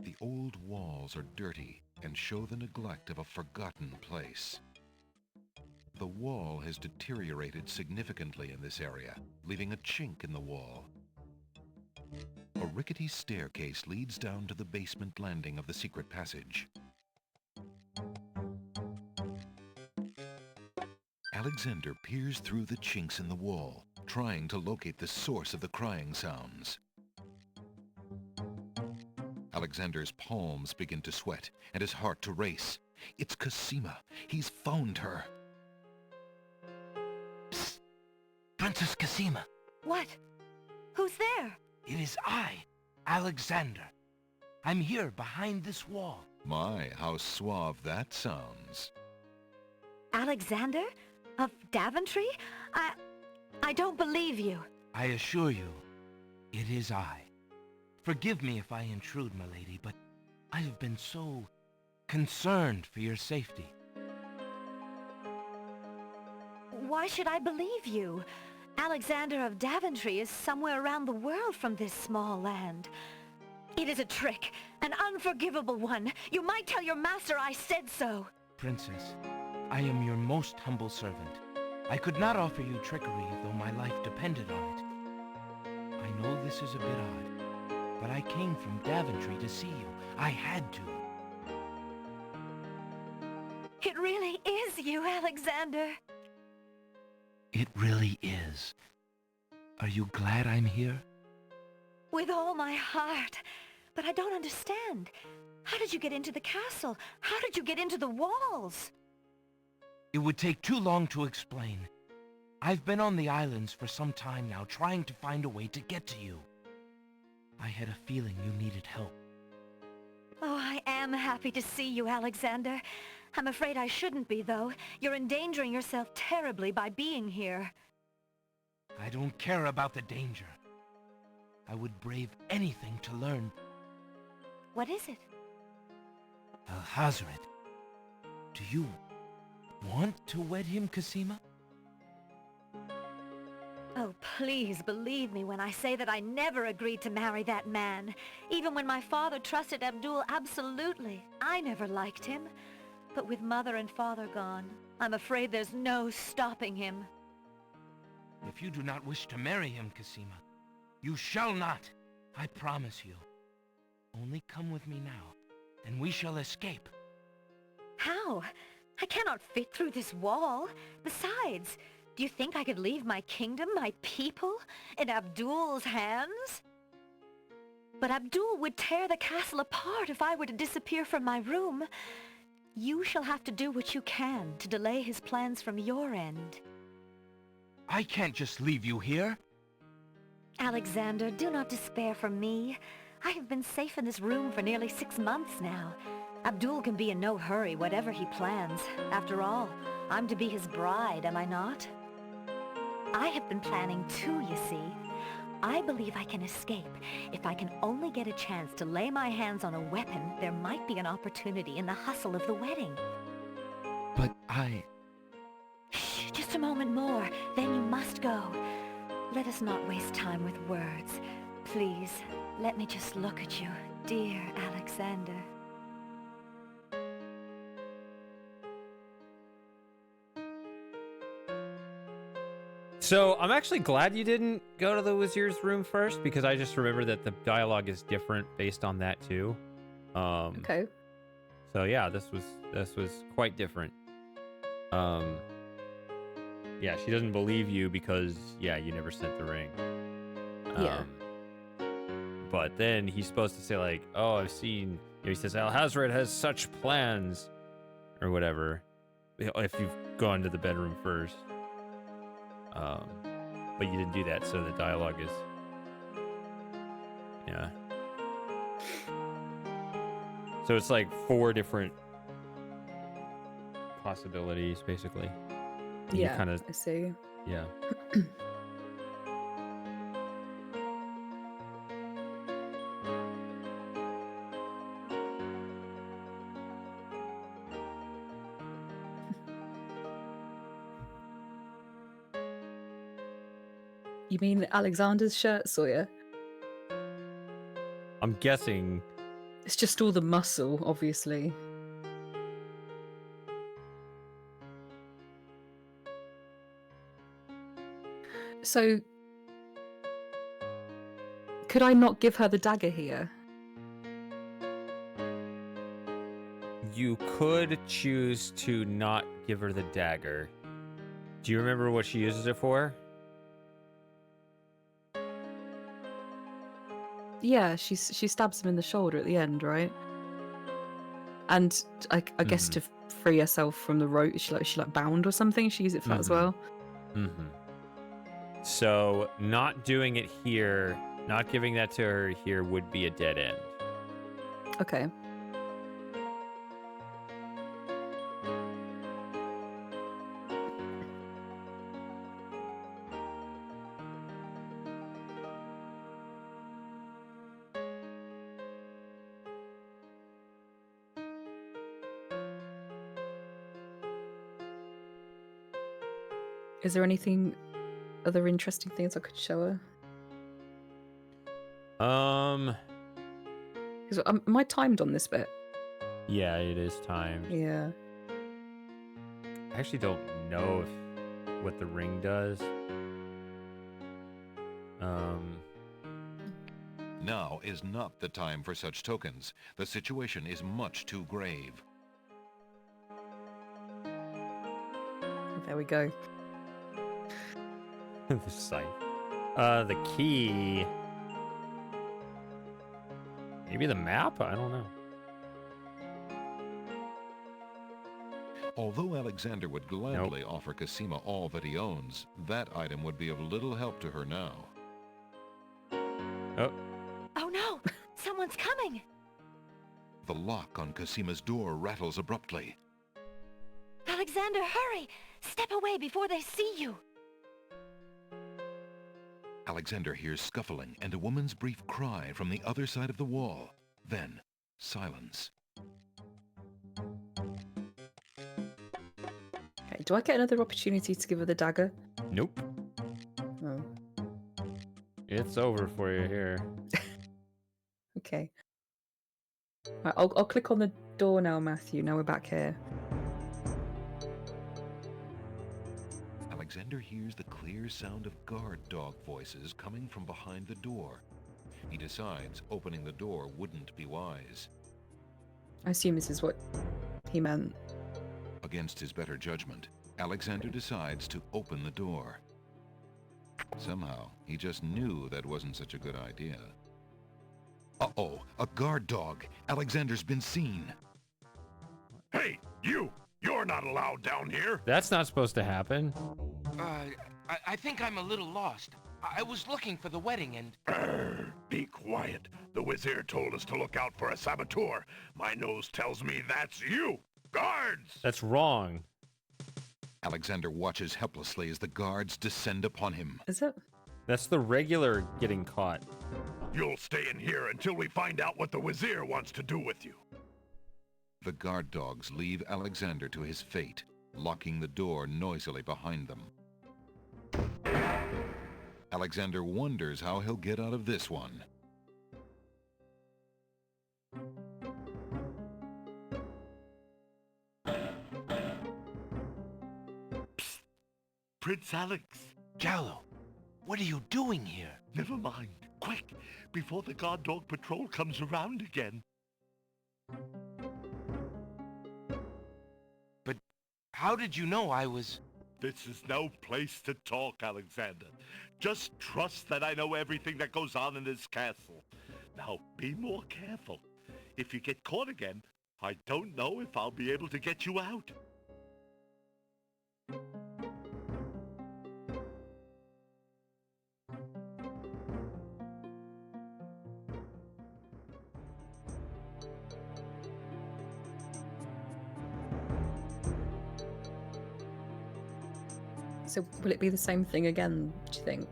S3: The old walls are dirty and show the neglect of a forgotten place. The wall has deteriorated significantly in this area, leaving a chink in the wall. A rickety staircase leads down to the basement landing of the secret passage. Alexander peers through the chinks in the wall, trying to locate the source of the crying sounds. Alexander's palms begin to sweat and his heart to race. It's Cosima. He's found her.
S4: Psst! Princess Cosima,
S8: What? Who's there?
S4: it is I, Alexander. I'm here behind this wall.
S3: My, how suave that sounds.
S8: Alexander? Of Daventry? I don't believe you.
S4: I assure you, it is I. Forgive me if I intrude, my lady, but I have been so concerned for your safety.
S8: Why should I believe you? Alexander of Daventry is somewhere around the world from this small land. It is a trick, an unforgivable one. You might tell your master I said so.
S4: Princess, I am your most humble servant. I could not offer you trickery, though my life depended on it. I know this is a bit odd, but I came from Daventry to see you. I had to.
S8: It really is you, Alexander.
S4: It really is. Are you glad I'm here?
S8: With all my heart. But I don't understand. How did you get into the castle? How did you get into the walls?
S4: It would take too long to explain. I've been on the islands for some time now, trying to find a way to get to you. I had a feeling you needed help.
S8: Oh, I am happy to see you, Alexander. I'm afraid I shouldn't be, though. You're endangering yourself terribly by being here.
S4: I don't care about the danger. I would brave anything to learn.
S8: What is it?
S4: Alhazred, do you want to wed him, Cosima?
S8: Oh, please believe me when I say that I never agreed to marry that man. Even when my father trusted Abdul absolutely, I never liked him. But with mother and father gone, I'm afraid there's no stopping him.
S4: If you do not wish to marry him, Cosima, you shall not. I promise you. Only come with me now, and we shall escape.
S8: How? I cannot fit through this wall. Besides, do you think I could leave my kingdom, my people, in Abdul's hands? But Abdul would tear the castle apart if I were to disappear from my room. You shall have to do what you can to delay his plans from your end.
S4: I can't just leave you here.
S8: Alexander, do not despair for me. I have been safe in this room for nearly 6 months now. Abdul can be in no hurry, whatever he plans. After all, I'm to be his bride, am I not? I have been planning too, you see. I believe I can escape. If I can only get a chance to lay my hands on a weapon, there might be an opportunity in the hustle of the wedding.
S4: But
S8: Shh, just a moment more, then you must go. Let us not waste time with words. Please, let me just look at you, dear Alexander.
S1: So I'm actually glad you didn't go to the Wazir's room first, because I just remember that the dialogue is different based on that too.
S2: Okay.
S1: So yeah, this was quite different. Yeah, she doesn't believe you because you never sent the ring.
S2: Yeah.
S1: But then he's supposed to say like, "Oh, I've seen." He says Alhazred has such plans, or whatever. If you've gone to the bedroom first. But you didn't do that, so the dialogue is, So it's like 4 different possibilities, basically. And you
S2: Yeah,
S1: kinda,
S2: I see.
S1: yeah.
S2: You mean Alexander's shirt, Sawyer?
S1: I'm guessing.
S2: It's just all the muscle, obviously. So, could I not give her the dagger here?
S1: You could choose to not give her the dagger. Do you remember what she uses it for?
S2: Yeah, she stabs him in the shoulder at the end, right? And I guess to free herself from the rope, she like bound or something. She uses it for that as well.
S1: Mm-hmm. So not doing it here, not giving that to her here would be a dead end.
S2: Okay. Is there anything, other interesting things I could show her? Am I timed on this bit?
S1: Yeah, it is timed.
S2: Yeah.
S1: I actually don't know what the ring does.
S3: Now is not the time for such tokens. The situation is much too grave.
S2: There we go.
S1: The site. The key. Maybe the map? I don't know.
S3: Although Alexander would gladly offer Cosima all that he owns, that item would be of little help to her now.
S1: Oh.
S8: Oh no! Someone's coming!
S3: The lock on Cosima's door rattles abruptly.
S8: Alexander, hurry! Step away before they see you!
S3: Alexander hears scuffling and a woman's brief cry from the other side of the wall. Then, silence.
S2: Okay, do I get another opportunity to give her the dagger?
S1: Nope.
S2: Oh.
S1: It's over for you here.
S2: Okay. Right, I'll click on the door now, Matthew. Now we're back here.
S3: Alexander hears the clear sound of guard dog voices coming from behind the door. He decides opening the door wouldn't be wise.
S2: I assume this is what he meant.
S3: Against his better judgment, Alexander decides to open the door. Somehow, he just knew that wasn't such a good idea. Uh-oh, a guard dog! Alexander's been seen!
S6: Hey, you! You're not allowed down here!
S1: That's not supposed to happen.
S4: I think I'm a little lost. I was looking for the wedding and...
S6: Be quiet. The Wizir told us to look out for a saboteur. My nose tells me that's you. Guards!
S1: That's wrong.
S3: Alexander watches helplessly as the guards descend upon him.
S2: Is it?
S1: That's the regular getting caught.
S6: You'll stay in here until we find out what the Wizir wants to do with you.
S3: The guard dogs leave Alexander to his fate, locking the door noisily behind them. Alexander wonders how he'll get out of this one.
S6: Psst. Prince Alex.
S4: Jallo, what are you doing here?
S6: Never mind. Quick, before the guard dog patrol comes around again.
S4: But how did you know I was...
S6: This is no place to talk, Alexander. Just trust that I know everything that goes on in this castle. Now, be more careful. If you get caught again, I don't know if I'll be able to get you out.
S2: So will it be the same thing again, do you think?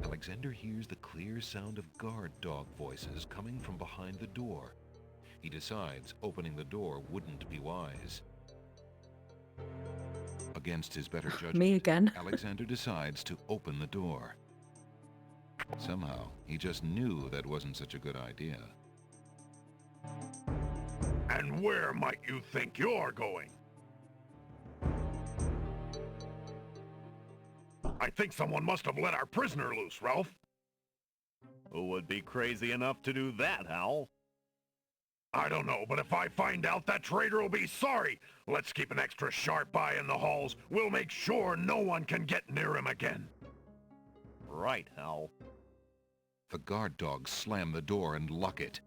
S3: Alexander hears the clear sound of guard dog voices coming from behind the door. He decides opening the door wouldn't be wise. Against his better judgment,
S2: Me again.
S3: Alexander decides to open the door. Somehow, he just knew that wasn't such a good idea.
S6: And where might you think you're going? I think someone must have let our prisoner loose, Ralph.
S11: Who would be crazy enough to do that, Hal?
S6: I don't know, but if I find out, that traitor will be sorry. Let's keep an extra sharp eye in the halls. We'll make sure no one can get near him again.
S11: Right, Hal.
S3: The guard dogs slam the door and lock it.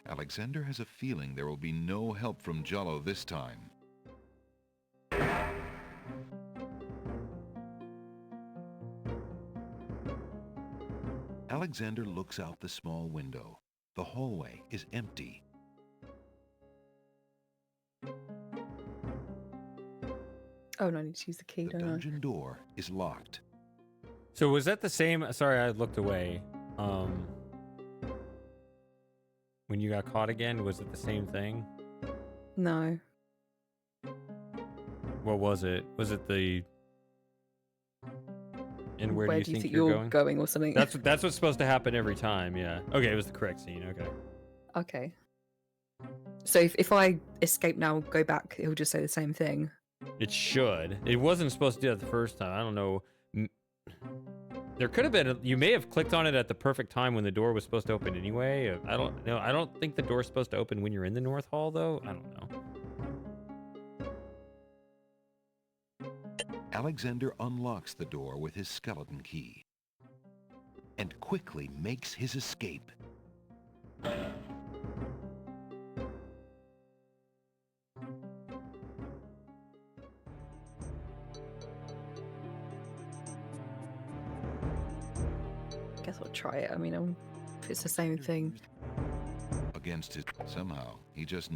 S3: Alexander has a feeling there will be no help from Jallo this time. Alexander looks out the small window. The hallway is empty.
S2: Oh no, I need to use the key,
S3: The
S2: don't I?
S3: dungeon door is locked.
S1: So was that the same? Sorry, I looked away. When you got caught again, was it the same thing?
S2: No.
S1: What was it? Was it the... And where
S2: Where
S1: do you think
S2: you're going or something?
S1: That's what's supposed to happen every time, yeah. Okay, it was the correct scene, okay.
S2: Okay. So if I escape now, go back, it'll just say the same thing.
S1: It should. It wasn't supposed to do that the first time. I don't know. There could have been... You may have clicked on it at the perfect time when the door was supposed to open anyway. I don't know. I don't think the door's supposed to open when you're in the North Hall, though. I don't know.
S3: Alexander unlocks the door with his skeleton key and quickly makes his escape.
S2: Guess I'll try it. I mean, if it's the same thing.
S3: Against his... Somehow, he just...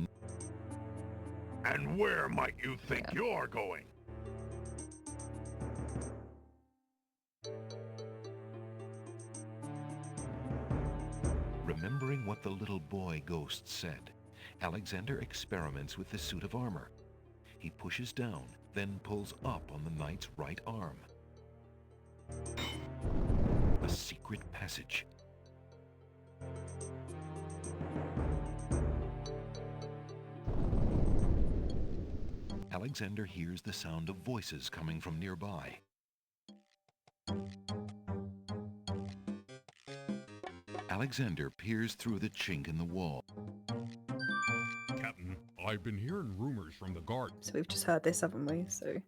S6: And where might you think you're going?
S3: Remembering what the little boy ghost said, Alexander experiments with the suit of armor. He pushes down, then pulls up on the knight's right arm. A secret passage. Alexander hears the sound of voices coming from nearby. Alexander peers through the chink in the wall.
S10: Captain, I've been hearing rumors from the guard.
S2: So we've just heard this, haven't we? So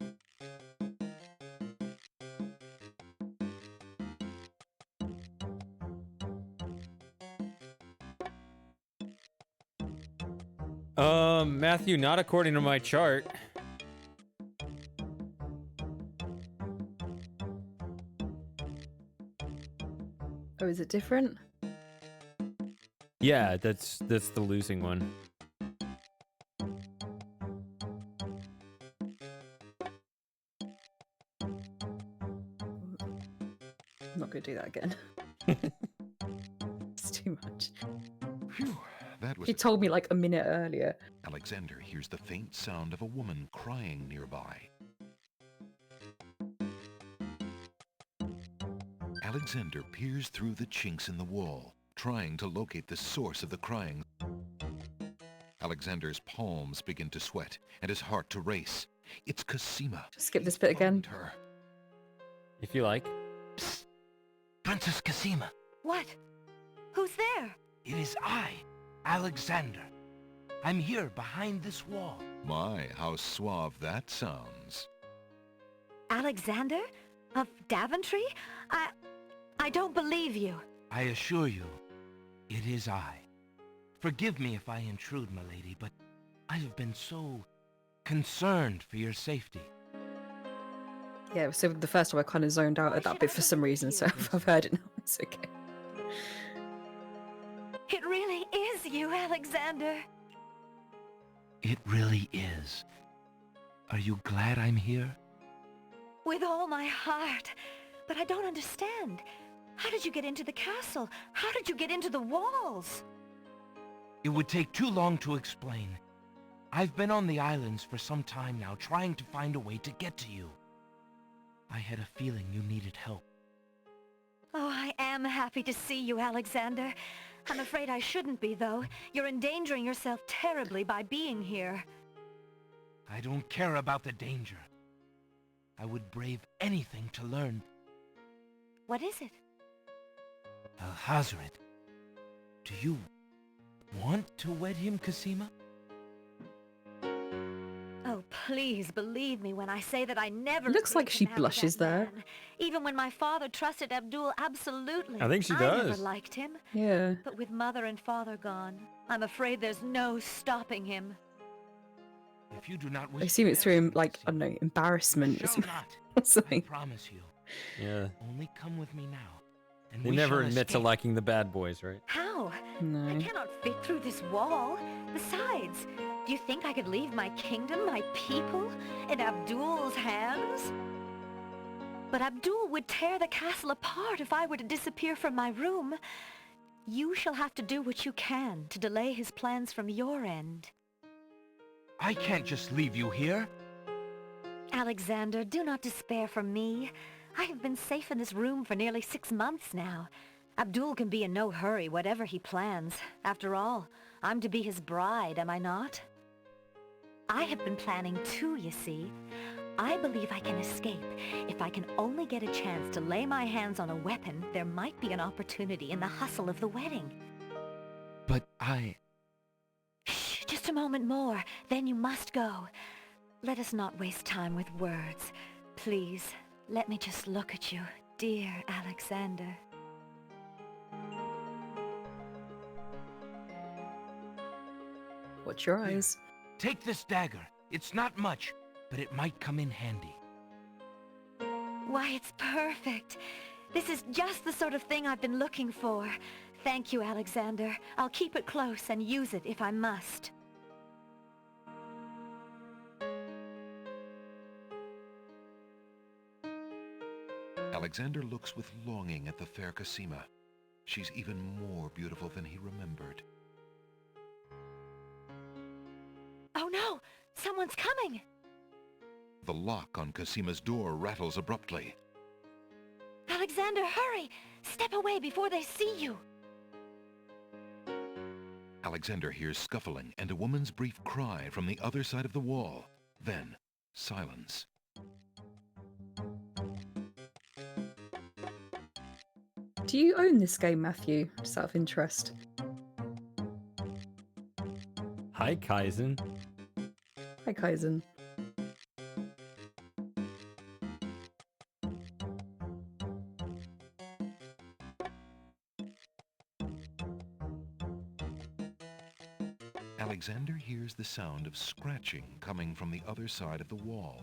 S1: Matthew, not according to my chart.
S2: Oh, is it different?
S1: Yeah, that's the losing one.
S2: I'm not going to do that again. It's too much.
S3: Phew, that was
S2: He told me like a minute earlier.
S3: Alexander hears the faint sound of a woman crying nearby. Alexander peers through the chinks in the wall, trying to locate the source of the crying. Alexander's palms begin to sweat and his heart to race. It's Cosima.
S2: Just skip this bit again.
S3: Found her.
S1: If you like.
S4: Psst! Princess Cosima,
S8: What? Who's there?
S4: it is I, Alexander. I'm here behind this wall.
S3: My, how suave that sounds.
S8: Alexander? Of Daventry? I don't believe you.
S4: I assure you, it is I. Forgive me if I intrude, milady, but I have been so concerned for your safety.
S2: Yeah, so the first time I kind of zoned out at that bit for some reason, so I've heard it now. It's okay.
S8: It really is you, Alexander.
S4: It really is. Are you glad I'm here?
S8: With all my heart. But I don't understand. How did you get into the castle? How did you get into the walls?
S4: It would take too long to explain. I've been on the islands for some time now, trying to find a way to get to you. I had a feeling you needed help.
S8: Oh, I am happy to see you, Alexander. I'm afraid I shouldn't be, though. You're endangering yourself terribly by being here.
S4: I don't care about the danger. I would brave anything to learn.
S8: What is it?
S4: Alhazred, do you want to wed him, Cosima?
S8: Oh, please believe me when I say that I never...
S2: Looks like
S8: agreed to
S2: she
S8: marry
S2: blushes
S8: that
S2: there.
S8: man. Even when my father trusted Abdul absolutely.
S1: I think she
S8: I
S1: does.
S8: never liked him.
S2: Yeah.
S8: But with mother and father gone, I'm afraid there's no stopping him.
S4: If you do not
S2: I
S4: wish
S2: assume
S4: to
S2: it's through,
S4: marry
S2: like, I
S4: Cosima,
S2: don't know, embarrassment or
S4: shall
S2: something.
S4: not.
S2: Or
S4: I
S2: something.
S4: promise you.
S1: Yeah.
S4: Only come with me now. And
S1: They
S4: we
S1: never
S4: shall
S1: admit to
S4: escape.
S1: liking the bad boys, right?
S8: How? I
S2: No.
S8: cannot fit through this wall. Besides, do you think I could leave my kingdom, my people, in Abdul's hands? But Abdul would tear the castle apart if I were to disappear from my room. You shall have to do what you can to delay his plans from your end.
S4: I can't just leave you here.
S8: Alexander, do not despair for me. I have been safe in this room for nearly 6 months now. Abdul can be in no hurry, whatever he plans. After all, I'm to be his bride, am I not? I have been planning too, you see. I believe I can escape. If I can only get a chance to lay my hands on a weapon, there might be an opportunity in the hustle of the wedding.
S4: But I...
S8: Shh, just a moment more, then you must go. Let us not waste time with words. Please, let me just look at you, dear Alexander.
S2: Watch your eyes.
S4: Take this dagger. It's not much, but it might come in handy.
S8: Why, it's perfect. This is just the sort of thing I've been looking for. Thank you, Alexander. I'll keep it close and use it if I must.
S3: Alexander looks with longing at the fair Cosima. She's even more beautiful than he remembered.
S8: Oh no! Someone's coming!
S3: The lock on Cosima's door rattles abruptly.
S8: Alexander, hurry! Step away before they see you!
S3: Alexander hears scuffling and a woman's brief cry from the other side of the wall. Then, silence.
S2: Do you own this game, Matthew? Just out of interest.
S1: Hi, Kaizen.
S2: Hi, Kaizen.
S3: Alexander hears the sound of scratching coming from the other side of the wall.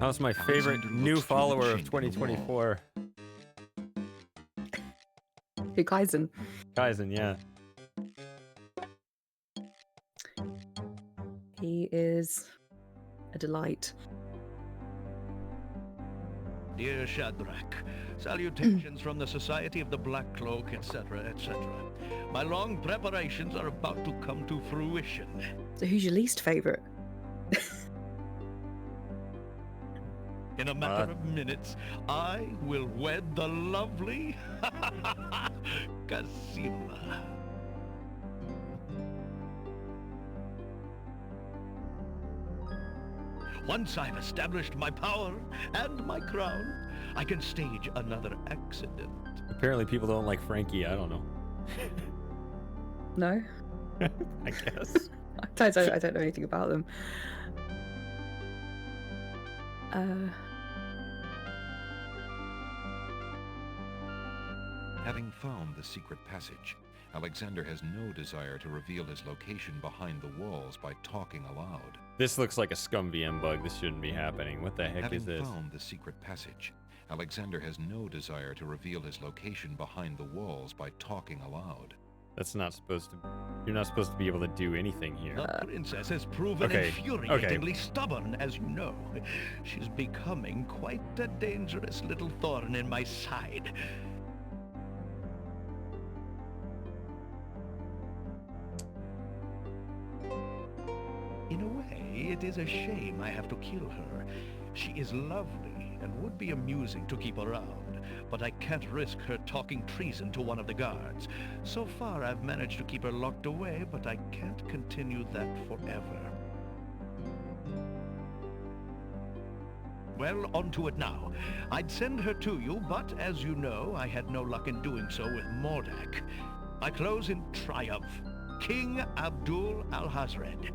S1: How's my favorite
S3: Alexander
S1: new
S3: looks through the
S1: follower of
S3: chink in the wall.
S1: 2024?
S2: Who, Kaizen?
S1: Kaizen, yeah.
S2: He is a delight.
S9: Dear Shadrach, salutations from the Society of the Black Cloak, etc., etc. My long preparations are about to come to fruition.
S2: So who's your least favourite?
S9: In a matter of minutes, I will wed the lovely Cosima. Once I've established my power and my crown, I can stage another accident.
S1: Apparently people don't like Frankie. I don't know.
S2: No?
S1: I guess.
S2: I don't know anything about them.
S3: Having found the secret passage, Alexander has no desire to reveal his location behind the walls by talking aloud.
S1: This looks like a scum VM bug. This shouldn't be happening. What the heck
S3: Having
S1: is this?
S3: found the secret passage, Alexander has no desire to reveal his location behind the walls by talking aloud.
S1: That's not supposed to... You're not supposed to be able to do anything here.
S9: The princess has proven infuriatingly stubborn, as you know. She's becoming quite a dangerous little thorn in my side. In a way, it is a shame I have to kill her. She is lovely and would be amusing to keep around, but I can't risk her talking treason to one of the guards. So far, I've managed to keep her locked away, but I can't continue that forever. Well, on to it now. I'd send her to you, but as you know, I had no luck in doing so with Mordak. I close in triumph. King Abdul Alhazred.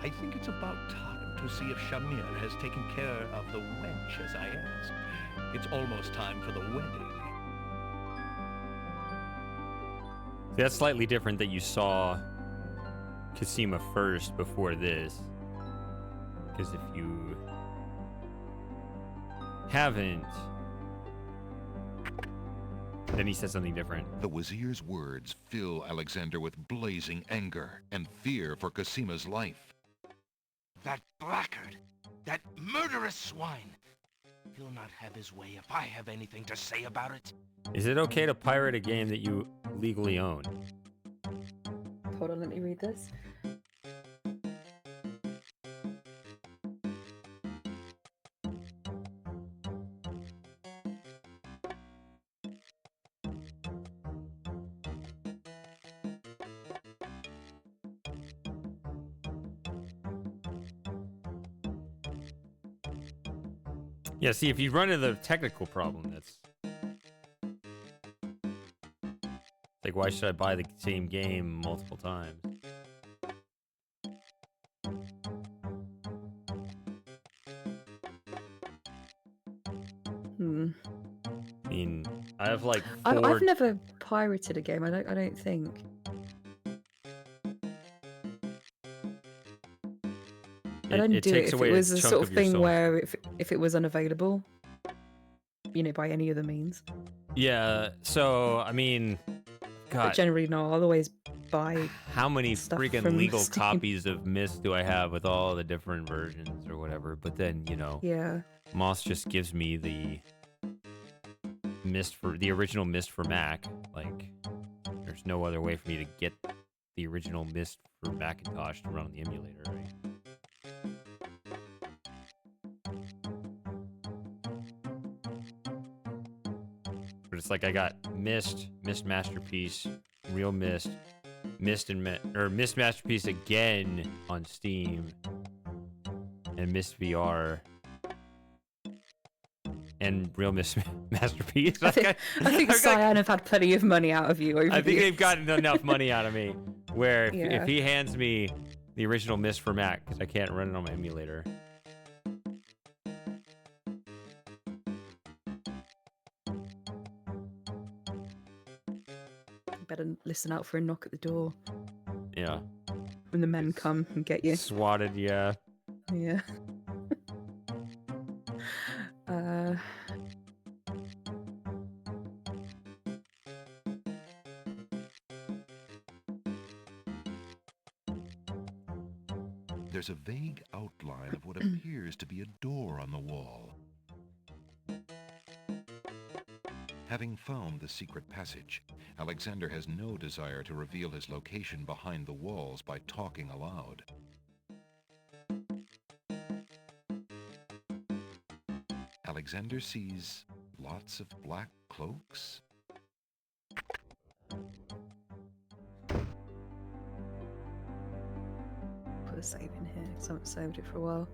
S9: I think it's about time to see if Shamir has taken care of the wench as I asked. It's almost time for the wedding.
S1: That's slightly different that you saw Cosima first before this. Because if you haven't, then he said something different.
S3: The Wazir's words fill Alexander with blazing anger and fear for Cosima's life.
S4: That blackguard! That murderous swine! He'll not have his way if I have anything to say about it.
S1: Is it okay to pirate a game that you legally own?
S2: Hold on, let me read this.
S1: Yeah, see, if you run into the technical problem, that's... like, why should I buy the same game multiple times? I mean, I have like
S2: I've never pirated a game. I don't think. I don't do it if it was a sort of thing where if it was unavailable, you know, by any other means.
S1: Yeah, so I mean, God,
S2: but generally no, I'll always buy.
S1: How many
S2: stuff
S1: freaking
S2: from
S1: legal
S2: Steam.
S1: copies of Myst do I have with all the different versions or whatever? But then, you know,
S2: Yeah.
S1: Moss just gives me the original Myst for Mac. Like, there's no other way for me to get the original Myst for Macintosh to run on the emulator, right? But it's like I got Myst, Myst Masterpiece, Real Myst, Myst Masterpiece again on Steam, and Myst VR, and Real Myst Masterpiece.
S2: I think Cyan have had plenty of money out of you over
S1: I think
S2: the years.
S1: they've gotten enough money out of me. Where
S2: Yeah.
S1: if he hands me the original Myst for Mac, because I can't run it on my emulator.
S2: Better listen out for a knock at the door
S1: Yeah.
S2: when the men come and get you.
S1: Swatted, yeah.
S2: Yeah. uh,
S3: There's a vague outline of what appears to be a door on the wall. Having found the secret passage, Alexander has no desire to reveal his location behind the walls by talking aloud. Alexander sees lots of black cloaks.
S2: put a save in here because I haven't saved it for a while.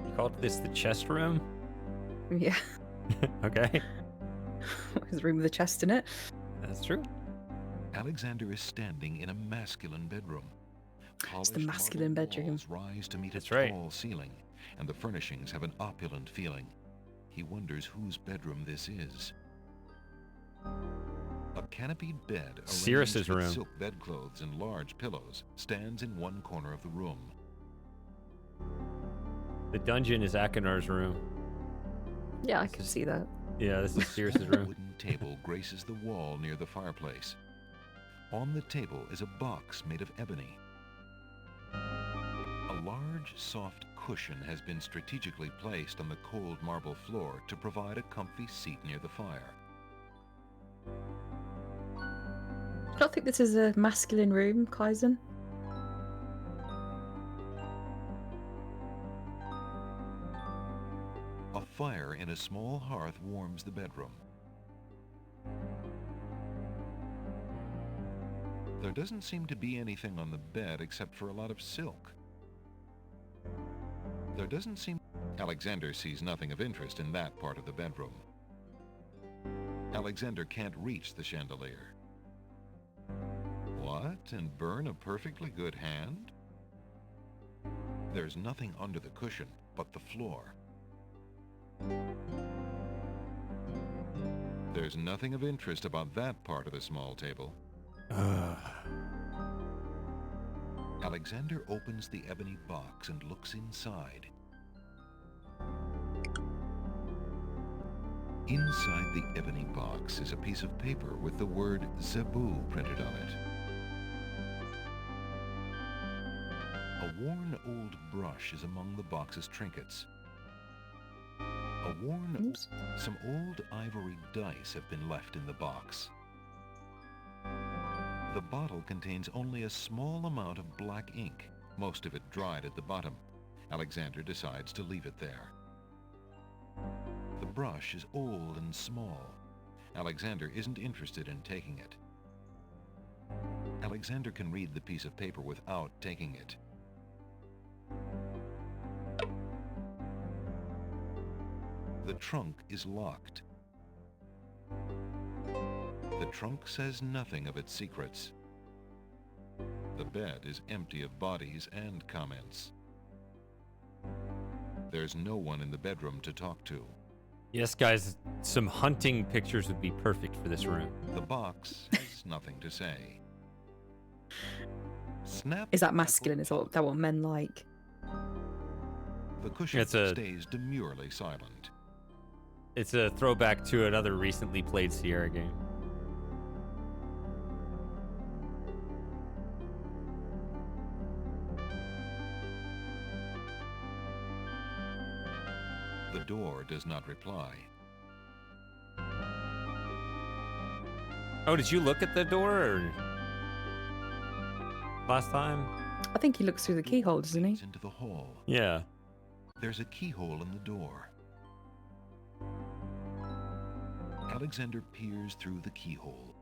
S1: You called this the chest room?
S2: Yeah.
S1: Okay.
S2: There's a room with a chest in it.
S1: That's true.
S3: Alexander is standing in a masculine bedroom.
S2: It's the masculine bedroom.
S3: Walls rise to meet a
S1: That's right.
S3: tall ceiling, and the furnishings have an opulent feeling. He wonders whose bedroom this is. A canopied bed arranged
S1: Cirrus's
S3: with
S1: room.
S3: silk bedclothes and large pillows stands in one corner of the room.
S1: The dungeon is Akinar's room.
S2: Yeah, I can see that.
S1: Yeah, this is Cirrus's
S3: A
S1: room.
S3: wooden table graces the wall near the fireplace. On the table is a box made of ebony. A large, soft cushion has been strategically placed on the cold marble floor to provide a comfy seat near the fire.
S2: I don't think this is a masculine room, Kaizen.
S3: A fire in a small hearth warms the bedroom. There doesn't seem to be anything on the bed except for a lot of silk. There doesn't seem... Alexander sees nothing of interest in that part of the bedroom. Alexander can't reach the chandelier. What? And burn a perfectly good hand? There's nothing under the cushion but the floor. There's nothing of interest about that part of the small table. Alexander opens the ebony box and looks inside. Inside the ebony box is a piece of paper with the word Zebu printed on it. A worn old brush is among the box's trinkets. Some old ivory dice have been left in the box. The bottle contains only a small amount of black ink, most of it dried at the bottom. Alexander decides to leave it there. The brush is old and small. Alexander isn't interested in taking it. Alexander can read the piece of paper without taking it. The trunk is locked. The trunk says nothing of its secrets. The bed is empty of bodies and comments. There's no one in the bedroom to talk to.
S1: Yes, guys, some hunting pictures would be perfect for this room.
S3: The box has nothing to say. Snap.
S2: Is that masculine? Is that what men like?
S3: The cushion stays demurely silent.
S1: It's a throwback to another recently played Sierra game.
S3: The door does not reply.
S1: Oh, did you look at the door or last time?
S2: I think he looks through the keyhole, doesn't he?
S3: Into the hall.
S1: Yeah.
S3: There's a keyhole in the door. Alexander peers through the keyhole.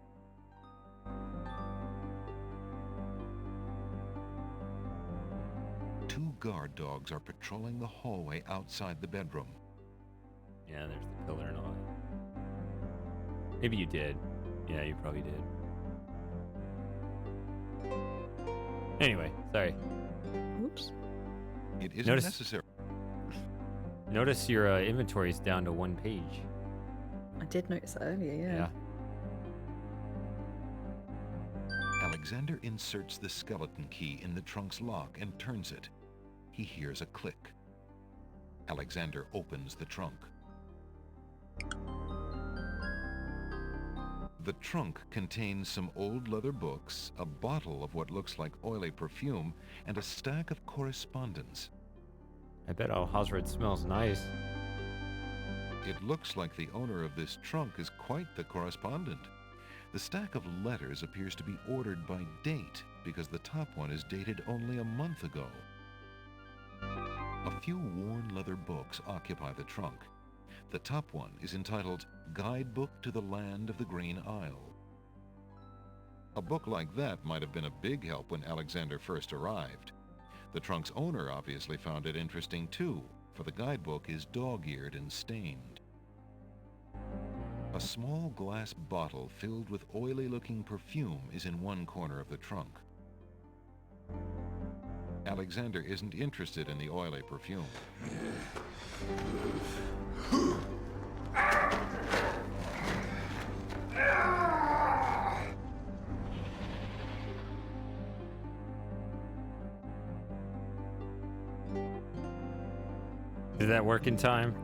S3: Two guard dogs are patrolling the hallway outside the bedroom.
S1: Yeah, there's the pillar and all. Maybe you did. Yeah, you probably did. Anyway, sorry.
S2: Oops.
S3: It isn't
S1: Notice-
S3: necessary.
S1: Notice your inventory is down to 1 page.
S2: I did notice that earlier, yeah.
S3: Alexander inserts the skeleton key in the trunk's lock and turns it. He hears a click. Alexander opens the trunk. The trunk contains some old leather books, a bottle of what looks like oily perfume, and a stack of correspondence.
S1: I bet Al-Hazred smells nice.
S3: It looks like the owner of this trunk is quite the correspondent. The stack of letters appears to be ordered by date because the top one is dated only a month ago. A few worn leather books occupy the trunk. The top one is entitled Guidebook to the Land of the Green Isle. A book like that might have been a big help when Alexander first arrived. The trunk's owner obviously found it interesting too, for the guidebook is dog-eared and stained. A small glass bottle filled with oily-looking perfume is in one corner of the trunk. Alexander isn't interested in the oily perfume.
S1: Did that work in time?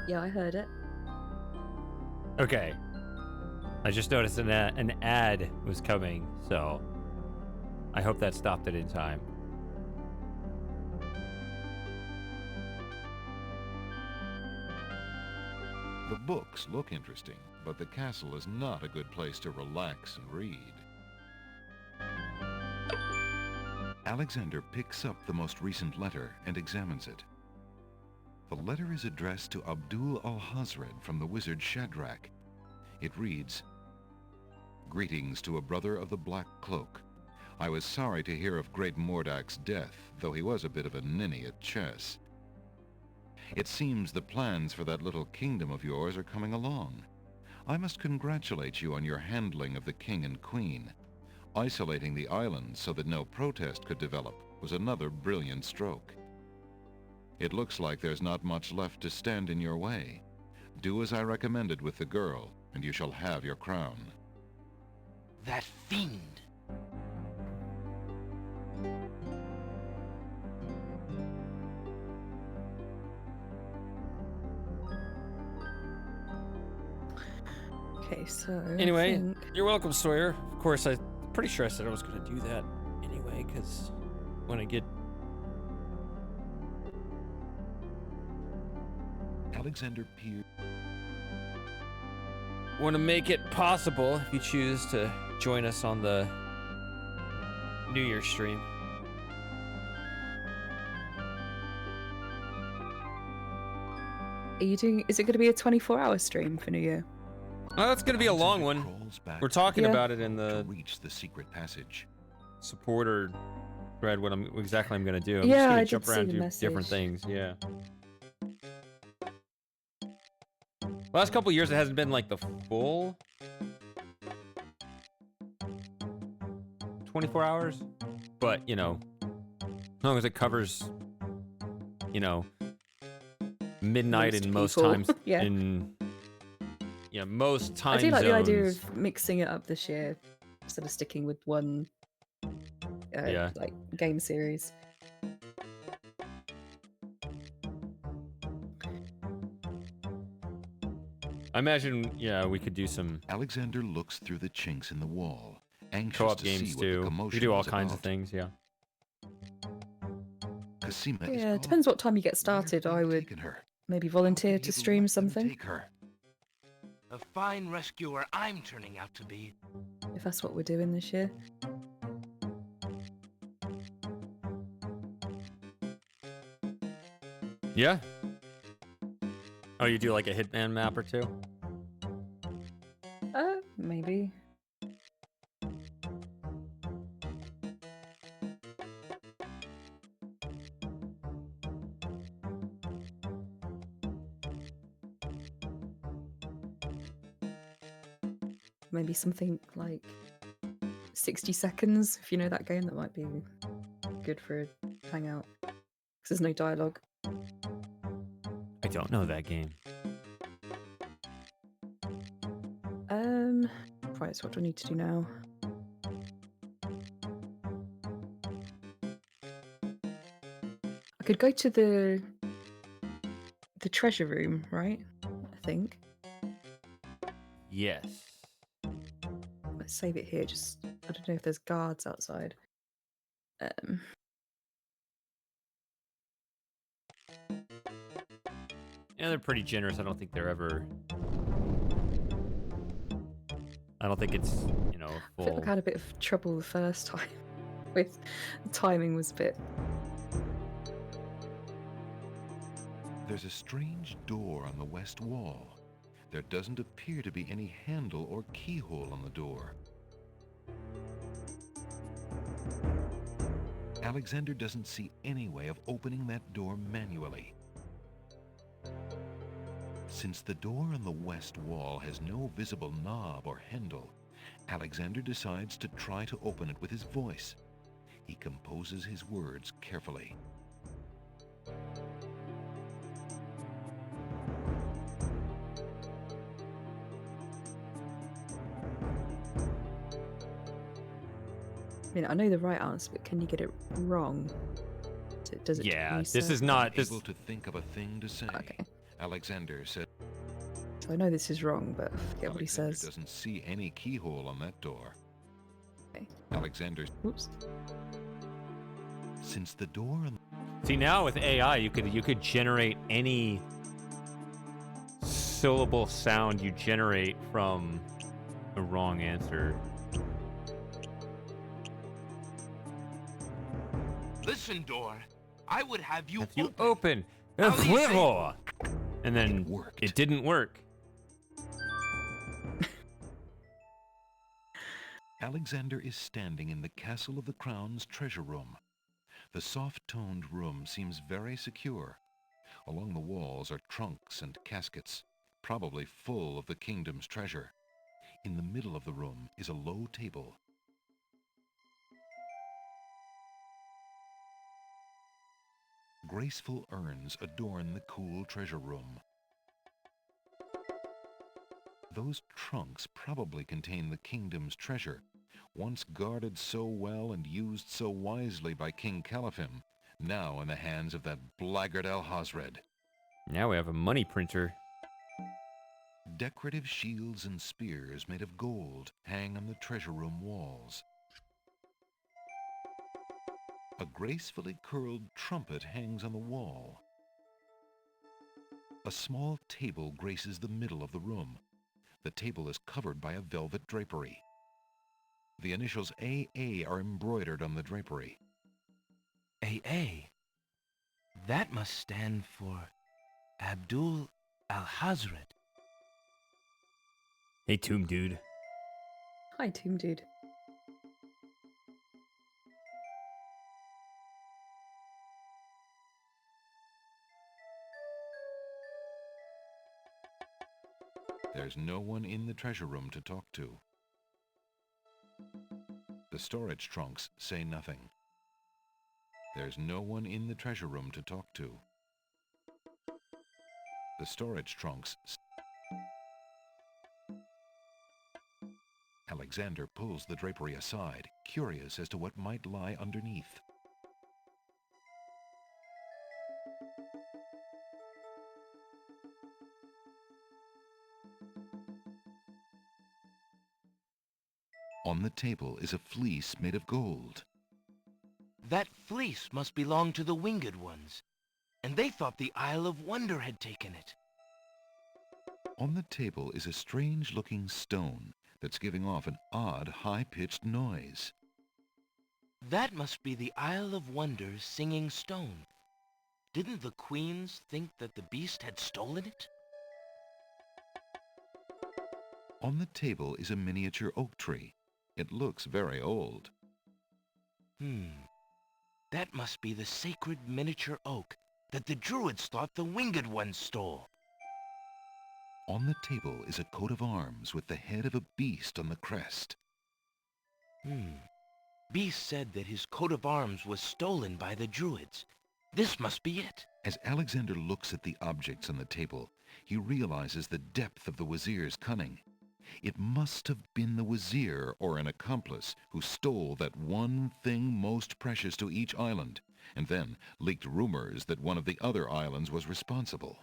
S2: Yeah, I heard it.
S1: Okay. I just noticed an ad was coming, so I hope that stopped it in time.
S3: The books look interesting, but the castle is not a good place to relax and read. Alexander picks up the most recent letter and examines it. The letter is addressed to Abdul al-Hazred from the wizard Shadrach. It reads, "Greetings to a brother of the Black Cloak. I was sorry to hear of great Mordak's death, though he was a bit of a ninny at chess. It seems the plans for that little kingdom of yours are coming along. I must congratulate you on your handling of the king and queen. Isolating the island so that no protest could develop was another brilliant stroke. It looks like there's not much left to stand in your way. Do as I recommended with the girl, and you shall have your crown."
S4: That fiend!
S2: Okay, so I
S1: Anyway,
S2: think-
S1: you're welcome, Sawyer. Of course, I'm pretty sure I said I was going to do that anyway, because when I get...
S3: Alexander peered.
S1: Want to make it possible if you choose to join us on the New Year's stream.
S2: Are you doing? Is it going to be a 24-hour stream for New Year?
S1: Oh, that's going to be a long one.
S3: Crawls back
S1: We're talking
S2: Yeah.
S1: about it in
S3: to
S1: the
S3: reach the secret passage.
S1: supporter thread. What I'm exactly I'm going to do. I'm
S2: Yeah,
S1: just
S2: I
S1: going to
S2: did
S1: jump
S2: see
S1: around
S2: the
S1: and do different
S2: message.
S1: things. Yeah. Last couple years, it hasn't been like the full 24 hours, but you know, as long as it covers, you know, midnight
S2: Most
S1: in most
S2: people.
S1: times
S2: Yeah.
S1: in most time
S2: I do like
S1: zones.
S2: the idea of mixing it up this year, instead of sticking with one
S1: Yeah.
S2: like game series.
S1: I imagine, yeah, we could do some
S3: Alexander looks through the chinks in the wall, anxious
S1: co-op
S3: to
S1: games
S3: see what the
S1: too.
S3: commotion
S1: We do all
S3: was
S1: kinds of
S3: about.
S1: things, yeah.
S3: Cosima is
S2: Yeah,
S3: gone.
S2: it depends what time you get
S3: Where
S2: started.
S3: have
S2: I
S3: they
S2: would
S3: taken her?
S2: maybe
S3: How
S2: volunteer
S3: could
S2: to
S3: he have
S2: stream
S3: let them
S2: something,
S3: take her?
S4: A fine rescuer I'm turning out to be.
S2: if that's what we're doing this year.
S1: Yeah. Oh, you do like a Hitman map or two?
S2: Maybe. maybe something like 60 seconds. If you know that game, that might be good for a hangout. Because there's no dialogue.
S1: I don't know that game.
S2: Right, so what do I need to do now? I could go to the treasure room, right? I think.
S1: Yes.
S2: Let's save it here. Just I don't know if there's guards outside.
S1: Yeah, they're pretty generous. I don't think they're ever. I don't think it's, you know,
S2: I feel
S1: full.
S2: like I had a bit of trouble the first time with the timing was a bit.
S3: There's a strange door on the west wall. There doesn't appear to be any handle or keyhole on the door. Alexander doesn't see any way of opening that door manually. Since the door on the west wall has no visible knob or handle, Alexander decides to try to open it with his voice. He composes his words carefully.
S2: I mean, I know the right answer, but can you get it wrong? Does it?
S1: Yeah,
S2: use
S1: this is
S2: a-
S1: not this.
S3: Able to think of a thing to say,
S2: Okay.
S3: Alexander said.
S2: So I know this is wrong, but I forget what he
S3: Alexander
S2: says.
S3: doesn't see any keyhole on that door.
S2: Okay.
S3: Alexander,
S2: Oops.
S3: since the door on
S1: See, now with AI, you could generate any syllable sound you generate from a wrong answer.
S4: Listen, door. I would have you
S1: If you
S4: open.
S1: open a
S4: How do you say-
S1: flavor, and then
S3: It worked.
S1: it didn't work.
S3: Alexander is standing in the Castle of the Crown's treasure room. The soft-toned room seems very secure. Along the walls are trunks and caskets, probably full of the kingdom's treasure. In the middle of the room is a low table. Graceful urns adorn the cool treasure room. Those trunks probably contain the kingdom's treasure, once guarded so well and used so wisely by King Caliphim, now in the hands of that blackguard Alhazred.
S1: Now we have a money printer.
S3: Decorative shields and spears made of gold hang on the treasure room walls. A gracefully curled trumpet hangs on the wall. A small table graces the middle of the room. The table is covered by a velvet drapery. The initials AA are embroidered on the drapery.
S4: AA. That must stand for Abdul Alhazred.
S1: Hey, Tomb Dude.
S2: Hi, Tomb Dude.
S3: There's no one in the treasure room to talk to. The storage trunks say nothing. There's no one in the treasure room to talk to. The storage trunks. Alexander pulls the drapery aside, curious as to what might lie underneath. On the table is a fleece made of gold.
S4: That fleece must belong to the Winged Ones, and they thought the Isle of Wonder had taken it.
S3: On the table is a strange-looking stone that's giving off an odd, high-pitched noise.
S4: That must be the Isle of Wonder's singing stone. Didn't the queens think that the beast had stolen it?
S3: On the table is a miniature oak tree. It looks very old.
S4: That must be the sacred miniature oak that the Druids thought the Winged Ones stole.
S3: On the table is a coat of arms with the head of a beast on the crest.
S4: Beast said that his coat of arms was stolen by the Druids. This must be it.
S3: As Alexander looks at the objects on the table, he realizes the depth of the Wazir's cunning. It must have been the Wazir or an accomplice who stole that one thing most precious to each island, and then leaked rumors that one of the other islands was responsible.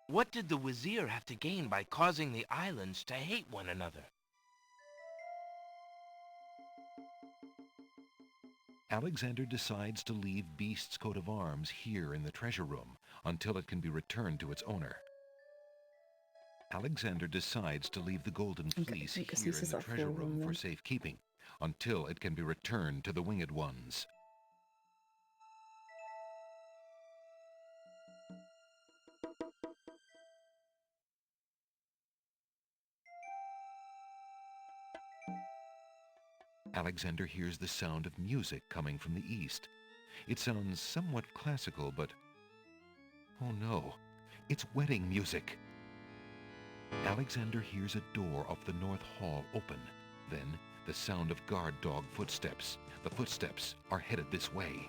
S4: What did the Wazir have to gain by causing the islands to hate one another?
S3: Alexander decides to leave Beast's coat of arms here in the treasure room until it can be returned to its owner. Alexander decides to leave the golden fleece here in the treasure room for safekeeping until it can be returned to the Winged Ones. Alexander hears the sound of music coming from the east. It sounds somewhat classical, but... oh no, it's wedding music! Alexander hears a door of the North Hall open. Then, the sound of guard dog footsteps. The footsteps are headed this way.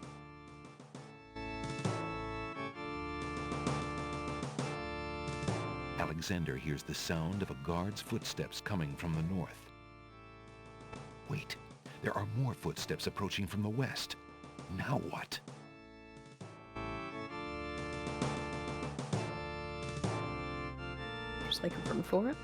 S3: Alexander hears the sound of a guard's footsteps coming from the north. Wait. There are more footsteps approaching from the west. Now what?
S2: Just like a run for it.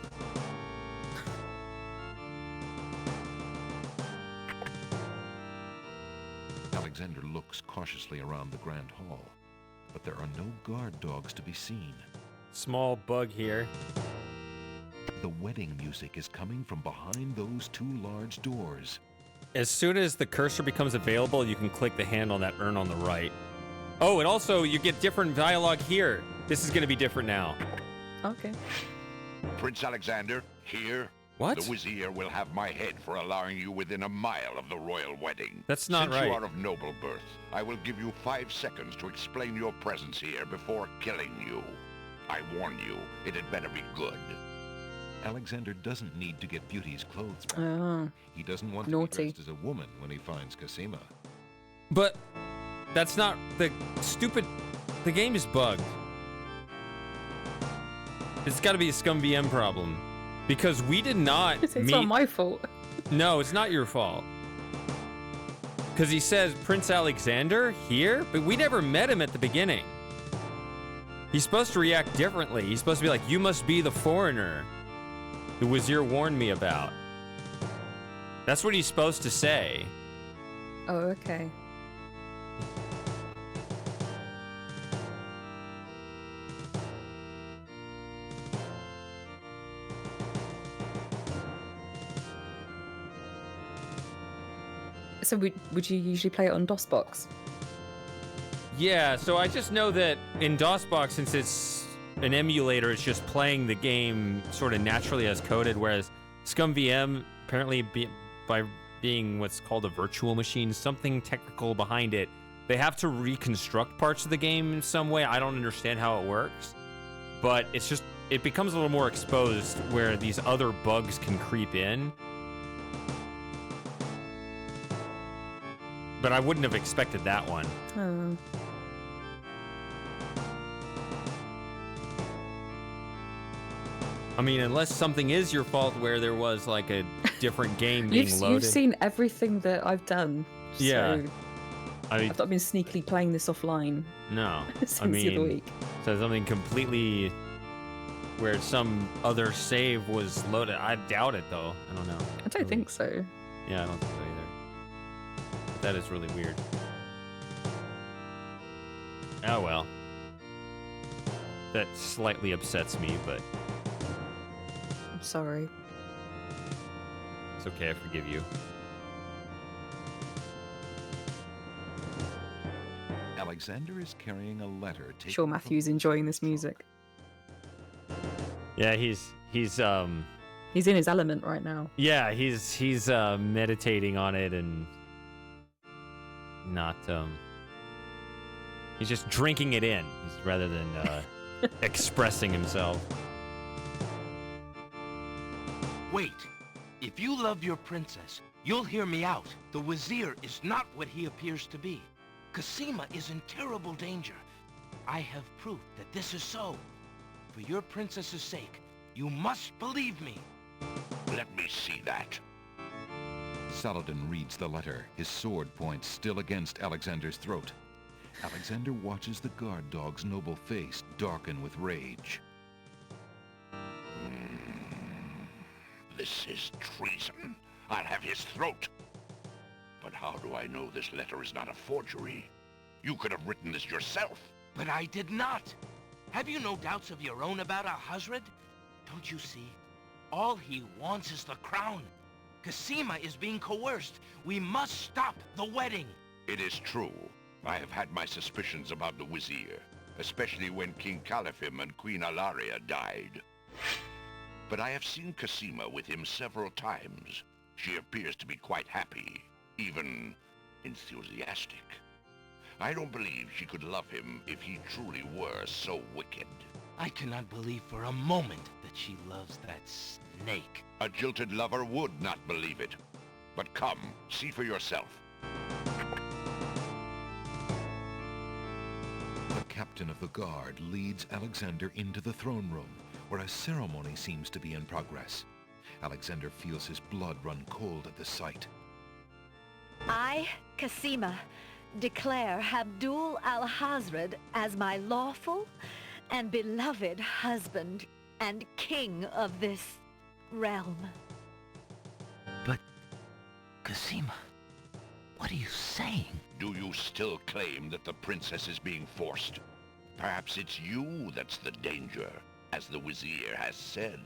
S3: Alexander looks cautiously around the Grand Hall, but there are no guard dogs to be seen.
S1: Small bug here.
S3: The wedding music is coming from behind those two large doors.
S1: As soon as the cursor becomes available, you can click the hand on that urn on the right. Oh, and also you get different dialogue here. This is going to be different now.
S2: Okay.
S7: Prince Alexander, here.
S1: What?
S7: The Wazir will have my head for allowing you within a mile of the royal wedding.
S1: That's not
S7: Since
S1: right.
S7: you are of noble birth, I will give you 5 seconds to explain your presence here before killing you. I warn you, it had better be good.
S3: Alexander doesn't need to get Beauty's clothes back. He doesn't want to be dressed as a woman when he finds Cosima.
S1: But that's not the stupid... The game is bugged. It's got to be a Scum VM problem. Because we did not
S2: It's not my fault.
S1: No, it's not your fault. Because he says Prince Alexander here, but we never met him at the beginning. He's supposed to react differently. He's supposed to be like, you must be the foreigner the Wazir warned me about. That's what he's supposed to say.
S2: Oh, okay. So would you usually play it on DOSBox?
S1: Yeah, so I just know that in DOSBox, since it's an emulator, it's just playing the game sort of naturally as coded, whereas ScumVM, apparently by being what's called a virtual machine, something technical behind it, they have to reconstruct parts of the game in some way. I don't understand how it works, but it's just, it becomes a little more exposed where these other bugs can creep in. But I wouldn't have expected that one.
S2: Oh.
S1: I mean, unless something is your fault where there was like a different game being loaded.
S2: You've seen everything that I've done.
S1: Yeah.
S2: So
S1: I mean,
S2: I've not been sneakily playing this offline.
S1: No.
S2: Since
S1: I mean,
S2: the other week.
S1: So something completely where some other save was loaded. I doubt it though. I don't know.
S2: I don't think so.
S1: Yeah, I don't think so either. But that is really weird. Oh well. That slightly upsets me, but
S2: I'm sorry.
S1: it's okay, I forgive you.
S3: Alexander is carrying a letter taken
S2: Sure, Matthew's enjoying this music.
S1: Yeah, he's
S2: He's in his element right now.
S1: yeah, he's meditating on it and not he's just drinking it in rather than expressing himself.
S4: Wait. If you love your princess, you'll hear me out. The Wazir is not what he appears to be. Cassima is in terrible danger. I have proof that this is so. For your princess's sake, you must believe me.
S7: Let me see that.
S3: Saladin reads the letter, his sword point still against Alexander's throat. Alexander watches the guard dog's noble face darken with rage.
S7: This is treason. I'll have his throat. But how do I know this letter is not a forgery? You could have written this yourself.
S4: But I did not. Have you no doubts of your own about Alhazred? Don't you see? All he wants is the crown. Cassima is being coerced. We must stop the wedding.
S7: It is true. I have had my suspicions about the Wazir, especially when King Califim and Queen Alaria died. But I have seen Cassima with him several times. She appears to be quite happy, even enthusiastic. I don't believe she could love him if he truly were so wicked.
S4: I cannot believe for a moment that she loves that snake.
S7: A jilted lover would not believe it. But come, see for yourself.
S3: The captain of the guard leads Alexander into the throne room, where a ceremony seems to be in progress. Alexander feels his blood run cold at the sight.
S8: I, Cassima, declare Abdul Alhazred as my lawful and beloved husband and king of this realm.
S4: But, Cassima, what are you saying?
S7: Do you still claim that the princess is being forced? Perhaps it's you that's the danger, as the Wazir has said.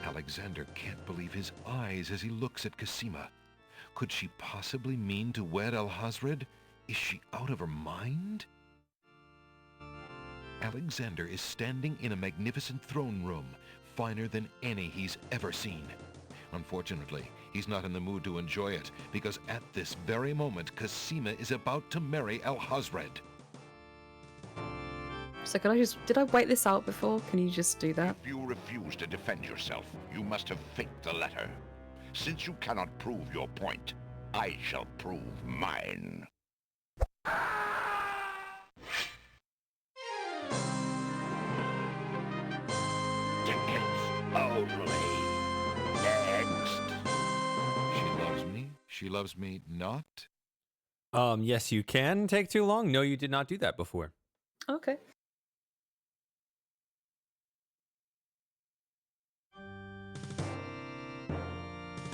S3: Alexander can't believe his eyes as he looks at Cassima. Could she possibly mean to wed Alhazred? Is she out of her mind? Alexander is standing in a magnificent throne room, finer than any he's ever seen. Unfortunately, he's not in the mood to enjoy it, because at this very moment, Cassima is about to marry Alhazred.
S2: So did I wait this out before? Can you just do that?
S7: If you refuse to defend yourself, you must have faked the letter. Since you cannot prove your point, I shall prove mine. Tickets only. Next.
S3: She loves me. She loves me not.
S1: Yes, you can take too long. No, you did not do that before.
S2: Okay.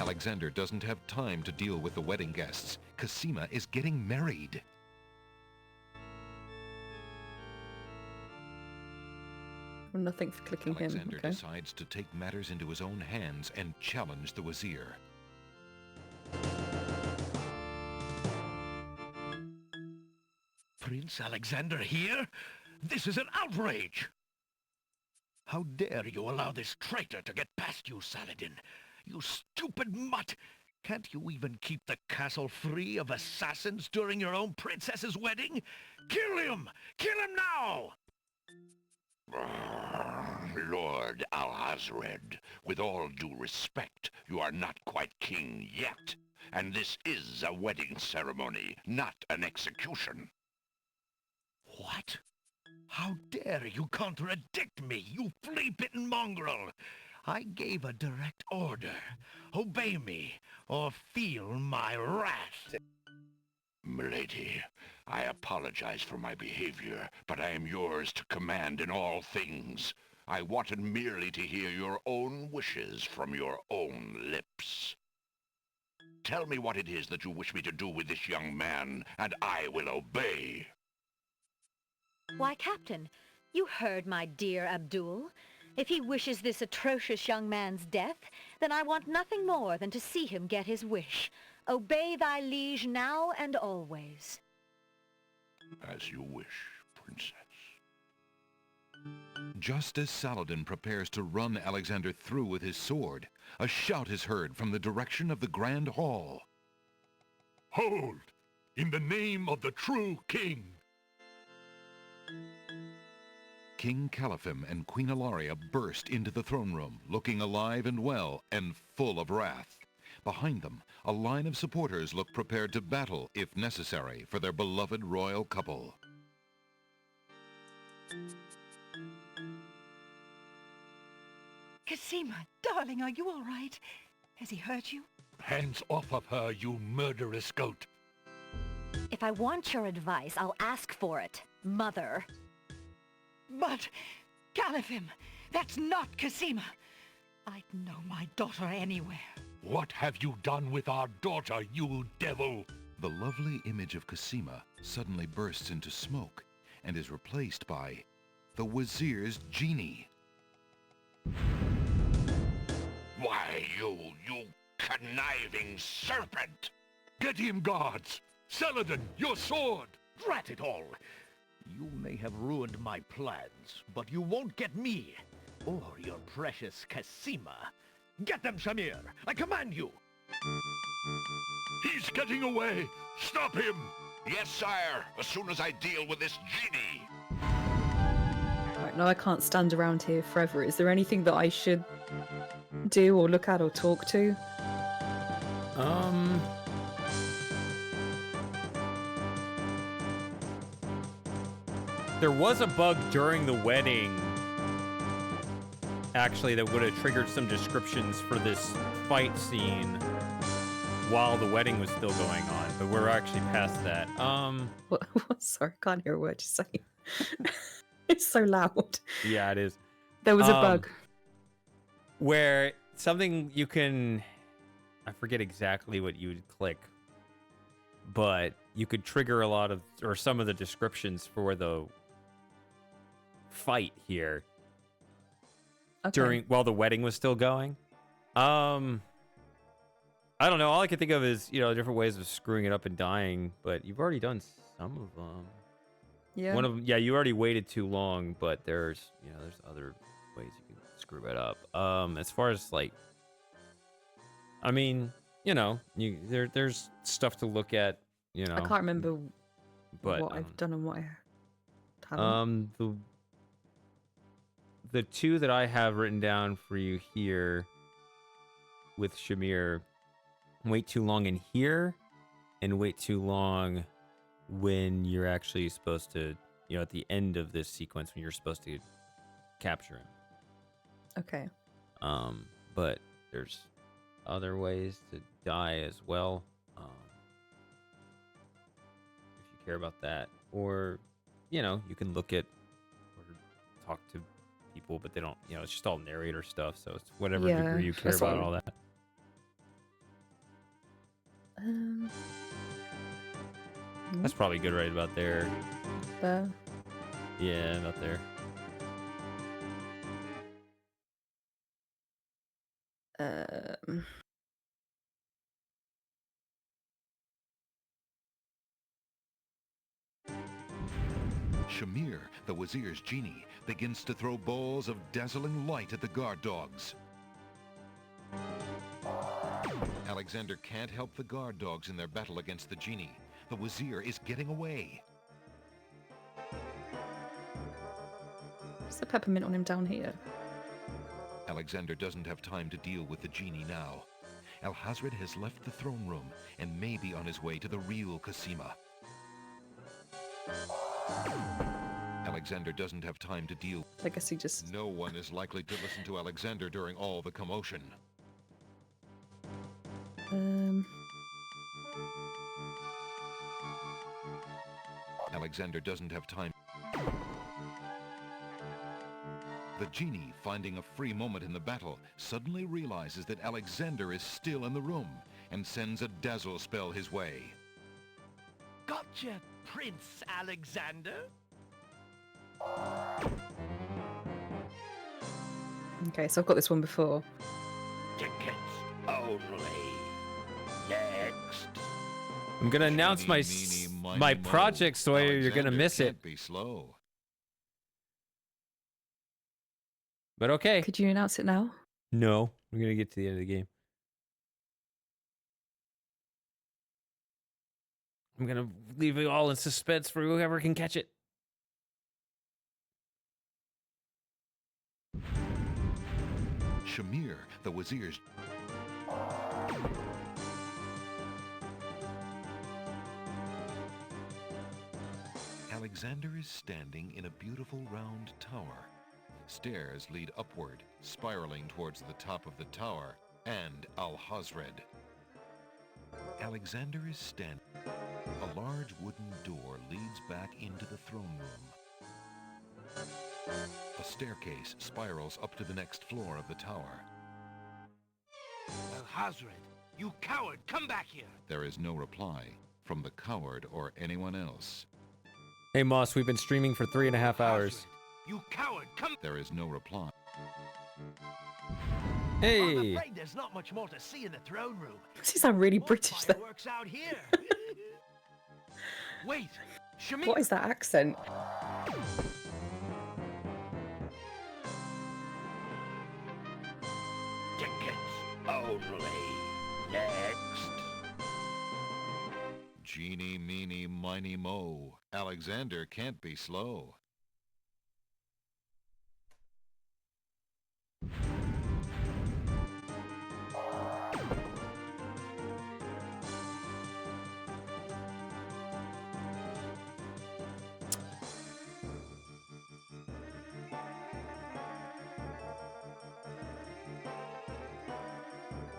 S3: Alexander doesn't have time to deal with the wedding guests. Cassima is getting married.
S2: Well, nothing for clicking
S3: Alexander
S2: him. Okay.
S3: decides to take matters into his own hands and challenge the Wazir.
S9: Prince Alexander here? This is an outrage! How dare you allow this traitor to get past you, Saladin? You stupid mutt! Can't you even keep the castle free of assassins during your own princess's wedding? Kill him! Kill him now!
S7: Lord Alhazred, with all due respect, you are not quite king yet. And this is a wedding ceremony, not an execution.
S9: What? How dare you contradict me, you flea-bitten mongrel! I gave a direct order. Obey me, or feel my wrath.
S7: Milady, I apologize for my behavior, but I am yours to command in all things. I wanted merely to hear your own wishes from your own lips. Tell me what it is that you wish me to do with this young man, and I will obey.
S8: Why, Captain, you heard my dear Abdul. If he wishes this atrocious young man's death, then I want nothing more than to see him get his wish. Obey thy liege now and always.
S7: As you wish, Princess.
S3: Just as Saladin prepares to run Alexander through with his sword, a shout is heard from the direction of the Grand Hall.
S6: Hold! In the name of the true king!
S3: King Caliphim and Queen Ilaria burst into the throne room, looking alive and well and full of wrath. Behind them, a line of supporters look prepared to battle, if necessary, for their beloved royal couple.
S5: Cosima, darling, are you all right? Has he hurt you?
S6: Hands off of her, you murderous goat!
S8: If I want your advice, I'll ask for it, Mother.
S5: But, Caliphim, that's not Cosima. I'd know my daughter anywhere.
S6: What have you done with our daughter, you devil?
S3: The lovely image of Cosima suddenly bursts into smoke and is replaced by the Wazir's genie.
S7: Why, you conniving serpent!
S6: Get him, guards! Saladin, your sword!
S9: Drat it all! You may have ruined my plans, but you won't get me, or your precious Cosima. Get them, Shamir! I command you!
S6: He's getting away! Stop him!
S7: Yes, sire, as soon as I deal with this genie!
S2: Right, now I can't stand around here forever. Is there anything that I should do or look at or talk to?
S1: There was a bug during the wedding, actually, that would have triggered some descriptions for this fight scene while the wedding was still going on, but we're actually past that.
S2: What? Sorry, I can't hear a word you're saying. It's so loud.
S1: Yeah, it is.
S2: There was a bug.
S1: Where something you can... I forget exactly what you would click, but you could trigger a lot of, or some of the descriptions for the fight here while the wedding was still going. I don't know. All I can think of is, different ways of screwing it up and dying, but you've already done some of them.
S2: Yeah.
S1: One of them, you already waited too long, but there's other ways you can screw it up. As far as there's stuff to look at,
S2: I can't remember what I've done and what I haven't.
S1: The two that I have written down for you here with Shamir, wait too long in here and wait too long when you're actually supposed to, at the end of this sequence when you're supposed to capture him.
S2: Okay.
S1: But there's other ways to die as well. If you care about that, or you can look at or talk to people, but they don't. It's just all narrator stuff, so it's whatever degree you care about all that. That's probably good right about there. Yeah, about there.
S3: Shamir, the Wazir's genie, begins to throw balls of dazzling light at the guard dogs. Alexander can't help the guard dogs in their battle against the genie. The Wazir is getting away.
S2: What's the peppermint on him down here?
S3: Alexander doesn't have time to deal with the genie now. Alhazred has left the throne room and may be on his way to the real Cosima. Alexander doesn't have time to deal.
S2: I guess he just...
S3: No one is likely to listen to Alexander during all the commotion. Alexander doesn't have time. The genie, finding a free moment in the battle, suddenly realizes that Alexander is still in the room and sends a dazzle spell his way.
S9: Gotcha, Prince Alexander.
S2: Okay, so I've got this one before.
S7: Tickets only. Next.
S1: I'm gonna announce my project, so you're gonna miss it.
S3: Be slow.
S1: But okay.
S2: Could you announce it now?
S1: No, we're gonna get to the end of the game. I'm gonna leave it all in suspense for whoever can catch it.
S3: Shamir, the Wazir's... Alexander is standing in a beautiful round tower. Stairs lead upward, spiraling towards the top of the tower and Alhazred. Alexander is standing. A large wooden door leads back into the throne room. A staircase spirals up to the next floor of the tower.
S4: Alhazred, you coward, come back here!
S3: There is no reply from the coward or anyone else.
S1: Hey Moss, we've been streaming for 3.5 hours.
S4: You coward, come...
S3: There is no reply.
S9: I'm
S1: Hey!
S9: afraid there's not much more to see in the throne room.
S2: Does he sound really British there?
S9: Works out here.
S4: Wait! Shamir!
S2: What is that accent?
S7: Tickets only. Next.
S3: Genie, meeny, miny, mo. Alexander can't be slow.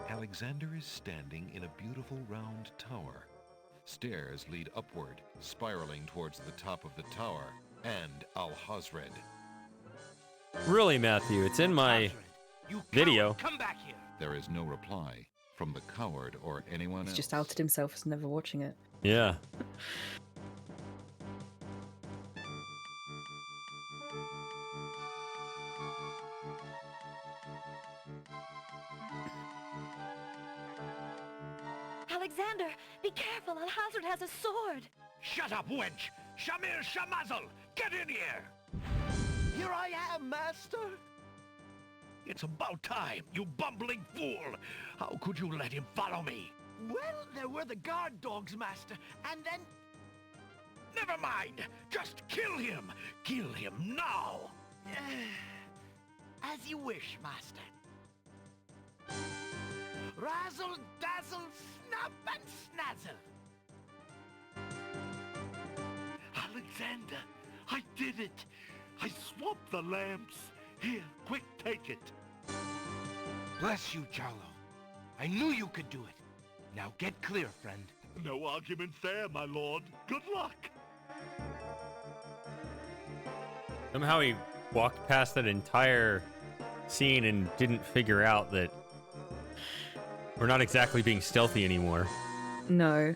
S3: Alexander is standing in a beautiful round tower. Stairs lead upward, spiraling towards the top of the tower and Alhazred.
S1: Really, Matthew, it's in my
S4: Alhazred, you coward,
S1: video.
S4: come back here!
S3: There is no reply from the coward or anyone
S2: He's
S3: else.
S2: just outed himself as never watching it.
S1: Yeah.
S8: Alexander, be careful. Alhazred has a sword.
S9: Shut up, wench! Shamir Shamazel! Get in here! Here I am, master! It's about time, you bumbling fool! How could you let him follow me? Well, there were the guard dogs, master, and then... Never mind! Just kill him! Kill him now! As you wish, master. Razzle, dazzle, snap and snazzle!
S6: Alexander, I did it! I swapped the lamps! Here, quick, take it!
S4: Bless you, Jarlo. I knew you could do it. Now get clear, friend.
S6: No argument there, my lord. Good luck!
S1: Somehow he walked past that entire scene and didn't figure out that we're not exactly being stealthy anymore.
S2: No.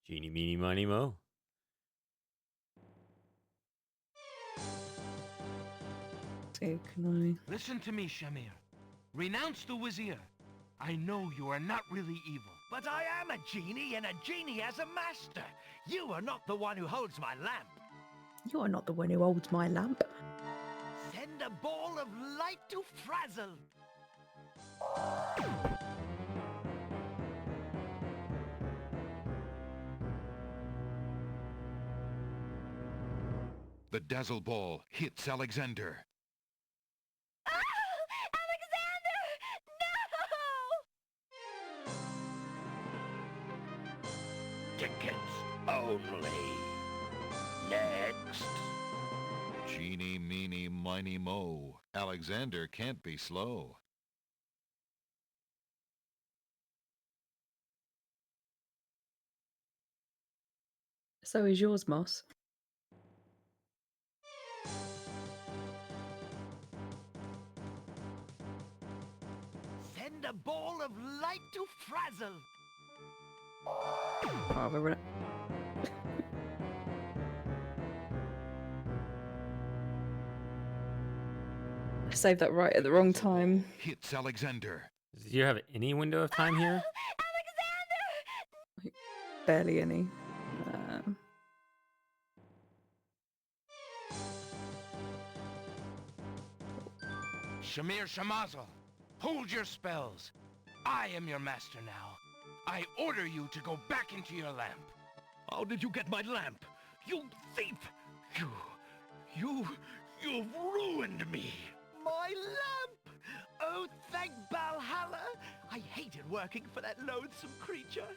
S1: Genie, meeny, miny, mo.
S2: So can
S4: Listen to me, Shamir. Renounce the Wazir. I know you are not really evil.
S9: But I am a genie, and a genie has a master. You are not the one who holds my lamp.
S2: You are not the one who holds my lamp.
S9: Send a ball of light to frazzle.
S3: The dazzle ball hits Alexander.
S8: Ah! Alexander! No!
S7: Tickets only. Next.
S3: Genie, meeny, miny, mo. Alexander can't be slow.
S2: So is yours, Moss.
S9: Send a ball of light to frazzle.
S2: Oh, we're I saved that right at the wrong time.
S3: Hits Alexander.
S1: Do you have any window of time here?
S8: Alexander!
S2: barely any. Um,
S4: Shamir Shamazel, hold your spells. I am your master now. I order you to go back into your lamp.
S9: How did you get my lamp? You thief! You've ruined me! My lamp! Oh, thank Valhalla! I hated working for that loathsome creature.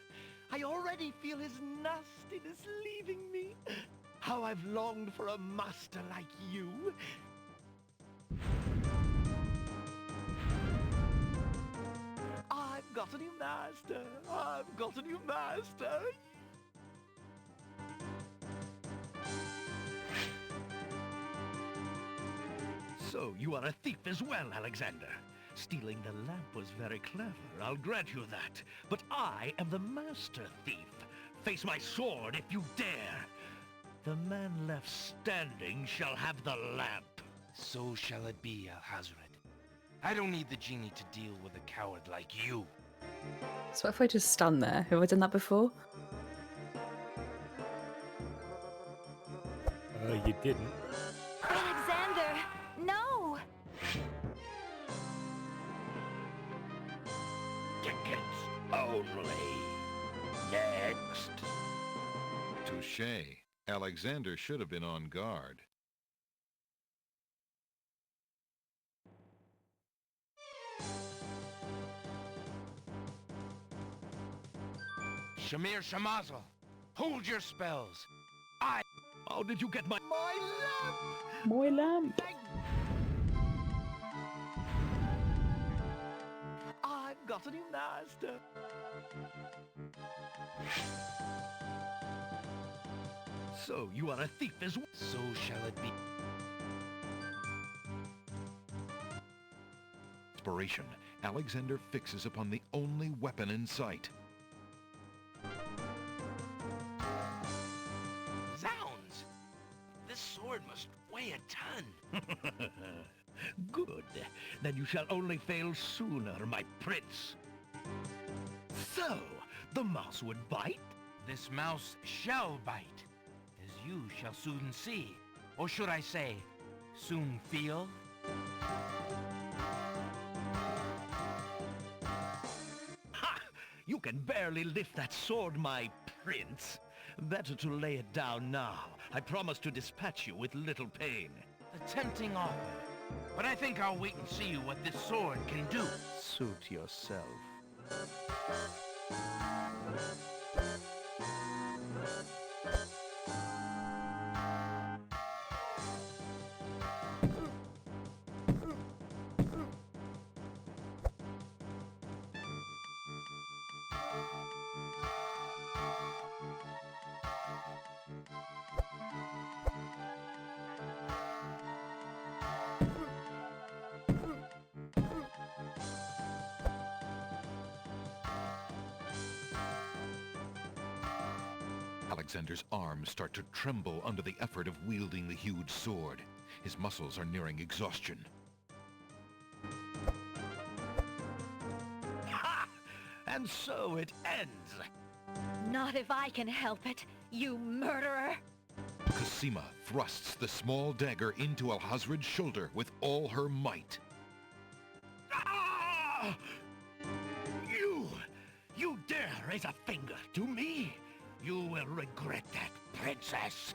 S9: I already feel his nastiness leaving me. How I've longed for a master like you. I've got a new master. I've got a new master. So, you are a thief as well, Alexander. Stealing the lamp was very clever, I'll grant you that. But I am the master thief. Face my sword if you dare. The man left standing shall have the lamp.
S4: So shall it be, Alhazred. I don't need the genie to deal with a coward like you.
S2: so what if I just stand there? Have I done that before?
S1: You didn't.
S8: Alexander, no!
S7: Tickets only. Next.
S3: Touché. Alexander should have been on guard.
S4: Shamir Shamazel, hold your spells.
S9: How did you get my lamp?
S2: My lamp.
S9: I've got a new master. So, you are a thief as well?
S4: So shall it be.
S3: Inspiration. Alexander fixes upon the only weapon in sight.
S4: Zounds! This sword must weigh a ton.
S9: Good. Then you shall only fail sooner, my prince. So, the mouse would bite?
S4: This mouse shall bite, as you shall soon see. Or should I say, soon feel?
S9: Ha! You can barely lift that sword, my prince. Better to lay it down now. I promise to dispatch you with little pain.
S4: A tempting offer. But I think I'll wait and see what this sword can do.
S9: Suit yourself.
S3: Alexander's arms start to tremble under the effort of wielding the huge sword. His muscles are nearing exhaustion.
S9: Ha! And so it ends.
S8: Not if I can help it, you murderer!
S3: Cosima thrusts the small dagger into Alhazred's shoulder with all her might.
S9: Ah! You dare raise a finger to me? You will regret that, princess.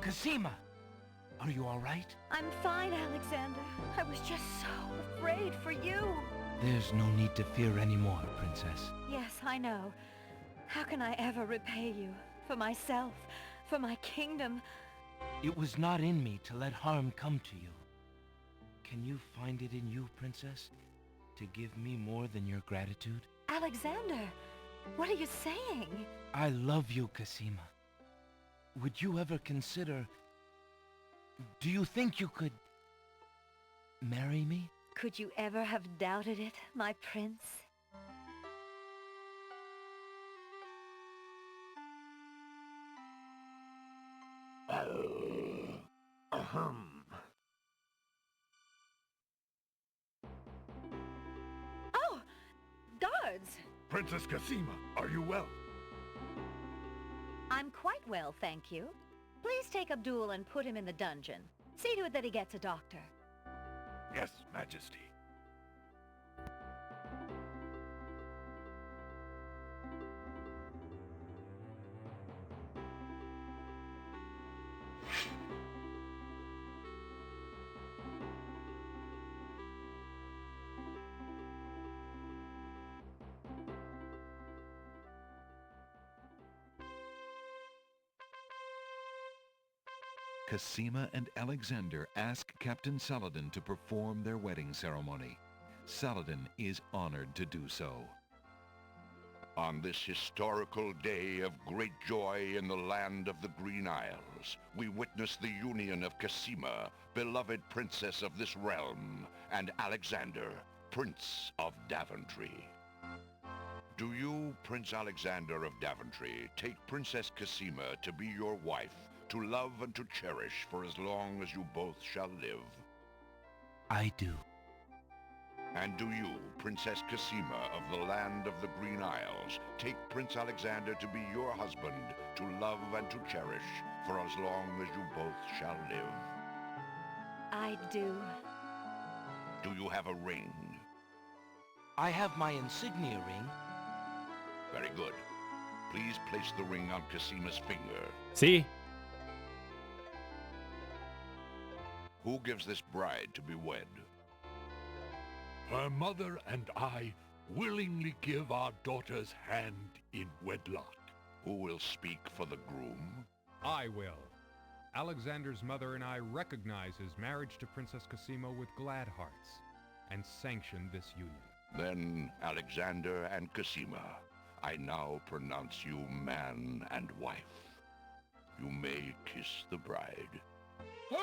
S4: Cosima, are you all right?
S8: I'm fine, Alexander. I was just so afraid for you.
S4: There's no need to fear anymore, princess.
S8: Yes, I know. How can I ever repay you? For myself, for my kingdom.
S4: It was not in me to let harm come to you. Can you find it in you, princess, to give me more than your gratitude?
S8: Alexander, what are you saying?
S4: I love you, Cosima. Would you ever consider... Do you think you could... marry me?
S8: Could you ever have doubted it, my prince?
S7: Oh.
S8: Oh! Guards!
S6: Princess Cassima, are you well?
S8: I'm quite well, thank you. Please take Abdul and put him in the dungeon. See to it that he gets a doctor.
S6: Yes, Majesty.
S3: Cassima and Alexander ask Captain Saladin to perform their wedding ceremony. Saladin is honored to do so.
S7: On this historical day of great joy in the land of the Green Isles, we witness the union of Cassima, beloved princess of this realm, and Alexander, Prince of Daventry. Do you, Prince Alexander of Daventry, take Princess Cassima to be your wife, to love and to cherish for as long as you both shall live?
S4: I do.
S7: And do you, Princess Cassima of the land of the Green Isles, take Prince Alexander to be your husband, to love and to cherish for as long as you both shall live?
S8: I do.
S7: Do you have a ring?
S4: I have my insignia ring.
S7: Very good. Please place the ring on Cassima's finger.
S1: See?
S7: Who gives this bride to be wed?
S6: Her mother and I willingly give our daughter's hand in wedlock.
S7: Who will speak for the groom?
S10: I will. Alexander's mother and I recognize his marriage to Princess Cassima with glad hearts and sanction this union.
S7: Then, Alexander and Cassima, I now pronounce you man and wife. You may kiss the bride.
S9: Hooray!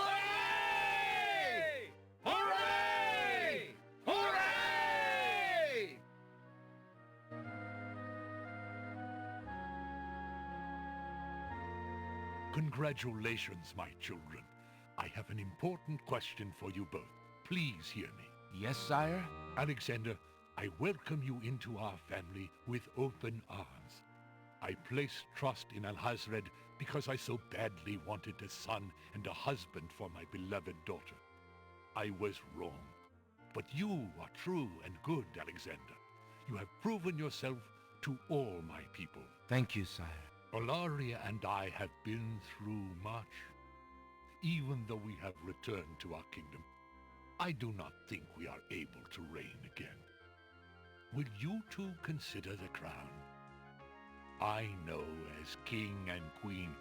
S9: Hooray! Hooray!
S6: Congratulations, my children. I have an important question for you both. Please hear me.
S4: Yes, sire?
S6: Alexander, I welcome you into our family with open arms. I place trust in Alhazred because I so badly wanted a son and a husband for my beloved daughter. I was wrong. But you are true and good, Alexander. You have proven yourself to all my people.
S4: Thank you, sire.
S6: Olaria and I have been through much. Even though we have returned to our kingdom, I do not think we are able to reign again. Will you two consider the crown? I know as king and queen,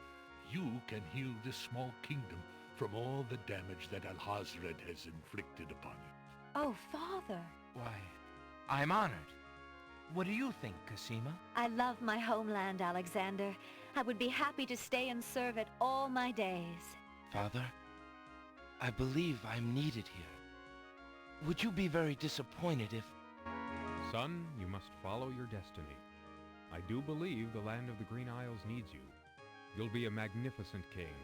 S6: you can heal this small kingdom from all the damage that Alhazred has inflicted upon it.
S8: Oh, Father.
S4: Why, I'm honored. What do you think, Cassima?
S8: I love my homeland, Alexander. I would be happy to stay and serve it all my days.
S4: Father, I believe I'm needed here. Would you be very disappointed if...
S10: Son, you must follow your destiny. I do believe the land of the Green Isles needs you. You'll be a magnificent king,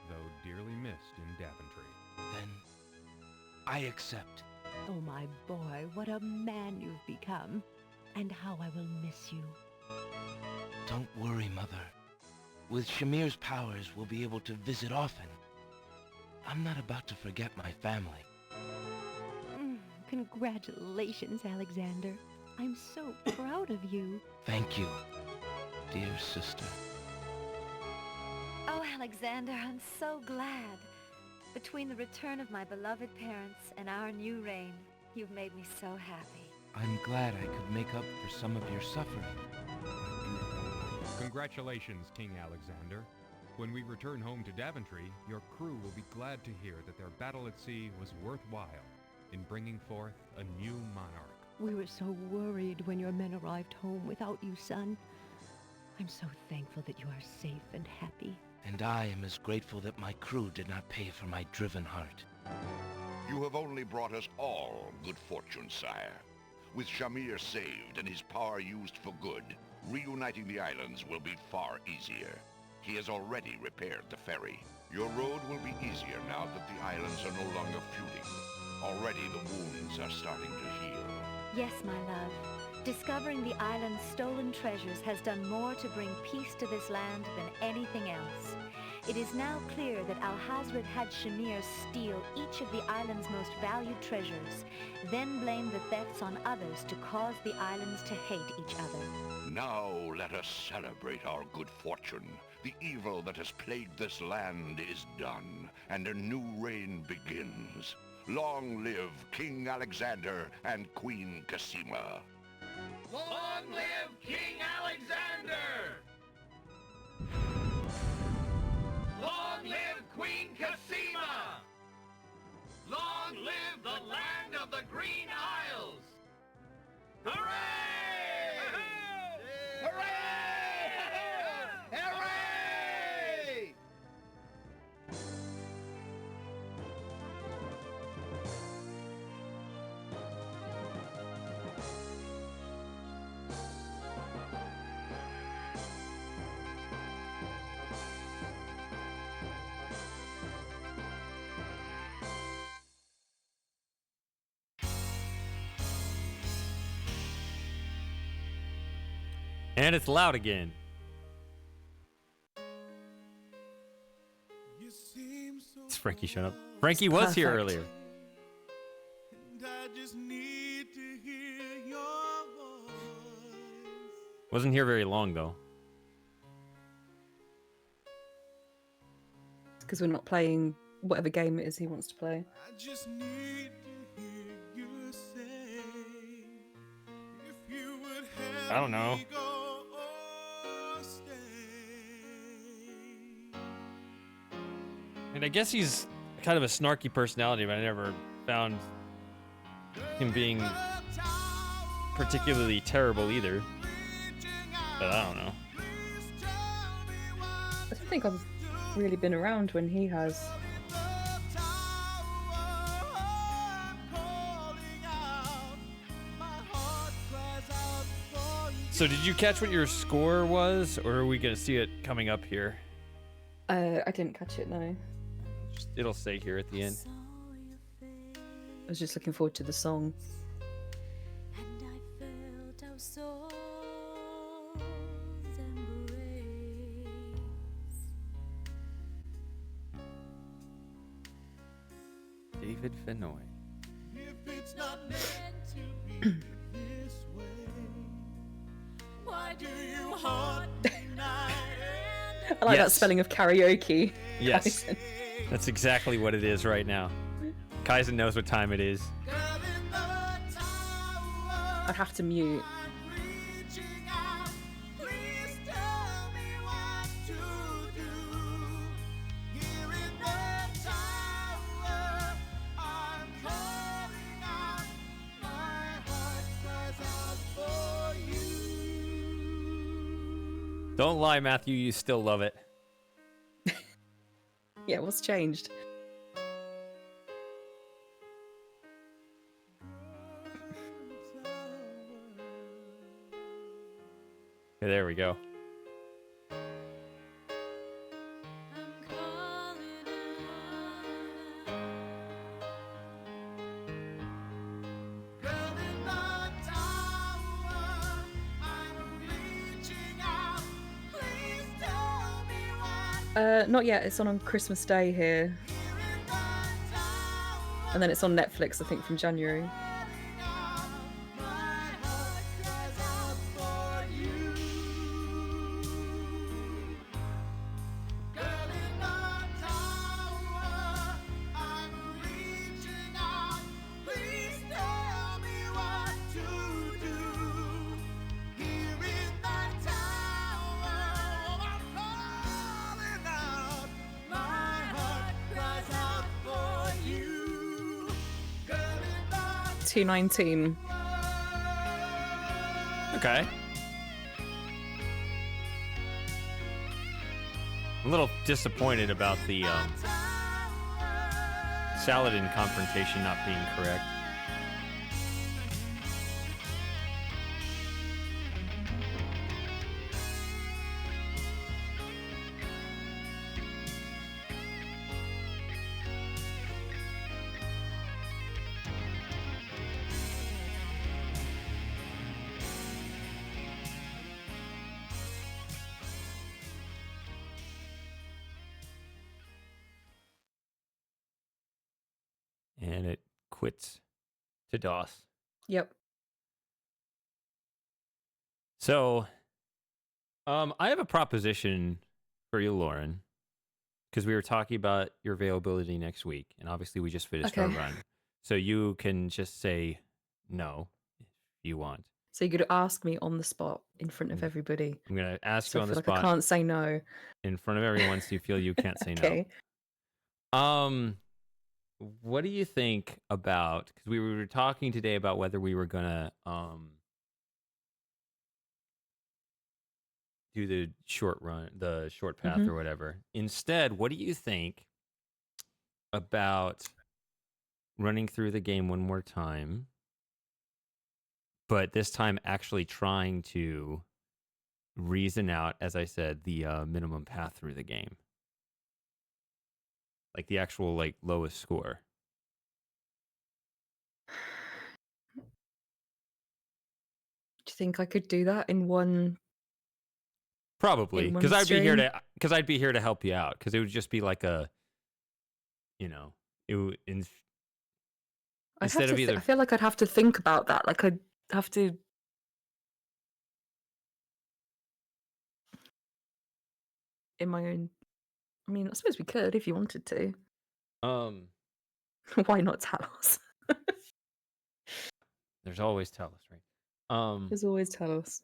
S10: though dearly missed in Daventry.
S4: Then, I accept.
S5: Oh, my boy, what a man you've become. And how I will miss you.
S4: Don't worry, Mother. With Shamir's powers, we'll be able to visit often. I'm not about to forget my family.
S5: Congratulations, Alexander. I'm so proud of you.
S4: Thank you, dear sister.
S8: Oh, Alexander, I'm so glad. Between the return of my beloved parents and our new reign, you've made me so happy.
S4: I'm glad I could make up for some of your suffering.
S10: Congratulations, King Alexander. When we return home to Daventry, your crew will be glad to hear that their battle at sea was worthwhile in bringing forth a new monarch.
S5: We were so worried when your men arrived home without you, son. I'm so thankful that you are safe and happy.
S4: And I am as grateful that my crew did not pay for my driven heart.
S7: You have only brought us all good fortune, sire. With Shamir saved and his power used for good, reuniting the islands will be far easier. He has already repaired the ferry. Your road will be easier now that the islands are no longer feuding. Already the wounds are starting to heal.
S8: Yes, my love. Discovering the island's stolen treasures has done more to bring peace to this land than anything else. It is now clear that Alhazred had Shamir steal each of the island's most valued treasures, then blame the thefts on others to cause the islands to hate each other.
S7: Now let us celebrate our good fortune. The evil that has plagued this land is done, and a new reign begins. Long live King Alexander and Queen Cassima.
S9: Long live King Alexander! Long live Queen Cassima! Long live the land of the Green Isles! Hooray! Hooray! Hooray!
S1: And it's loud again. It's Frankie showing up. Frankie was here
S2: Perfect.
S1: earlier. Wasn't here very long though.
S2: Because we're not playing whatever game it is he wants to play.
S1: I don't know. And I guess he's kind of a snarky personality, but I never found him being particularly terrible either. But I don't know.
S2: I don't think I've really been around when he has.
S1: So did you catch what your score was, or are we gonna see it coming up here?
S2: I didn't catch it, no.
S1: It'll say here at the end.
S2: I was just looking forward to the song.
S1: David Fennoy.
S2: I like that
S1: Yes.
S2: spelling of karaoke.
S1: Yes,
S2: Kaizen.
S1: that's exactly what it is right now. Kaizen knows what time it is.
S2: I'd have to mute.
S1: Don't lie, Matthew, you still love it.
S2: Yeah, what's changed?
S1: Okay, there we go.
S2: Not yet. It's on Christmas Day here. And then it's on Netflix, I think, from January. $2.19.
S1: Okay. I'm a little disappointed about the Saladin confrontation not being correct. quits to DOS.
S2: Yep.
S1: So, I have a proposition for you, Lauren, because we were talking about your availability next week, and obviously we just finished our
S2: Okay.
S1: run. So you can just say no if you want.
S2: So you're gonna ask me on the spot in front of everybody.
S1: I'm going to ask
S2: So
S1: you
S2: I
S1: on
S2: feel
S1: the
S2: like I
S1: spot
S2: can't say no.
S1: in front of everyone so you feel you can't say
S2: Okay.
S1: no. What do you think about, because we were talking today about whether we were going to do the short run, the short path
S2: Mhm.
S1: or whatever. Instead, what do you think about running through the game one more time, but this time actually trying to reason out, as I said, the minimum path through the game, like the actual like lowest score?
S2: Do you think I could do that in one
S1: Probably,
S2: in
S1: because
S2: one
S1: I'd be here
S2: stream?
S1: to help you out, because it would just be like a, you know, it would
S2: I'd have
S1: instead
S2: to.
S1: of either.
S2: I feel like I'd have to think about that. Like I'd have to. In my own. I mean, I suppose we could if you wanted to.
S1: Um,
S2: Why not Talos?
S1: there's always Talos, right?
S2: There's always Talos.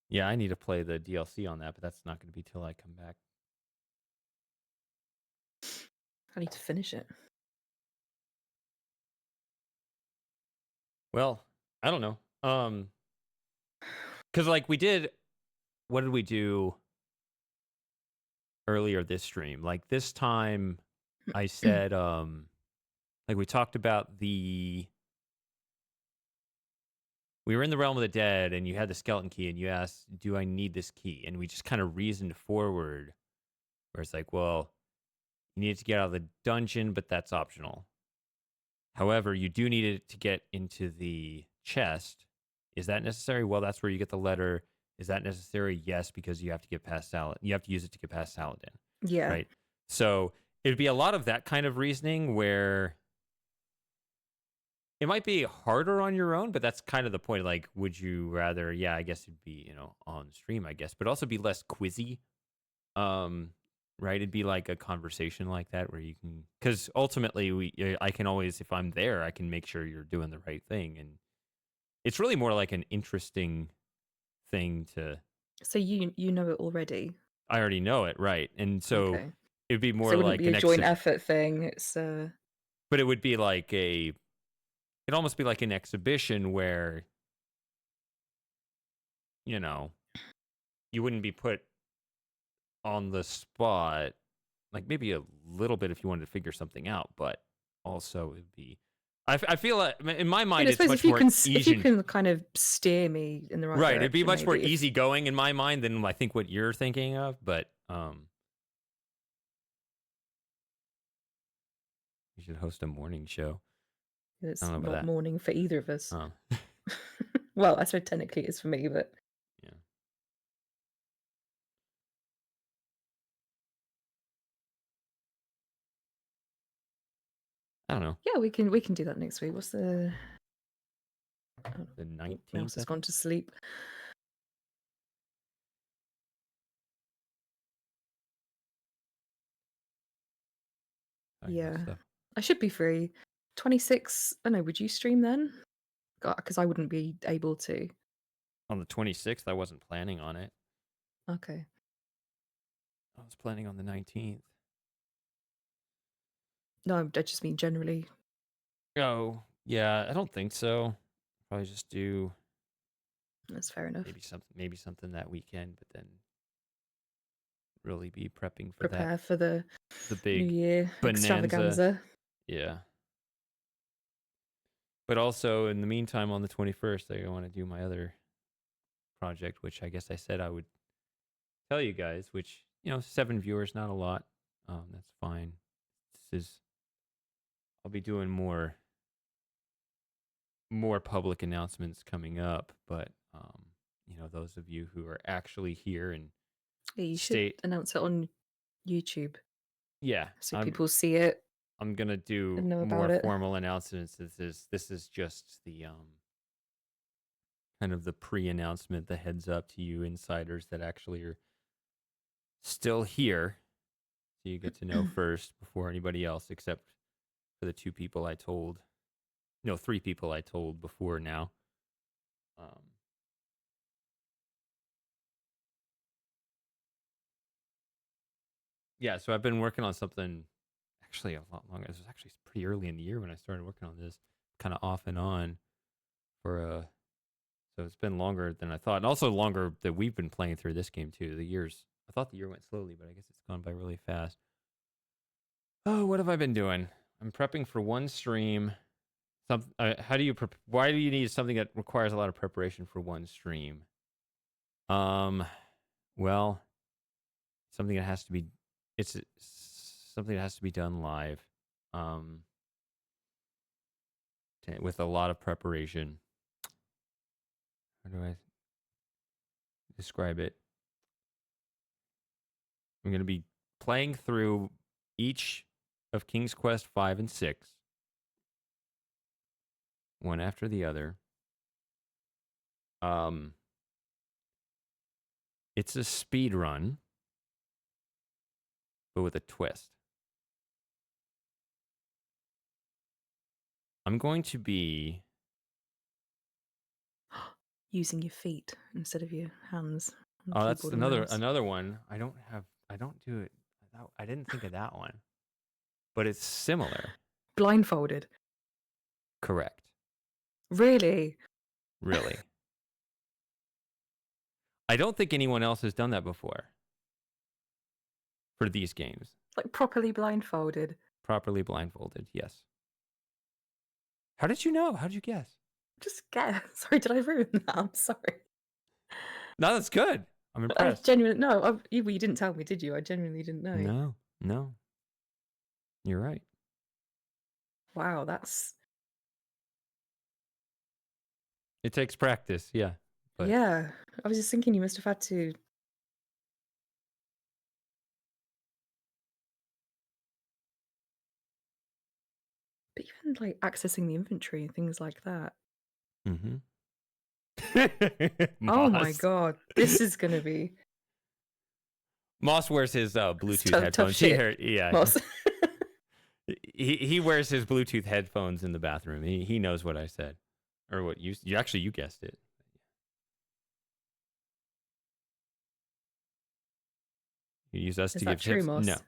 S1: Yeah, I need to play the DLC on that, but that's not going to be till I come back.
S2: I need to finish it.
S1: Well, I don't know. Because like we did, what did we do earlier this stream? Like this time, I said, like we talked about we were in the realm of the dead, and you had the skeleton key, and you asked, "Do I need this key?" And we just kind of reasoned forward, where it's like, well, you need to get out of the dungeon, but that's optional. However, you do need it to get into the chest. Is that necessary? Well, that's where you get the letter. Is that necessary? Yes, because you have to get past Saladin. You have to use it to get past Saladin.
S2: Yeah.
S1: Right. So it'd be a lot of that kind of reasoning where it might be harder on your own, but that's kind of the point. Like, would you rather, yeah, I guess it'd be, on stream, I guess, but also be less quizzy. Right. It'd be like a conversation like that where you can, because ultimately I can always, if I'm there, I can make sure you're doing the right thing. And it's really more like an interesting thing to.
S2: So you know it already.
S1: I already know it, right? And so
S2: Okay.
S1: it'd be more
S2: So it wouldn't
S1: like
S2: be
S1: an
S2: a joint effort thing. It's
S1: but it would be like it'd almost be like an exhibition where, you wouldn't be put on the spot, like maybe a little bit if you wanted to figure something out, but also it'd be. I feel like in my mind
S2: I
S1: it's
S2: suppose
S1: much
S2: if you
S1: more
S2: can
S1: easy.
S2: if you can kind of steer me in the right
S1: Right,
S2: direction.
S1: it'd be much more
S2: maybe.
S1: easygoing in my mind than I think what you're thinking of, but you should host a morning show.
S2: It's
S1: I don't know about
S2: not
S1: that.
S2: morning for either of us.
S1: Oh.
S2: Well, I suppose technically it is for me, but
S1: Yeah. I don't know.
S2: yeah, we can do that next week. What's the
S1: The
S2: Mouse
S1: 19th.
S2: has gone to sleep. Yeah, I should be free. 26. Oh no, would you stream then? Because I wouldn't be able to.
S1: On the 26th, I wasn't planning on it.
S2: Okay.
S1: I was planning on the 19th.
S2: No, I just mean generally.
S1: Oh, yeah, I don't think so. Probably just do.
S2: That's fair enough.
S1: Maybe something that weekend, but then really be prepping for
S2: Prepare
S1: that.
S2: for the
S1: big
S2: New Year
S1: bonanza.
S2: extravaganza.
S1: Yeah. But also, in the meantime, on the 21st, I want to do my other project, which I guess I said I would tell you guys, which, 7 viewers, not a lot. That's fine. I'll be doing more more public announcements coming up, but those of you who are actually here and
S2: Yeah, you should
S1: state,
S2: announce it on YouTube
S1: yeah,
S2: so people see it
S1: I'm gonna do
S2: and know
S1: more
S2: about it.
S1: formal announcements. This is just the kind of the pre-announcement, the heads up to you insiders that actually are still here. So you get to know first before anybody else, except for the 2 people I told. No, 3 people I told before now. Yeah, so I've been working on something actually a lot longer. This was actually pretty early in the year when I started working on this, kind of off and on for so it's been longer than I thought, and also longer that we've been playing through this game too. I thought the year went slowly, but I guess it's gone by really fast. Oh, what have I been doing? I'm prepping for one stream. Why do you need something that requires a lot of preparation for one stream? Well, something that has to be, it's something that has to be done live, with a lot of preparation. How do I describe it? I'm going to be playing through each of King's Quest 5 and 6, one after the other. It's a speed run, but with a twist. I'm going to be
S2: Using your feet instead of your hands. on the
S1: Oh, that's
S2: keyboard and mouse.
S1: another one. I don't do it. I didn't think of that one, but it's similar.
S2: Blindfolded.
S1: Correct.
S2: Really?
S1: Really. I don't think anyone else has done that before for these games.
S2: Like properly blindfolded.
S1: Properly blindfolded, yes. How did you know? How did you guess?
S2: Just guess. Sorry, did I ruin that? I'm sorry.
S1: No, that's good. I'm
S2: I
S1: impressed.
S2: genuinely no. You didn't tell me, did you? I genuinely didn't know.
S1: No. You're right.
S2: Wow, that's
S1: It takes practice, yeah. But
S2: yeah. I was just thinking you must have had to. But even like accessing the inventory and things like that.
S1: Mm-hmm.
S2: Oh my god, this is gonna be
S1: Moss wears his Bluetooth
S2: tough
S1: headphones.
S2: shit.
S1: Yeah.
S2: Moss.
S1: He wears his Bluetooth headphones in the bathroom. He knows what I said, or what you actually you guessed it. You use us
S2: Is
S1: to
S2: that
S1: give
S2: true,
S1: tips.
S2: Moss?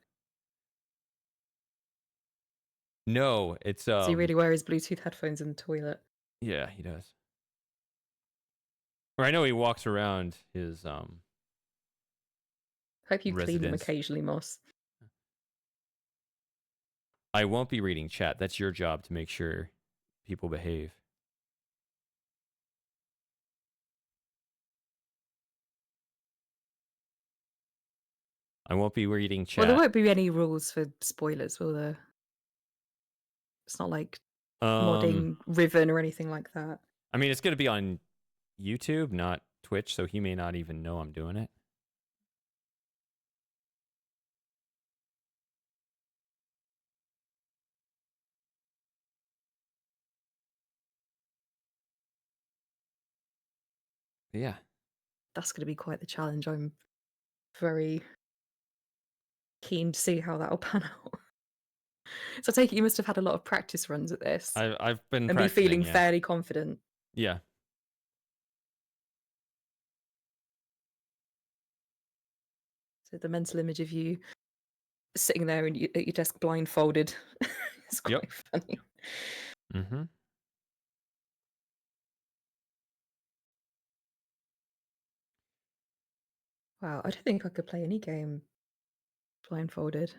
S1: No, it's
S2: Does he really wear his Bluetooth headphones in the toilet?
S1: Yeah, he does. Or I know he walks around his
S2: Hope you clean them
S1: residence.
S2: occasionally, Moss.
S1: I won't be reading chat. That's your job to make sure people behave. I won't be reading chat.
S2: Well, there won't be any rules for spoilers, will there? It's not like modding Riven or anything like that.
S1: I mean, it's going to be on YouTube, not Twitch, so he may not even know I'm doing it. Yeah.
S2: That's going to be quite the challenge. I'm very keen to see how that'll pan out. So I take it you must have had a lot of practice runs at this.
S1: I've been
S2: and be feeling
S1: yeah.
S2: fairly confident.
S1: Yeah.
S2: So the mental image of you sitting there and at your desk blindfolded is quite funny.
S1: Mm-hmm.
S2: Wow, I don't think I could play any game blindfolded.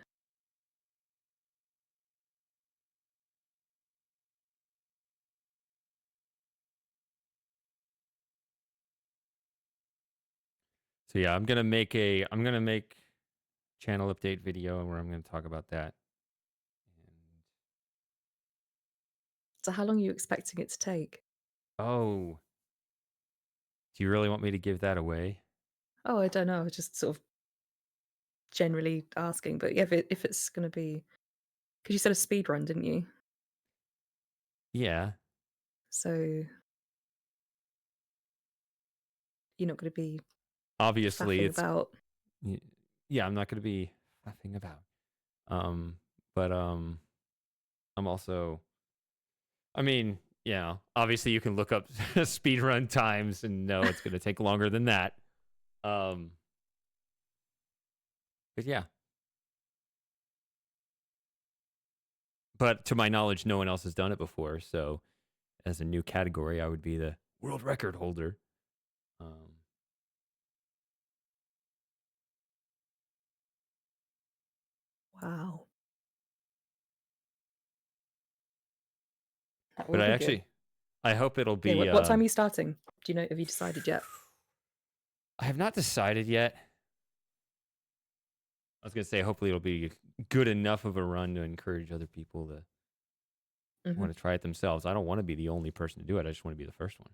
S1: So yeah, I'm gonna make channel update video where I'm gonna talk about that.
S2: So how long are you expecting it to take?
S1: Oh, do you really want me to give that away?
S2: Oh, I don't know. I was just sort of generally asking, but yeah, if it's going to be, because you said a speed run, didn't you?
S1: Yeah.
S2: So you're not going to be
S1: Obviously,
S2: faffing
S1: it's
S2: about.
S1: yeah. I'm not going to be faffing about. But I'm also. I mean, yeah. Obviously, you can look up speed run times and know it's going to take longer than that. But yeah. But to my knowledge, no one else has done it before. So, as a new category, I would be the world record holder.
S2: Wow. That
S1: But
S2: will be good.
S1: I hope it'll
S2: Yeah,
S1: be.
S2: what time are you starting? Do you know? Have you decided yet?
S1: I have not decided yet. I was gonna say, hopefully, it'll be good enough of a run to encourage other people to want to try it themselves. I don't want to be the only person to do it. I just want to be the first one.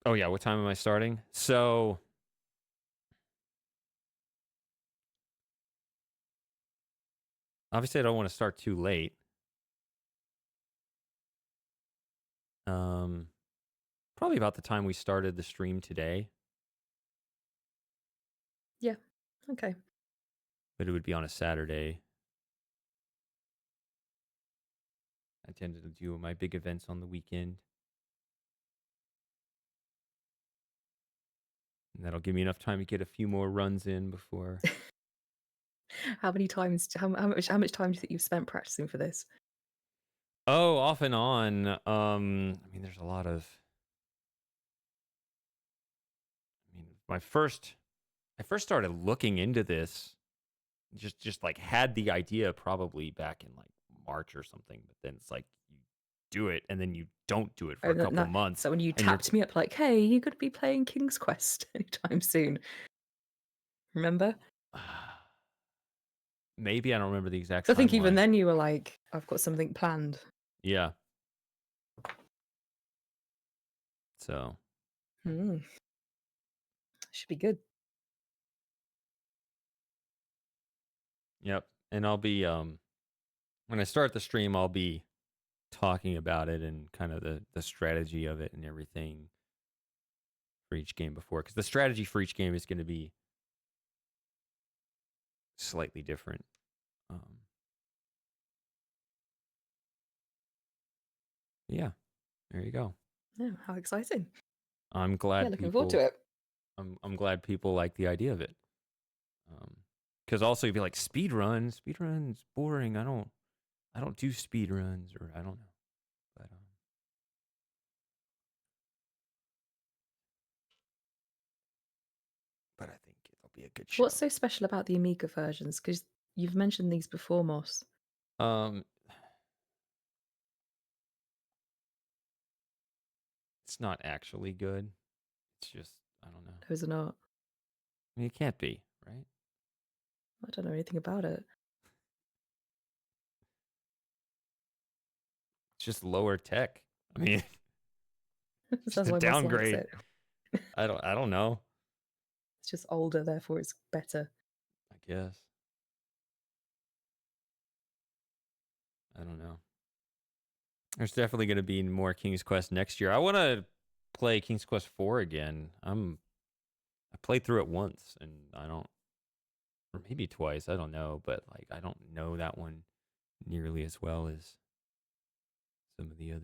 S1: Oh yeah, what time am I starting? So obviously, I don't want to start too late. Probably about the time we started the stream today.
S2: Yeah. Okay.
S1: But it would be on a Saturday. I tend to do my big events on the weekend. And that'll give me enough time to get a few more runs in before.
S2: How many times? How much time do you think you've spent practicing for this?
S1: Oh, off and on. I mean, there's a lot of. I mean, I first started looking into this. Just like had the idea probably back in like March or something, but then it's like you do it and then you don't do it for a couple months.
S2: So when you
S1: and you're-
S2: tapped me up like, "Hey, you're going to be playing King's Quest anytime soon," remember?
S1: Maybe I don't remember the exact.
S2: So I think even
S1: timeline.
S2: then you were like, "I've got something planned."
S1: Yeah. So.
S2: Should be good.
S1: Yep. And I'll be when I start the stream, I'll be talking about it and kind of the strategy of it and everything for each game before, because the strategy for each game is going to be slightly different. Yeah, there you go.
S2: Yeah, how exciting!
S1: I'm glad.
S2: Yeah, looking forward to it.
S1: I'm glad people like the idea of it. Because also you'd be like, speed run's boring. I don't do speed runs, or I don't know. But I think it'll be a good show.
S2: What's so special about the Amiga versions? Because you've mentioned these before, Moss.
S1: It's not actually good. It's just, I don't know.
S2: Those are not.
S1: I mean, it can't be, right?
S2: I don't know anything about it.
S1: It's just lower tech. I mean, it's
S2: Sounds
S1: a
S2: like Moss likes
S1: downgrade.
S2: it.
S1: I don't know.
S2: It's just older, therefore it's better.
S1: I guess. I don't know. There's definitely going to be more King's Quest next year. I want to play King's Quest 4 again. I played through it once, and I don't, or maybe twice. I don't know, but like I don't know that one nearly as well as some of the others.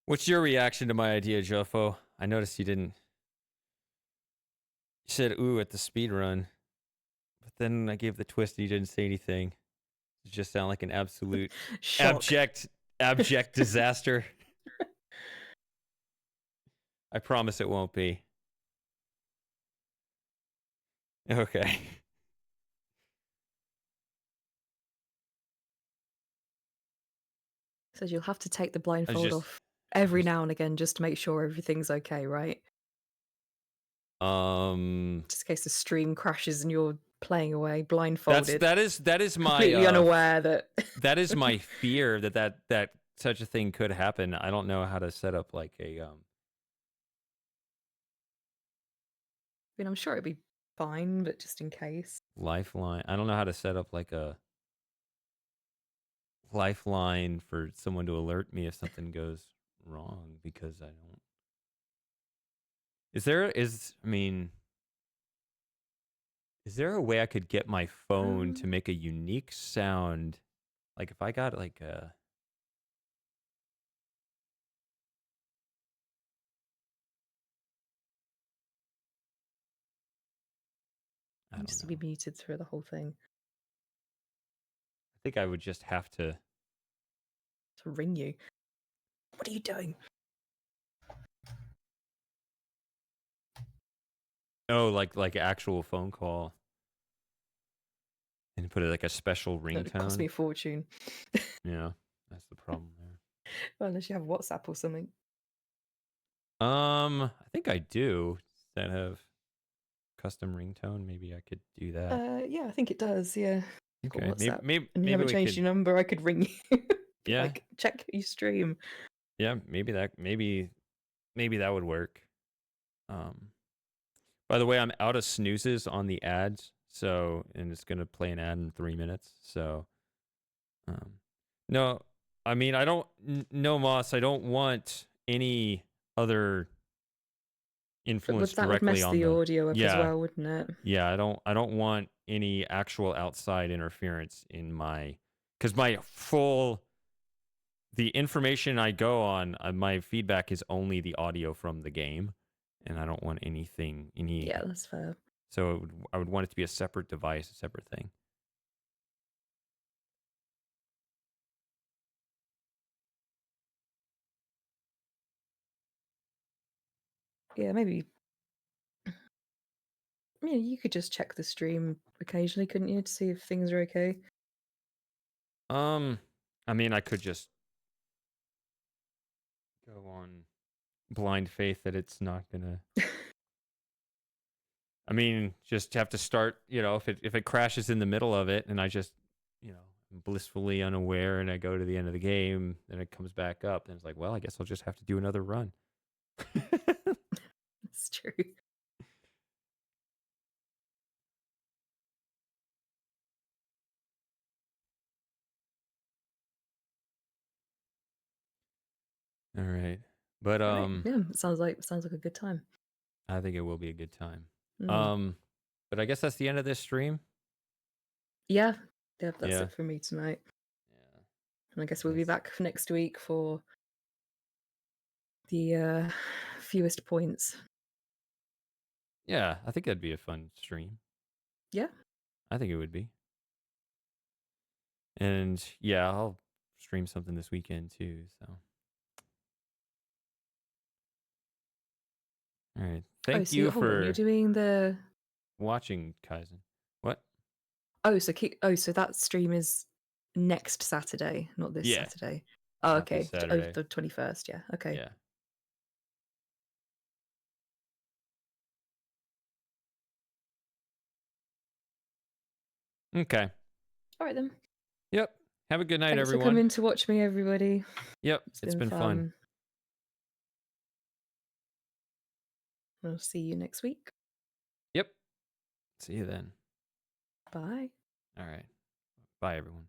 S1: What's your reaction to my idea, Joffo? I noticed you didn't. You said "ooh" at the speed run, but then I gave the twist and you didn't say anything. It just sound like an absolute
S2: Shock.
S1: abject disaster. I promise it won't be. Okay.
S2: Says you'll have to take the blindfold
S1: just-
S2: off every now and again just to make sure everything's okay, right? Just in case the stream crashes and you're playing away blindfolded.
S1: that is my
S2: completely unaware that
S1: that is my fear that such a thing could happen. I don't know how to set up like a
S2: I mean, I'm sure it'd be fine, but just in case.
S1: lifeline. I don't know how to set up like a lifeline for someone to alert me if something goes wrong, because I don't. Is there a way I could get my phone to make a unique sound? Like if I got like a I
S2: It
S1: don't
S2: needs to
S1: know.
S2: be muted through the whole thing.
S1: I think I would just have to
S2: ring you. What are you doing?
S1: Oh, like actual phone call. And put it like a special
S2: It cost me
S1: ringtone.
S2: a fortune.
S1: Yeah, that's the problem there.
S2: Well, unless you have WhatsApp or something.
S1: I think I do. Does that have custom ringtone? Maybe I could do that.
S2: Yeah, I think it does. Yeah. You've got
S1: Okay,
S2: WhatsApp.
S1: maybe
S2: And you haven't
S1: we
S2: changed
S1: could.
S2: your number. I could ring you. Be
S1: Yeah,
S2: like, check your stream.
S1: yeah, maybe that would work. By the way, I'm out of snoozes on the ads, so and it's gonna play an ad in 3 minutes. So, no, I mean I don't. No, Moss, I don't want any other influence
S2: That would
S1: directly
S2: mess
S1: on
S2: the audio up as
S1: Yeah,
S2: well, wouldn't it?
S1: yeah. I don't want any actual outside interference in my, because the information I go on, my feedback is only the audio from the game, and I don't want any.
S2: Yeah, that's fair.
S1: So I would want it to be a separate device, a separate thing.
S2: Yeah, maybe. Yeah, you could just check the stream occasionally, couldn't you, to see if things are okay?
S1: I mean, I could just go on blind faith that it's not gonna. I mean, just have to start. If it crashes in the middle of it, and I just, I'm blissfully unaware, and I go to the end of the game, then it comes back up, and it's like, well, I guess I'll just have to do another run.
S2: It's true.
S1: All right, but
S2: Right. Yeah, it sounds like a good time.
S1: I think it will be a good time.
S2: Mm.
S1: But I guess that's the end of this stream.
S2: Yeah, that's
S1: Yeah.
S2: it for me tonight.
S1: Yeah.
S2: And I guess we'll be back next week for the fewest points.
S1: Yeah, I think that'd be a fun stream.
S2: Yeah.
S1: I think it would be. And yeah, I'll stream something this weekend too, so. All right. Thank you
S2: hold on,
S1: for
S2: you're doing the
S1: watching, Kaizen. What?
S2: so that stream is next Saturday, not this
S1: Yeah.
S2: Saturday. Oh,
S1: Not this
S2: okay.
S1: Saturday.
S2: The 21st, yeah. Okay.
S1: Yeah. Okay.
S2: All right then.
S1: Yep. Have a good night,
S2: Thanks
S1: everyone.
S2: for coming to watch me, everybody.
S1: Yep. It's been fun.
S2: I'll see you next week.
S1: Yep. See you then.
S2: Bye.
S1: All right. Bye, everyone.